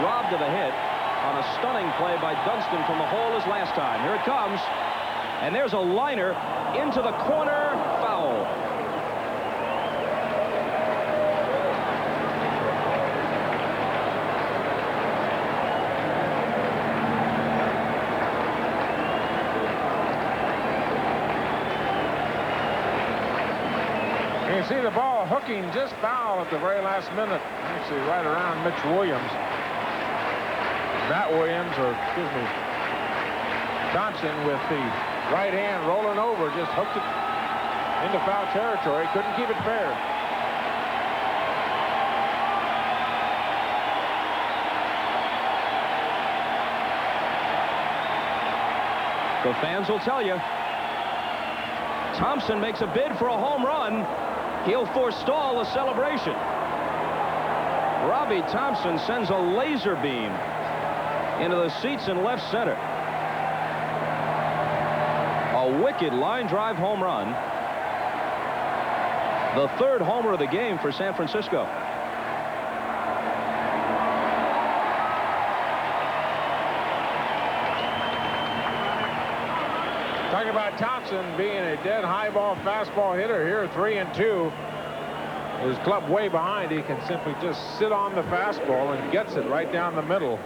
Robbed of a hit on a stunning play by Dunston from the hole as last time. Here it comes. And there's a liner into the corner. Foul. You see the ball hooking just foul at the very last minute. Actually right around Mitch Williams. Matt Williams, or excuse me, Thompson with the right hand rolling over, just hooked it into foul territory. Couldn't keep it fair. The fans will tell you. Thompson makes a bid for a home run. He'll forestall the celebration. Robbie Thompson sends a laser beam into the seats in left center. A wicked line drive home run. The 3rd homer of the game for San Francisco. Talking about Thompson being a dead high ball fastball hitter here, 3-2. His club way behind. He can simply just sit on the fastball and gets it right down the middle.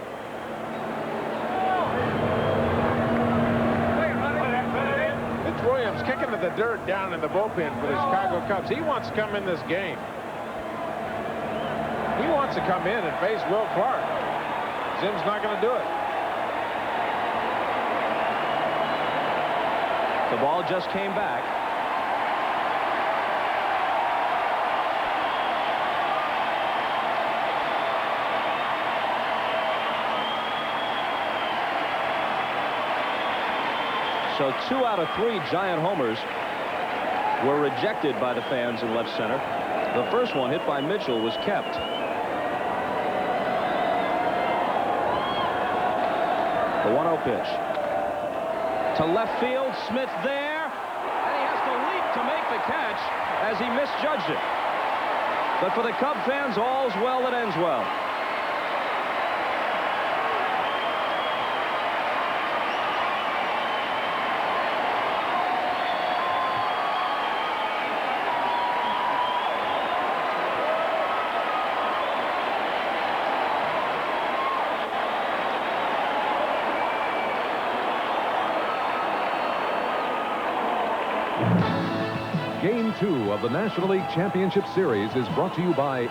Mitch Williams kicking to the dirt down in the bullpen for the Chicago Cubs. He wants to come in this game. He wants to come in and face Will Clark. Zim's not going to do it. The ball just came back. So 2 out of 3 Giant homers were rejected by the fans in left center. The first one, hit by Mitchell, was kept. The 1-0 pitch. To left field, Smith there, and he has to leap to make the catch as he misjudged it. But for the Cub fans, all's well that ends well. Game 2 of the National League Championship Series is brought to you by